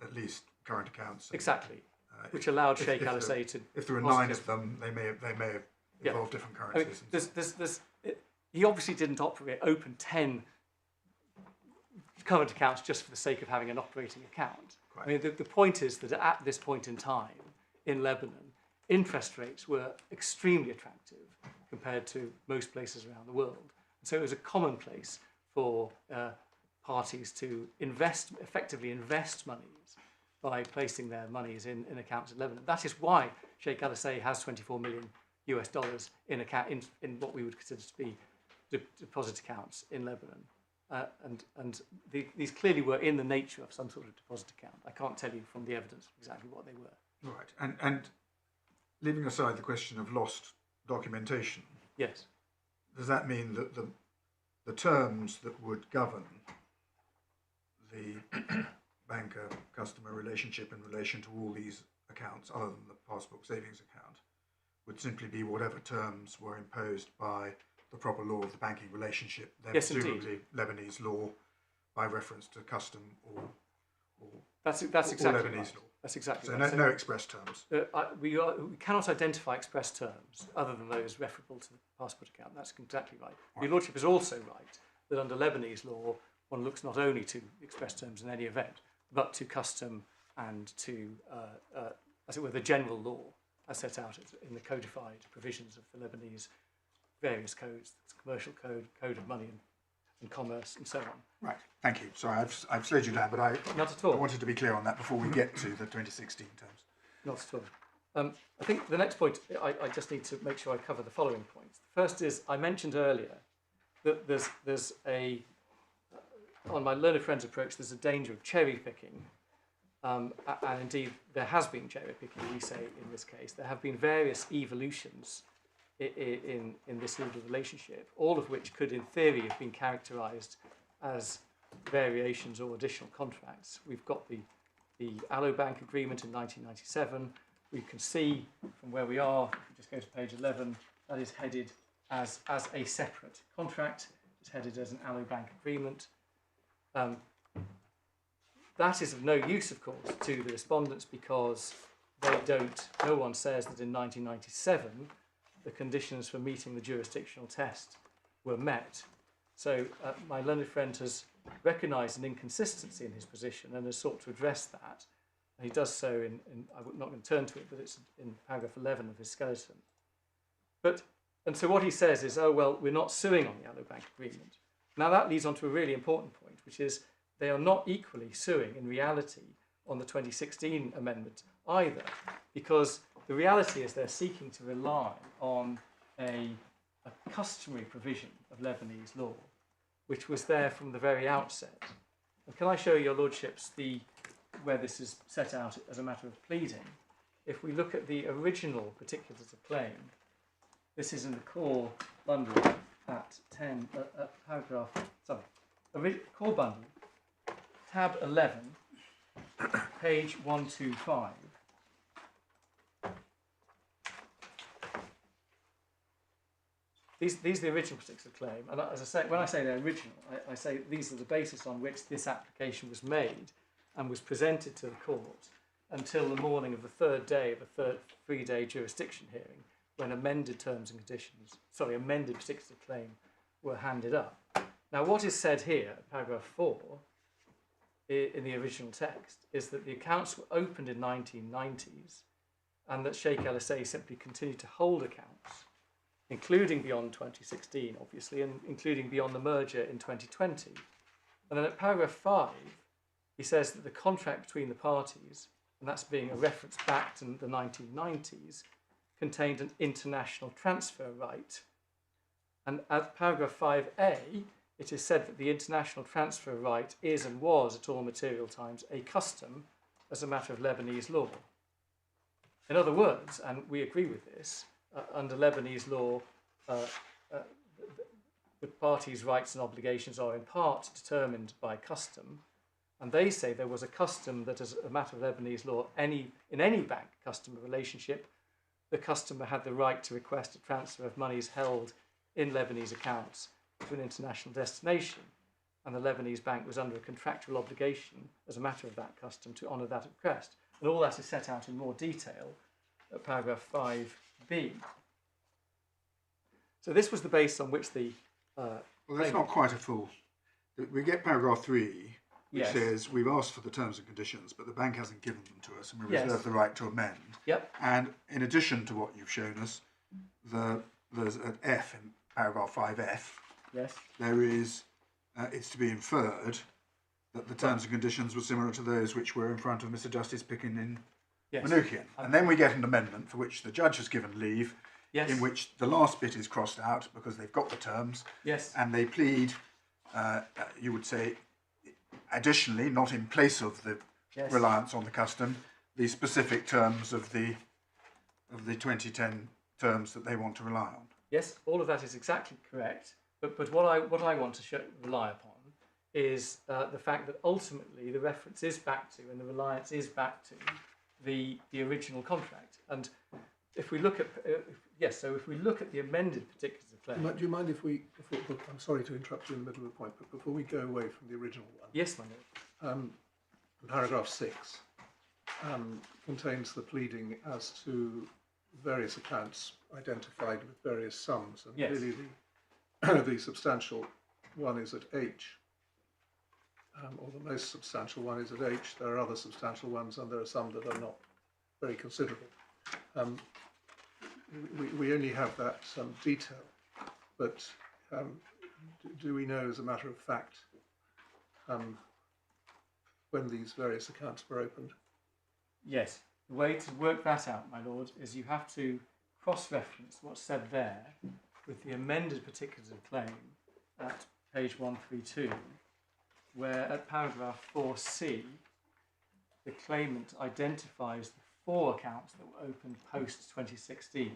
at least current accounts. Exactly, which allowed if- Sheikh if Alesayi to. If there are deposit 9 his- of them, they may have Yeah. involved different I mean, currencies. he obviously didn't open 10 current accounts just for the sake of having an operating account. Quite. I mean, the point is that at this point in time in Lebanon, interest rates were extremely attractive compared to most places around the world. So it was a commonplace for parties to effectively invest monies by placing their monies in accounts in Lebanon. That is why Sheikh Alesayi has $24 million in what we would consider to be deposit accounts in Lebanon. These clearly were in the nature of some sort of deposit account. I can't tell you from the evidence exactly what they were. Right, and leaving aside the question of lost documentation, Yes. does that mean that the terms that would govern the banker-customer relationship in relation to all these accounts, other than the passbook savings account, would simply be whatever terms were imposed by the proper law of the banking relationship, then Yes, presumably Lebanese law by reference to custom or That's or exactly Lebanese right. law? That's exactly So right. no express terms. We cannot identify express terms other than those referable to the passport account. That's exactly right. Your Lordship is also right that under Lebanese law, one looks not only to express terms in any event, but to custom and to, as it were, the general law as set out in the codified provisions of the Lebanese various codes, commercial code, code of money and commerce, and so on. Right, thank you. Sorry, I've slowed you down, but I Not at all. wanted to be clear on that before we get to the 2016 terms. Not at all. I think the next point, I just need to make sure I cover the following points. The first is, I mentioned earlier that there's on my learned friend's approach, there's a danger of cherry picking. And indeed, there has been cherry picking, we say, in this case. There have been various evolutions in this legal relationship, all of which could, in theory, have been characterised as variations or additional contracts. We've got the Alo Bank agreement in 1997. We can see from where we are, if we just go to page 11, that is headed as a separate contract. It's headed as an Alo Bank agreement. That is of no use, of course, to the respondents because no one says that in 1997 the conditions for meeting the jurisdictional test were met. So my learned friend has recognised an inconsistency in his position and has sought to address that. And he does so I'm not going to turn to it, but it's in paragraph 11 of his skeleton. And so what he says is, oh, well, we're not suing on the Alo Bank agreement. Now that leads on to a really important point, which is they are not equally suing in reality on the 2016 amendment either, because the reality is they're seeking to rely on a customary provision of Lebanese law, which was there from the very outset. And can I show your lordships where this is set out as a matter of pleading? If we look at the original particulars of claim, this is in the core bundle at core bundle, tab 11, page 125. These are the original particular claim, and as I say, when I say they're original, I say these are the basis on which this application was made and was presented to the court until the morning of the third day of a three-day jurisdiction hearing, when amended particular claim were handed up. Now, what is said here, paragraph 4, in the original text, is that the accounts were opened in 1990s and that Sheikh Alesayi simply continued to hold accounts, including beyond 2016, obviously, and including beyond the merger in 2020. And then at paragraph 5, he says that the contract between the parties, and that's being a reference back to the 1990s, contained an international transfer right. And at paragraph 5a, it is said that the international transfer right is and was at all material times a custom as a matter of Lebanese law. In other words, and we agree with this, under Lebanese law, the parties' rights and obligations are in part determined by custom, and they say there was a custom that as a matter of Lebanese law, in any bank-customer relationship, the customer had the right to request a transfer of monies held in Lebanese accounts to an international destination, and the Lebanese bank was under a contractual obligation as a matter of that custom to honour that request. And all that is set out in more detail at paragraph 5b. So this was the base on which the... Well, that's not quite a full... We get paragraph 3, which Yes. says we've asked for the terms and conditions, but the bank hasn't given them to us, and we Yes. reserve the right to amend. Yep. And in addition to what you've shown us, there's an F in paragraph 5F. Yes. There is, it's to be inferred that the terms and conditions were similar to those which were in front of Mr. Justice Pickin in Yes. Manukian. And then we get an amendment for which the judge has given leave, Yes. in which the last bit is crossed out because they've got the terms, Yes. and they plead, you would say, additionally, not in place of the Yes. reliance on the custom, the specific terms of the 2010 terms that they want to rely on. Yes, all of that is exactly correct. But what I want to rely upon is the fact that ultimately the reference is back to and the reliance is back to the original contract. And if we look at so if we look at the amended particulars of claim. Do you mind if we? I'm sorry to interrupt you in the middle of the point, but before we go away from the original one. Yes, my lord. Paragraph 6 contains the pleading as to various accounts identified with various sums, and Yes. clearly the substantial one is at H, or the most substantial one is at H. There are other substantial ones, and there are some that are not very considerable. We only have that detail, but do we know, as a matter of fact, when these various accounts were opened? Yes. The way to work that out, my lord, is you have to cross-reference what's said there with the amended particulars of claim at page 132, where at paragraph 4c, the claimant identifies the 4 accounts that were opened post 2016,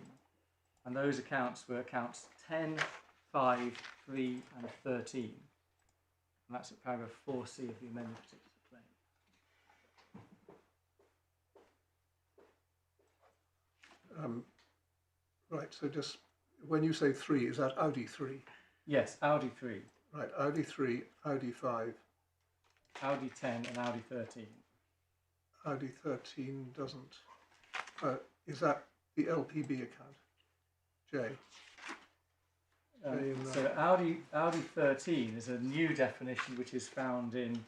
and those accounts were accounts 10, 5, 3, and 13, and that's at paragraph 4c of the amended particulars of claim. Right, so just when you say 3, is that Audi 3? Yes, Audi 3, Right, Audi 3, Audi 5, Audi 10, and Audi 13. Audi 13 doesn't. Is that the LPB account? J. So Audi 13 is a new definition which is found in.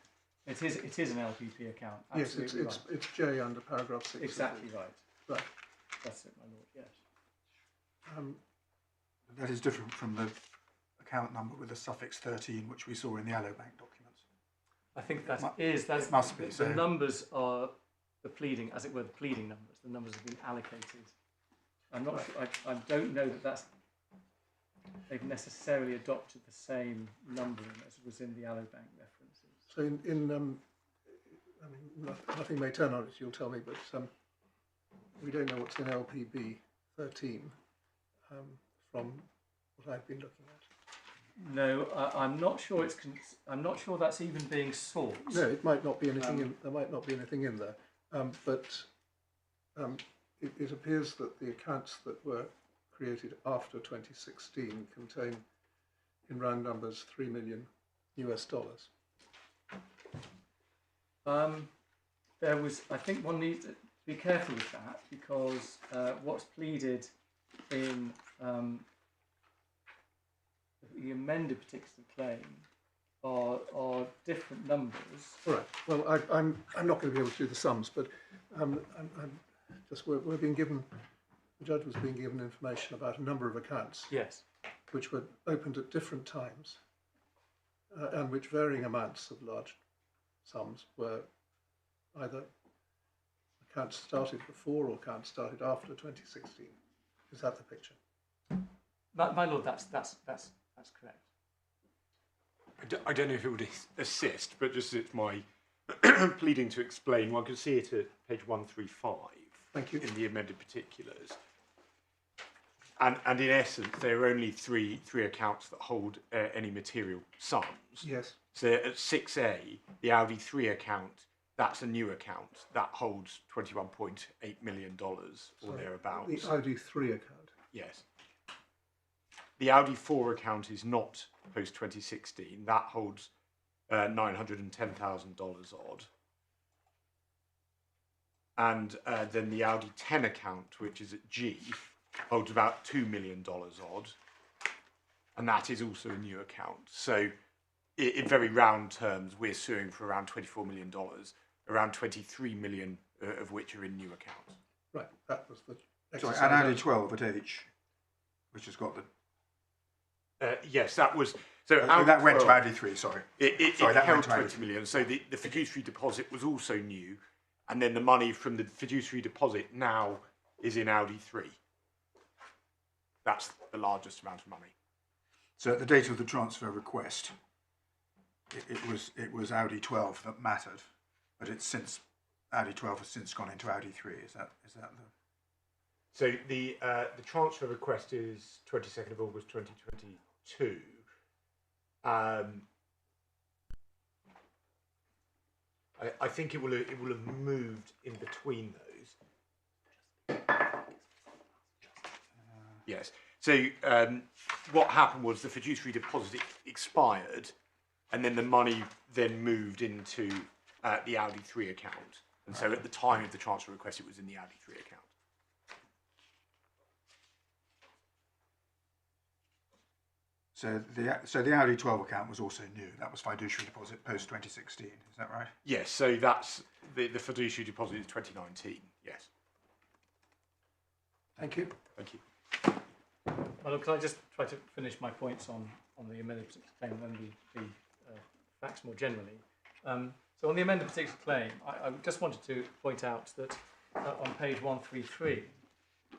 It is an LPP account. Yes, Absolutely right. it's J under paragraph 6. Exactly right. Right. That's it, my lord. Yes. That is different from the account number with the suffix 13, which we saw in the Alobank documents. I think that It must be. The So numbers are the pleading, as it were, the pleading numbers. The numbers have been allocated. I'm not. Sure, I don't know that they've necessarily adopted the same numbering as was in the Alobank references. So I mean, nothing may turn on it, you'll tell me, but we don't know what's in LPB 13 from what I've been looking at. No, I'm not sure. I'm not sure that's even being sought. No, it might not be anything in. There might not be anything in there, but it appears that the accounts that were created after 2016 contain, in round numbers, $3 million US. There was. I think one needs to be careful with that because what's pleaded in the amended particulars of claim are different numbers. All right. Well, I'm not going to be able to do the sums, but I'm just we're being given. The judge was being given information about a number of accounts. Yes. Which were opened at different times, and which varying amounts of large sums were either accounts started before or accounts started after 2016. Is that the picture? My lord, that's correct. I don't know if it would assist, but just it's my pleading to explain. One can see it at page 135. Thank you. In the amended particulars. And in essence, there are only three accounts that hold any material sums. Yes. So at 6A, the Audi 3 account, that's a new account. That holds $21.8 million or thereabouts. The Audi 3 account. Yes. The Audi 4 account is not post-2016. That holds $910,000 odd. and then the Audi 10 account, which is at G, holds about $2 million odd, and that is also a new account. So in very round terms, we're suing for around $24 million, around 23 million of which are in new accounts. Right, that was the Sorry, exercise. and Audi 12 at H, which has got the... Yes, that was... So that went to 12, Audi 3, sorry. It that held went to Audi 20 million. So the fiduciary deposit was also new, and then the money from the fiduciary deposit now is in Audi 3. That's the largest amount of money. So at the date of the transfer request, it was Audi 12 that mattered, but it's since Audi 12 has since gone into Audi 3. Is that the... So the transfer request is 22nd of August 2022. I think it will have moved in between those. Yes. So what happened was the fiduciary deposit expired, and then the money then moved into the Audi 3 account. And so at the time of the transfer request, it was in the Audi 3 account. So the Audi 12 account was also new. That was fiduciary deposit post 2016. Is that right? Yes. So that's the fiduciary deposit is 2019. Yes. Thank you. Thank you. Well, can I just try to finish my points on the amended particular claim and then the facts more generally? So on the amended particular claim, I just wanted to point out that on page 133,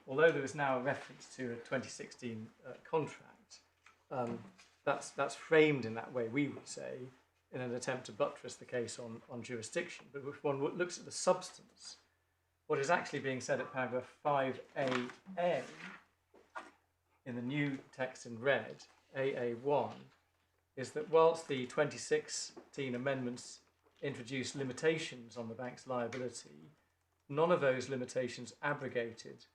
although there is now a reference to a 2016 contract, that's framed in that way, we would say, in an attempt to buttress the case on jurisdiction. But if one looks at the substance, what is actually being said at paragraph 5AA in the new text in red, AA1, is that whilst the 2016 amendments introduced limitations on the bank's liability, none of those limitations abrogated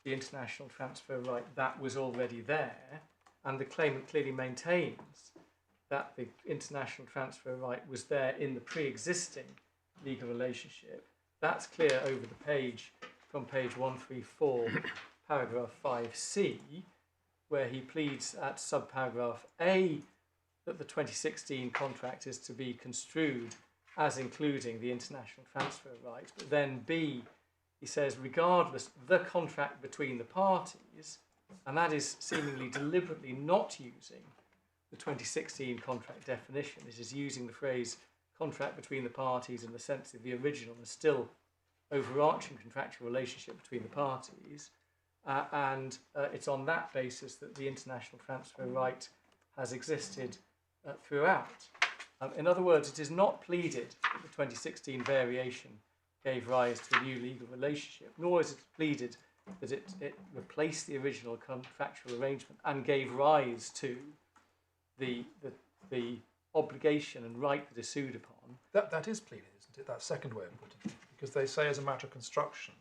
the international transfer right that was already there, and the claimant clearly maintains that the international transfer right was there in the pre-existing legal relationship. That's clear over the page from page 134, paragraph 5C, where he pleads at subparagraph A that the 2016 contract is to be construed as including the international transfer right. But then B, he says, regardless, the contract between the parties, and that is seemingly deliberately not using the 2016 contract definition. It is using the phrase contract between the parties in the sense of the original and still overarching contractual relationship between the parties. And it's on that basis that the international transfer right has existed throughout. In other words, it is not pleaded that the 2016 variation gave rise to a new legal relationship, nor is it pleaded that it replaced the original contractual arrangement and gave rise to the obligation and right that is sued upon. That is pleaded, isn't it? That second way of putting it. Because they say as a matter of construction,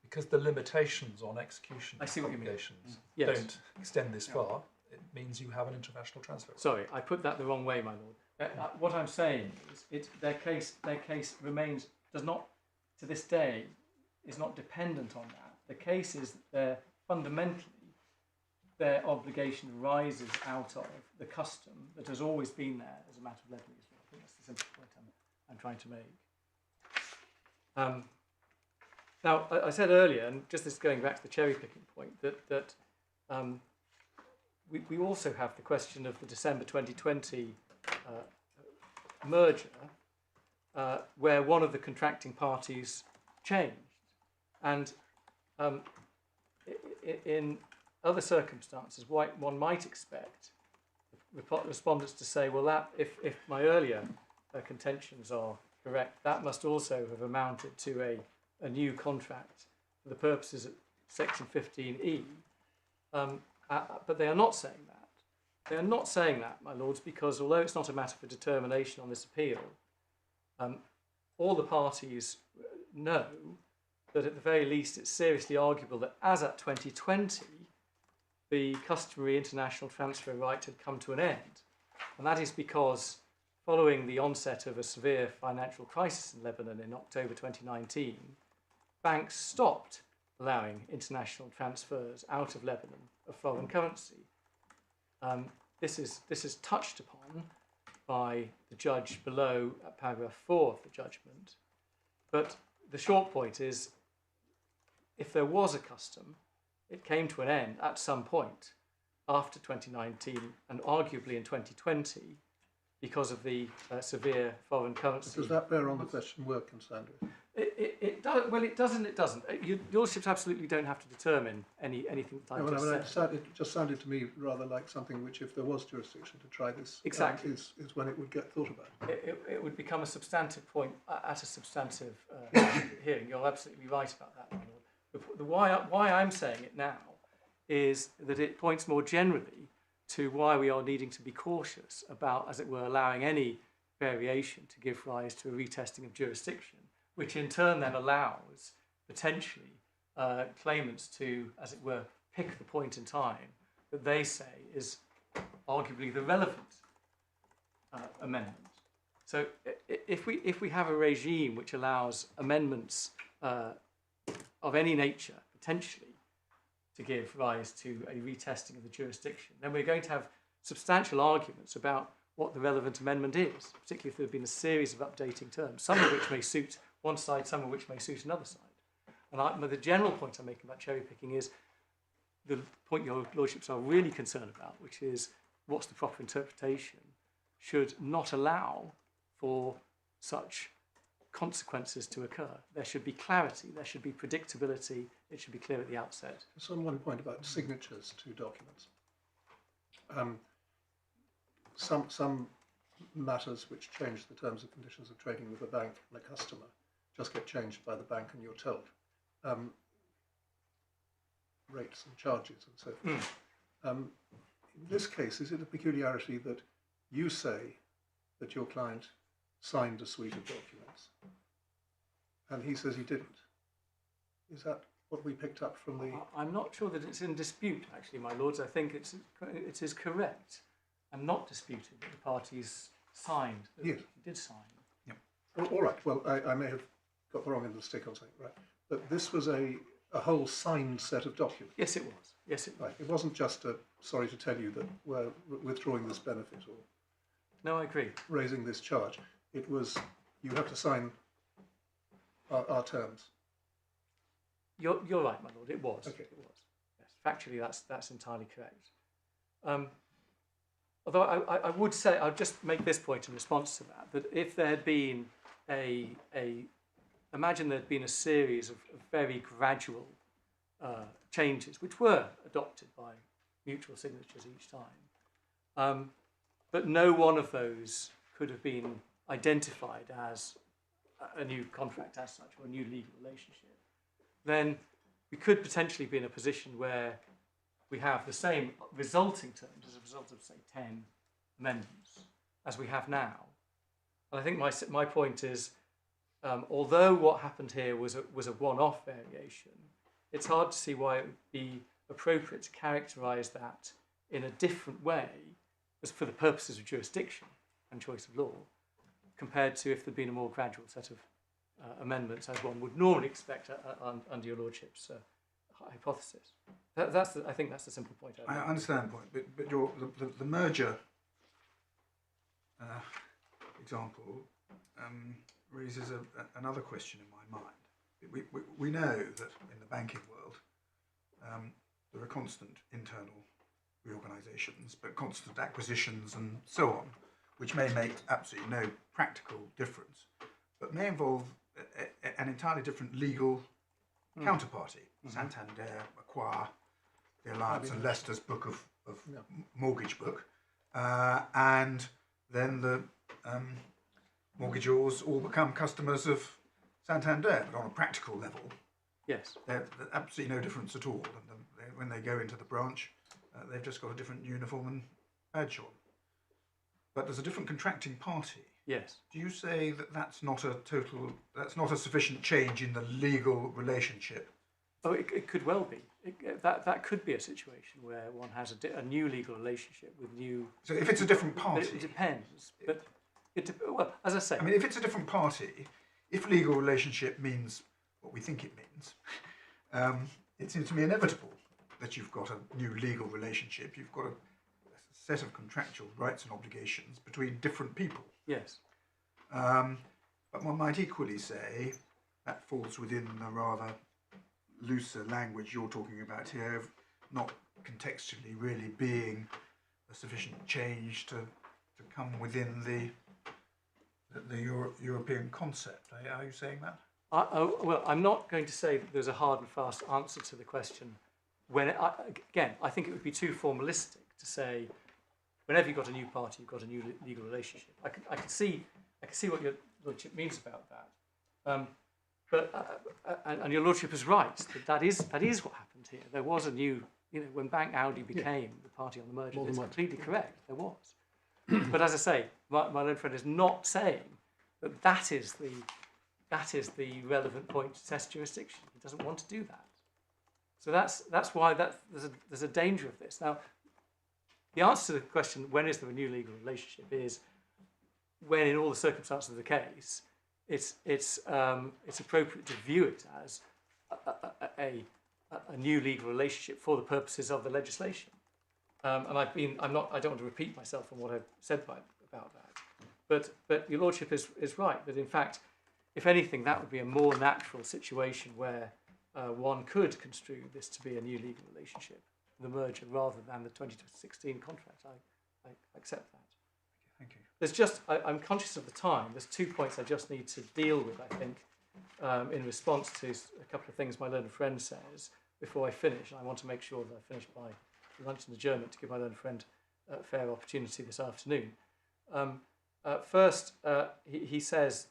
because the limitations on execution obligations don't extend this far, it means you have an international transfer. Sorry, I put that the wrong way, my lord. What I'm saying is their case remains, does not, to this day, is not dependent on that. The case is that fundamentally their obligation arises out of the custom that has always been there as a matter of legal use. I think that's the simple point I'm trying to make. Now, I said earlier, and just this going back to the cherry picking point, that we also have the question of the December 2020 merger, where one of the contracting parties changed. And in other circumstances, one might expect respondents to say, well, that if my earlier contentions are correct, that must also have amounted to a new contract for the purposes of Section 15E. But they are not saying that. They are not saying that, my lords, because although it's not a matter for determination on this appeal, all the parties know that at the very least it's seriously arguable that as at 2020, the customary international transfer right had come to an end. And that is because following the onset of a severe financial crisis in Lebanon in October 2019, banks stopped allowing international transfers out of Lebanon of foreign currency. This is touched upon by the judge below at paragraph 4 of the judgment. But the short point is, if there was a custom, it came to an end at some point after 2019 and arguably in 2020 because of the severe foreign currency. Does that bear on the question we're concerned with? It does. Well, it doesn't. It doesn't. Your lordships absolutely don't have to determine anything that I've just said. It just sounded to me rather like something which, if there was jurisdiction to try this, Exactly. is when it would get thought about. It would become a substantive point at a substantive hearing. You're absolutely right about that, my lord. Why I'm saying it now is that it points more generally to why we are needing to be cautious about, as it were, allowing any variation to give rise to a retesting of jurisdiction, which in turn then allows potentially claimants to, as it were, pick the point in time that they say is arguably the relevant amendment. So if we have a regime which allows amendments of any nature potentially to give rise to a retesting of the jurisdiction, then we're going to have substantial arguments about what the relevant amendment is, particularly if there have been a series of updating terms, some of which may suit one side, some of which may suit another side. And the general point I'm making about cherry picking is the point your lordships are really concerned about, which is what's the proper interpretation, should not allow for such consequences to occur. There should be clarity, there should be predictability, it should be clear at the outset. Just on one point about signatures to documents. Some matters which change the terms and conditions of trading with a bank and a customer just get changed by the bank and you're told. Rates and charges and so forth. In this case, is it a peculiarity that you say that your client signed a suite of documents and he says he didn't? Is that what we picked up from the... I'm not sure that it's in dispute, actually, my lords. I think it is correct and not disputed that the parties signed, that Yes. he did sign. Yep. All right, well, I may have got the wrong end of the stick on something, right? But this was a whole signed set of documents. Yes, it was. Yes, it was. Right, it wasn't just a, sorry to tell you that we're withdrawing this benefit or No, I agree. raising this charge. It was, you have to sign our terms. You're right, my lord. It was. Okay. It was. Yes, factually, that's entirely correct. Although I would say, I'll just make this point in response to that if there had been imagine there had been a series of very gradual changes, which were adopted by mutual signatures each time, but no one of those could have been identified as a new contract as such, or a new legal relationship, then we could potentially be in a position where we have the same resulting terms as a result of, say, 10 amendments as we have now. And I think my point is, although what happened here was a one-off variation, it's hard to see why it would be appropriate to characterise that in a different way as for the purposes of jurisdiction and choice of law, compared to if there'd been a more gradual set of amendments, as one would normally expect under your lordship's hypothesis. I think that's the simple point. I understand the point, but the merger example raises another question in my mind. We know that in the banking world there are constant internal reorganisations, but constant acquisitions and so on, which may make absolutely no practical difference, but may involve an entirely different legal counterparty. Santander acquire the Alliance and Leicester's book of mortgage book, and then the mortgagors all become customers of Santander, but on a practical level, yes, there's absolutely no difference at all. And when they go into the branch, they've just got a different uniform and badge on. But there's a different contracting party. yes. Do you say that that's not a sufficient change in the legal relationship? Oh, it could well be. That could be a situation where one has a new legal relationship with new... So if it's a different But party... it depends. But well, as I say... I mean, if it's a different party, if legal relationship means what we think it means, it seems to me inevitable that you've got a new legal relationship. You've got a set of contractual rights and obligations between different people. Yes. But one might equally say that falls within the rather looser language you're talking about here, of not contextually really being a sufficient change to come within the European concept. Are you saying that? Well, I'm not going to say that there's a hard and fast answer to the question. Again, I think it would be too formalistic to say whenever you've got a new party, you've got a new legal relationship. I can see what your lordship means about that. And your lordship is right. That is what happened here. There was a new, when Bank Audi became the party on the merger. It's completely correct. There was. But as I say, my learned friend is not saying that is the relevant point to test jurisdiction. He doesn't want to do that. So that's why there's a danger of this. Now, the answer to the question, when is there a new legal relationship, is when, in all the circumstances of the case, it's appropriate to view it as a new legal relationship for the purposes of the legislation. And I don't want to repeat myself on what I've said about that. But your lordship is right that in fact, if anything, that would be a more natural situation where one could construe this to be a new legal relationship, the merger, rather than the 2016 contract. I accept that. Thank you. There's just, I'm conscious of the time. There's 2 points I just need to deal with, I think, in response to a couple of things my learned friend says before I finish. And I want to make sure that I finish by lunch and adjournment to give my learned friend a fair opportunity this afternoon. First, he says,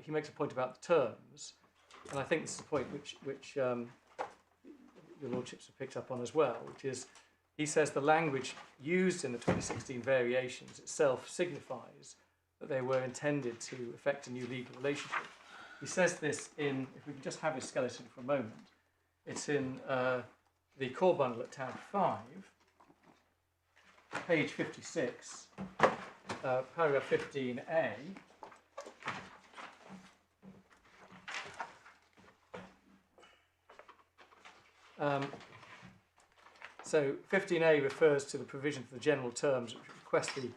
he makes a point about the terms, and I think this is a point which your lordships have picked up on as well, which is, he says the language used in the 2016 variations itself signifies that they were intended to effect a new legal relationship. He says this in, if we can just have his skeleton for a moment, it's in the core bundle at tab 5, page 56, paragraph 15a. So 15a refers to the provision for the general terms which request the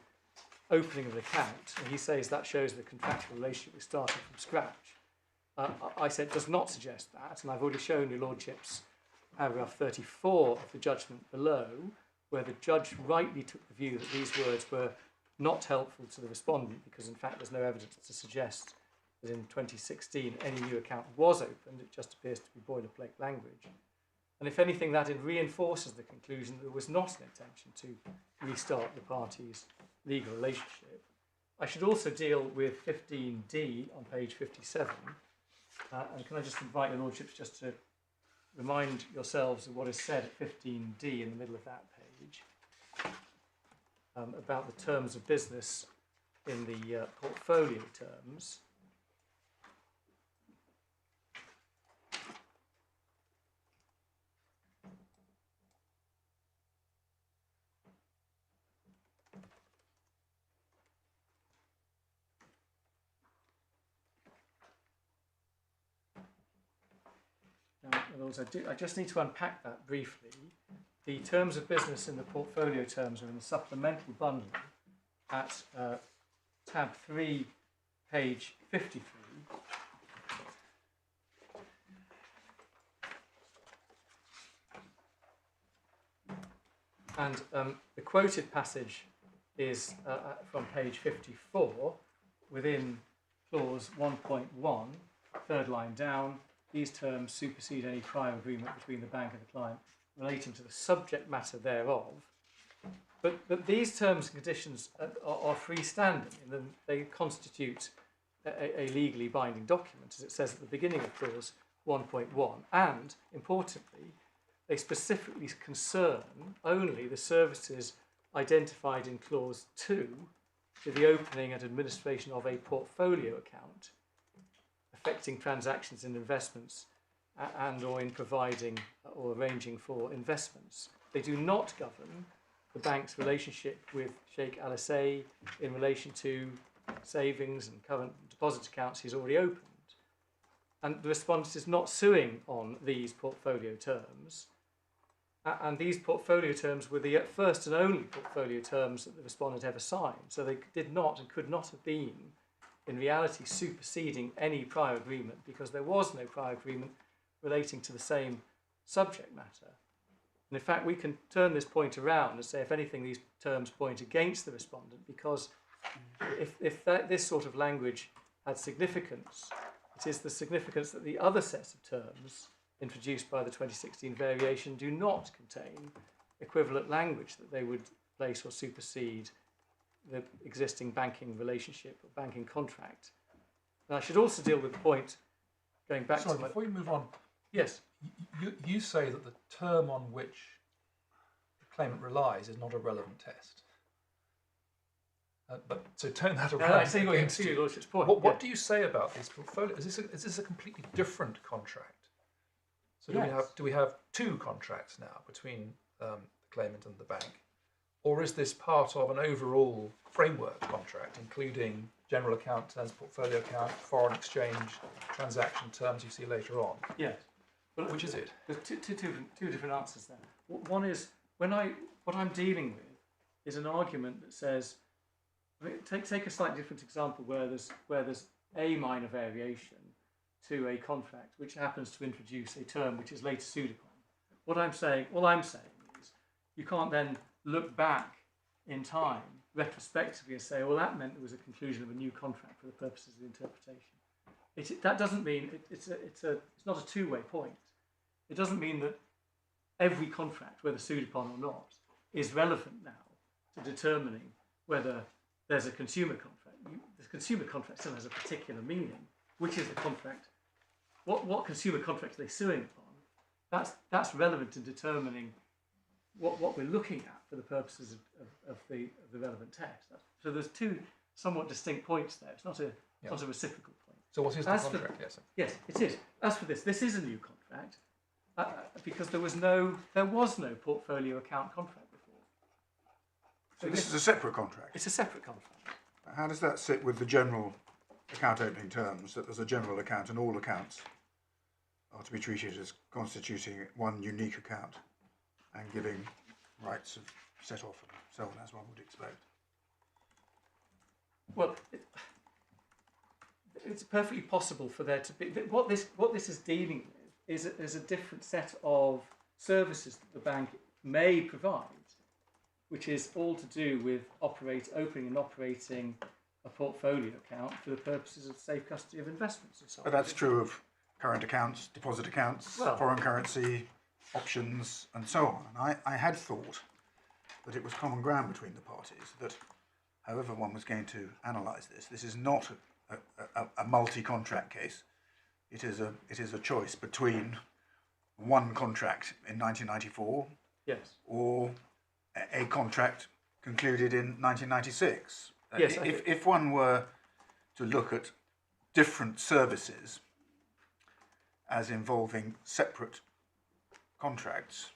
opening of an account, and he says that shows the contractual relationship is starting from scratch. I said it does not suggest that, and I've already shown your lordships paragraph 34 of the judgment below, where the judge rightly took the view that these words were not helpful to the respondent, because in fact there's no evidence to suggest that in 2016 any new account was opened. It just appears to be boilerplate language. And if anything, that it reinforces the conclusion that there was not an intention to restart the parties' legal relationship. I should also deal with 15d on page 57. And can I just invite your lordships just to remind yourselves of what is said at 15d in the middle of that page about the terms of business in the portfolio terms. I just need to unpack that briefly. The terms of business in the portfolio terms are in the supplemental bundle at tab 3, page 53. And the quoted passage is from page 54 within clause 1.1, third line down. These terms supersede any prior agreement between the bank and the client relating to the subject matter thereof. But these terms and conditions are freestanding, in that they constitute a legally binding document, as it says at the beginning of clause 1.1. And, importantly, they specifically concern only the services identified in clause 2 to the opening and administration of a portfolio account, affecting transactions in investments and or in providing or arranging for investments. They do not govern the bank's relationship with Sheikh Alesayi in relation to savings and current deposit accounts he's already opened. and the respondent is not suing on these portfolio terms. And these portfolio terms were the first and only portfolio terms that the respondent ever signed. So they did not and could not have been, in reality, superseding any prior agreement, because there was no prior agreement relating to the same subject matter. And in fact, we can turn this point around and say, if anything, these terms point against the respondent, because if this sort of language had significance, it is the significance that the other sets of terms introduced by the 2016 variation do not contain equivalent language that they would place or supersede the existing banking relationship or banking contract. And I should also deal with the point, going back Sorry, to my... before you move on, Yes. you say that the term on which the claimant relies is not a relevant test. But so turn that around. I see your Lordship's point. What do you say about these portfolios? Is this a completely different contract? So do we have two contracts now between the claimant and the bank, or is this part of an overall framework contract, including general account terms, portfolio account, foreign exchange, transaction terms you see later on? Yes. Well, which is it? There's two different answers there. One is what I'm dealing with is an argument that says, I mean, take a slightly different example where there's a minor variation to a contract which happens to introduce a term which is later sued upon. All I'm saying is you can't then look back in time retrospectively and say, well, that meant there was a conclusion of a new contract for the purposes of interpretation. That doesn't mean it's not a two-way point. It doesn't mean that every contract, whether sued upon or not, is relevant now to determining whether there's a consumer contract. The consumer contract still has a particular meaning, which is the contract. What consumer contract are they suing upon? That's relevant in determining what we're looking at for the purposes of the relevant text. So there's two somewhat distinct points there. It's not a reciprocal point. So what is the contract? Yes, it is. As for this is a new contract because there was no portfolio account contract before. So this is a separate contract? It's a separate contract. How does that sit with the general account opening terms, that there's a general account and all accounts are to be treated as constituting one unique account and giving rights of set off and so on, as one would expect? Well, it's perfectly possible for there to be... What this is dealing with is a different set of services that the bank may provide, which is all to do with opening and operating a portfolio account for the purposes of safe custody of investments and so on. But that's true of current accounts, deposit accounts, foreign currency, options, and so on. And I had thought that it was common ground between the parties that, however one was going to analyse this is not a multi-contract case. It is a choice between one contract in 1994, yes, or a contract concluded in 1996. Yes, if one were to look at different services as involving separate contracts,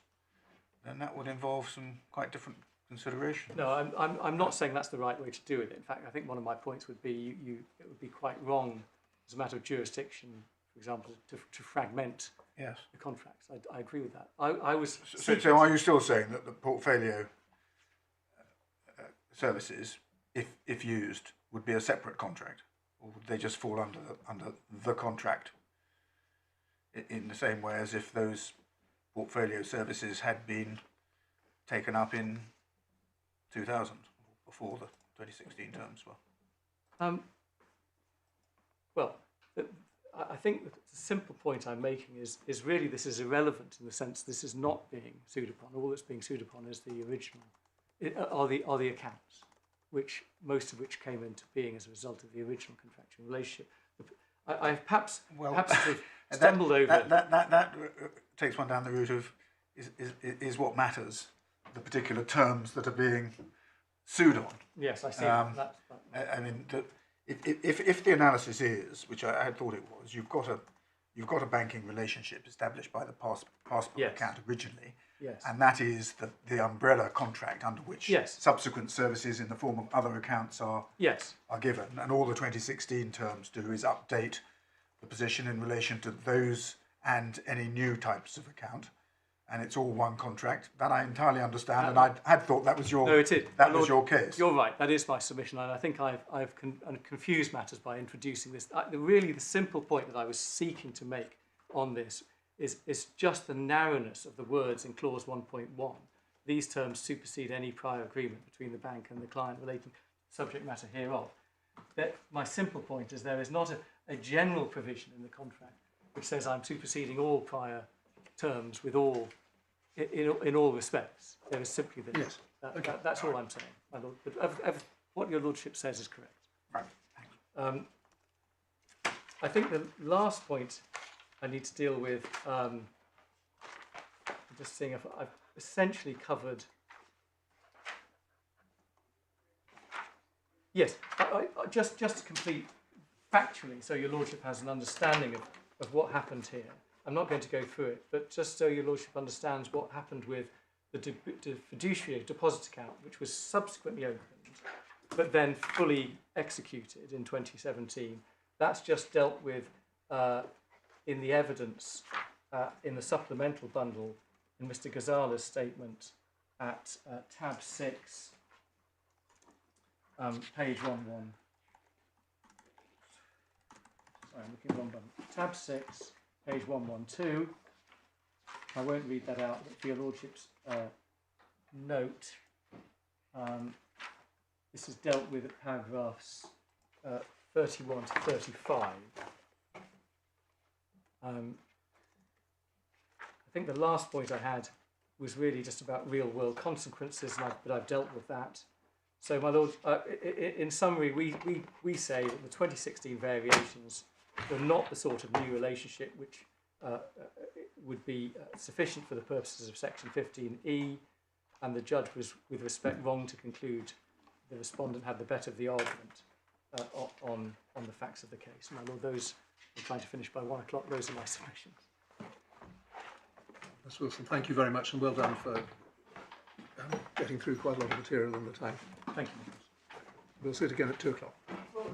then that would involve some quite different considerations. No, I'm not saying that's the right way to do it. In fact, I think one of my points would be it would be quite wrong as a matter of jurisdiction, for example, to fragment Yes. the contracts. I agree with that. I was... So are you still saying that the portfolio services, if used, would be a separate contract, or would they just fall under the contract in the same way as if those portfolio services had been taken up in 2000, before the 2016 terms were? Well, I think the simple point I'm making is really this is irrelevant in the sense this is not being sued upon. All that's being sued upon is the original, are the accounts, which most of which came into being as a result of the original contractual relationship. I perhaps sort of stumbled over that takes one down the route of is what matters, the particular terms that are being sued on. Yes, I see. I mean, if the analysis is, which I had thought it was, you've got a banking relationship established by the passport Yes. account originally, yes, and that is the umbrella contract under which yes. subsequent services in the form of other accounts are Yes. given, and all the 2016 terms do is update the position in relation to those and any new types of account, and it's all one contract. That I entirely understand, and I had thought that was your No, it is. that My was Lord, your case. You're right. That is my submission, and I think I've confused matters by introducing this. Really, the simple point that I was seeking to make on this is just the narrowness of the words in clause 1.1. These terms supersede any prior agreement between the bank and the client relating to the subject matter hereof. That my simple point is there is not a general provision in the contract which says I'm superseding all prior terms with all in all respects. There is simply this. Yes. That's all I'm saying, my lord. But what your lordship says is correct. Right. Thanks. I think the last point I need to deal with, I'm just seeing if I've essentially covered. Yes, I just to complete factually, so your lordship has an understanding of what happened here. I'm not going to go through it, but just so your lordship understands what happened with the fiduciary deposit account, which was subsequently opened, but then fully executed in 2017. That's just dealt with in the evidence in the supplemental bundle in Mr. Ghazala's statement at tab 6, page 11. Sorry, I'm looking at the wrong button. Tab 6, page 112. I won't read that out, but for your lordship's note, this is dealt with at paragraphs 31 to 35. I think the last point I had was really just about real-world consequences, but I've dealt with that. So, my lord, in summary, we say that the 2016 variations were not the sort of new relationship which would be sufficient for the purposes of Section 15E, and the judge was, with respect, wrong to conclude the respondent had the better of the argument on the facts of the case. My lord, those, I'm trying to finish by 1 o'clock, those are my submissions. Ms. Wilson, thank you very much, and well done for getting through quite a lot of material in the time. Thank you. We'll sit again at 2 o'clock. Well,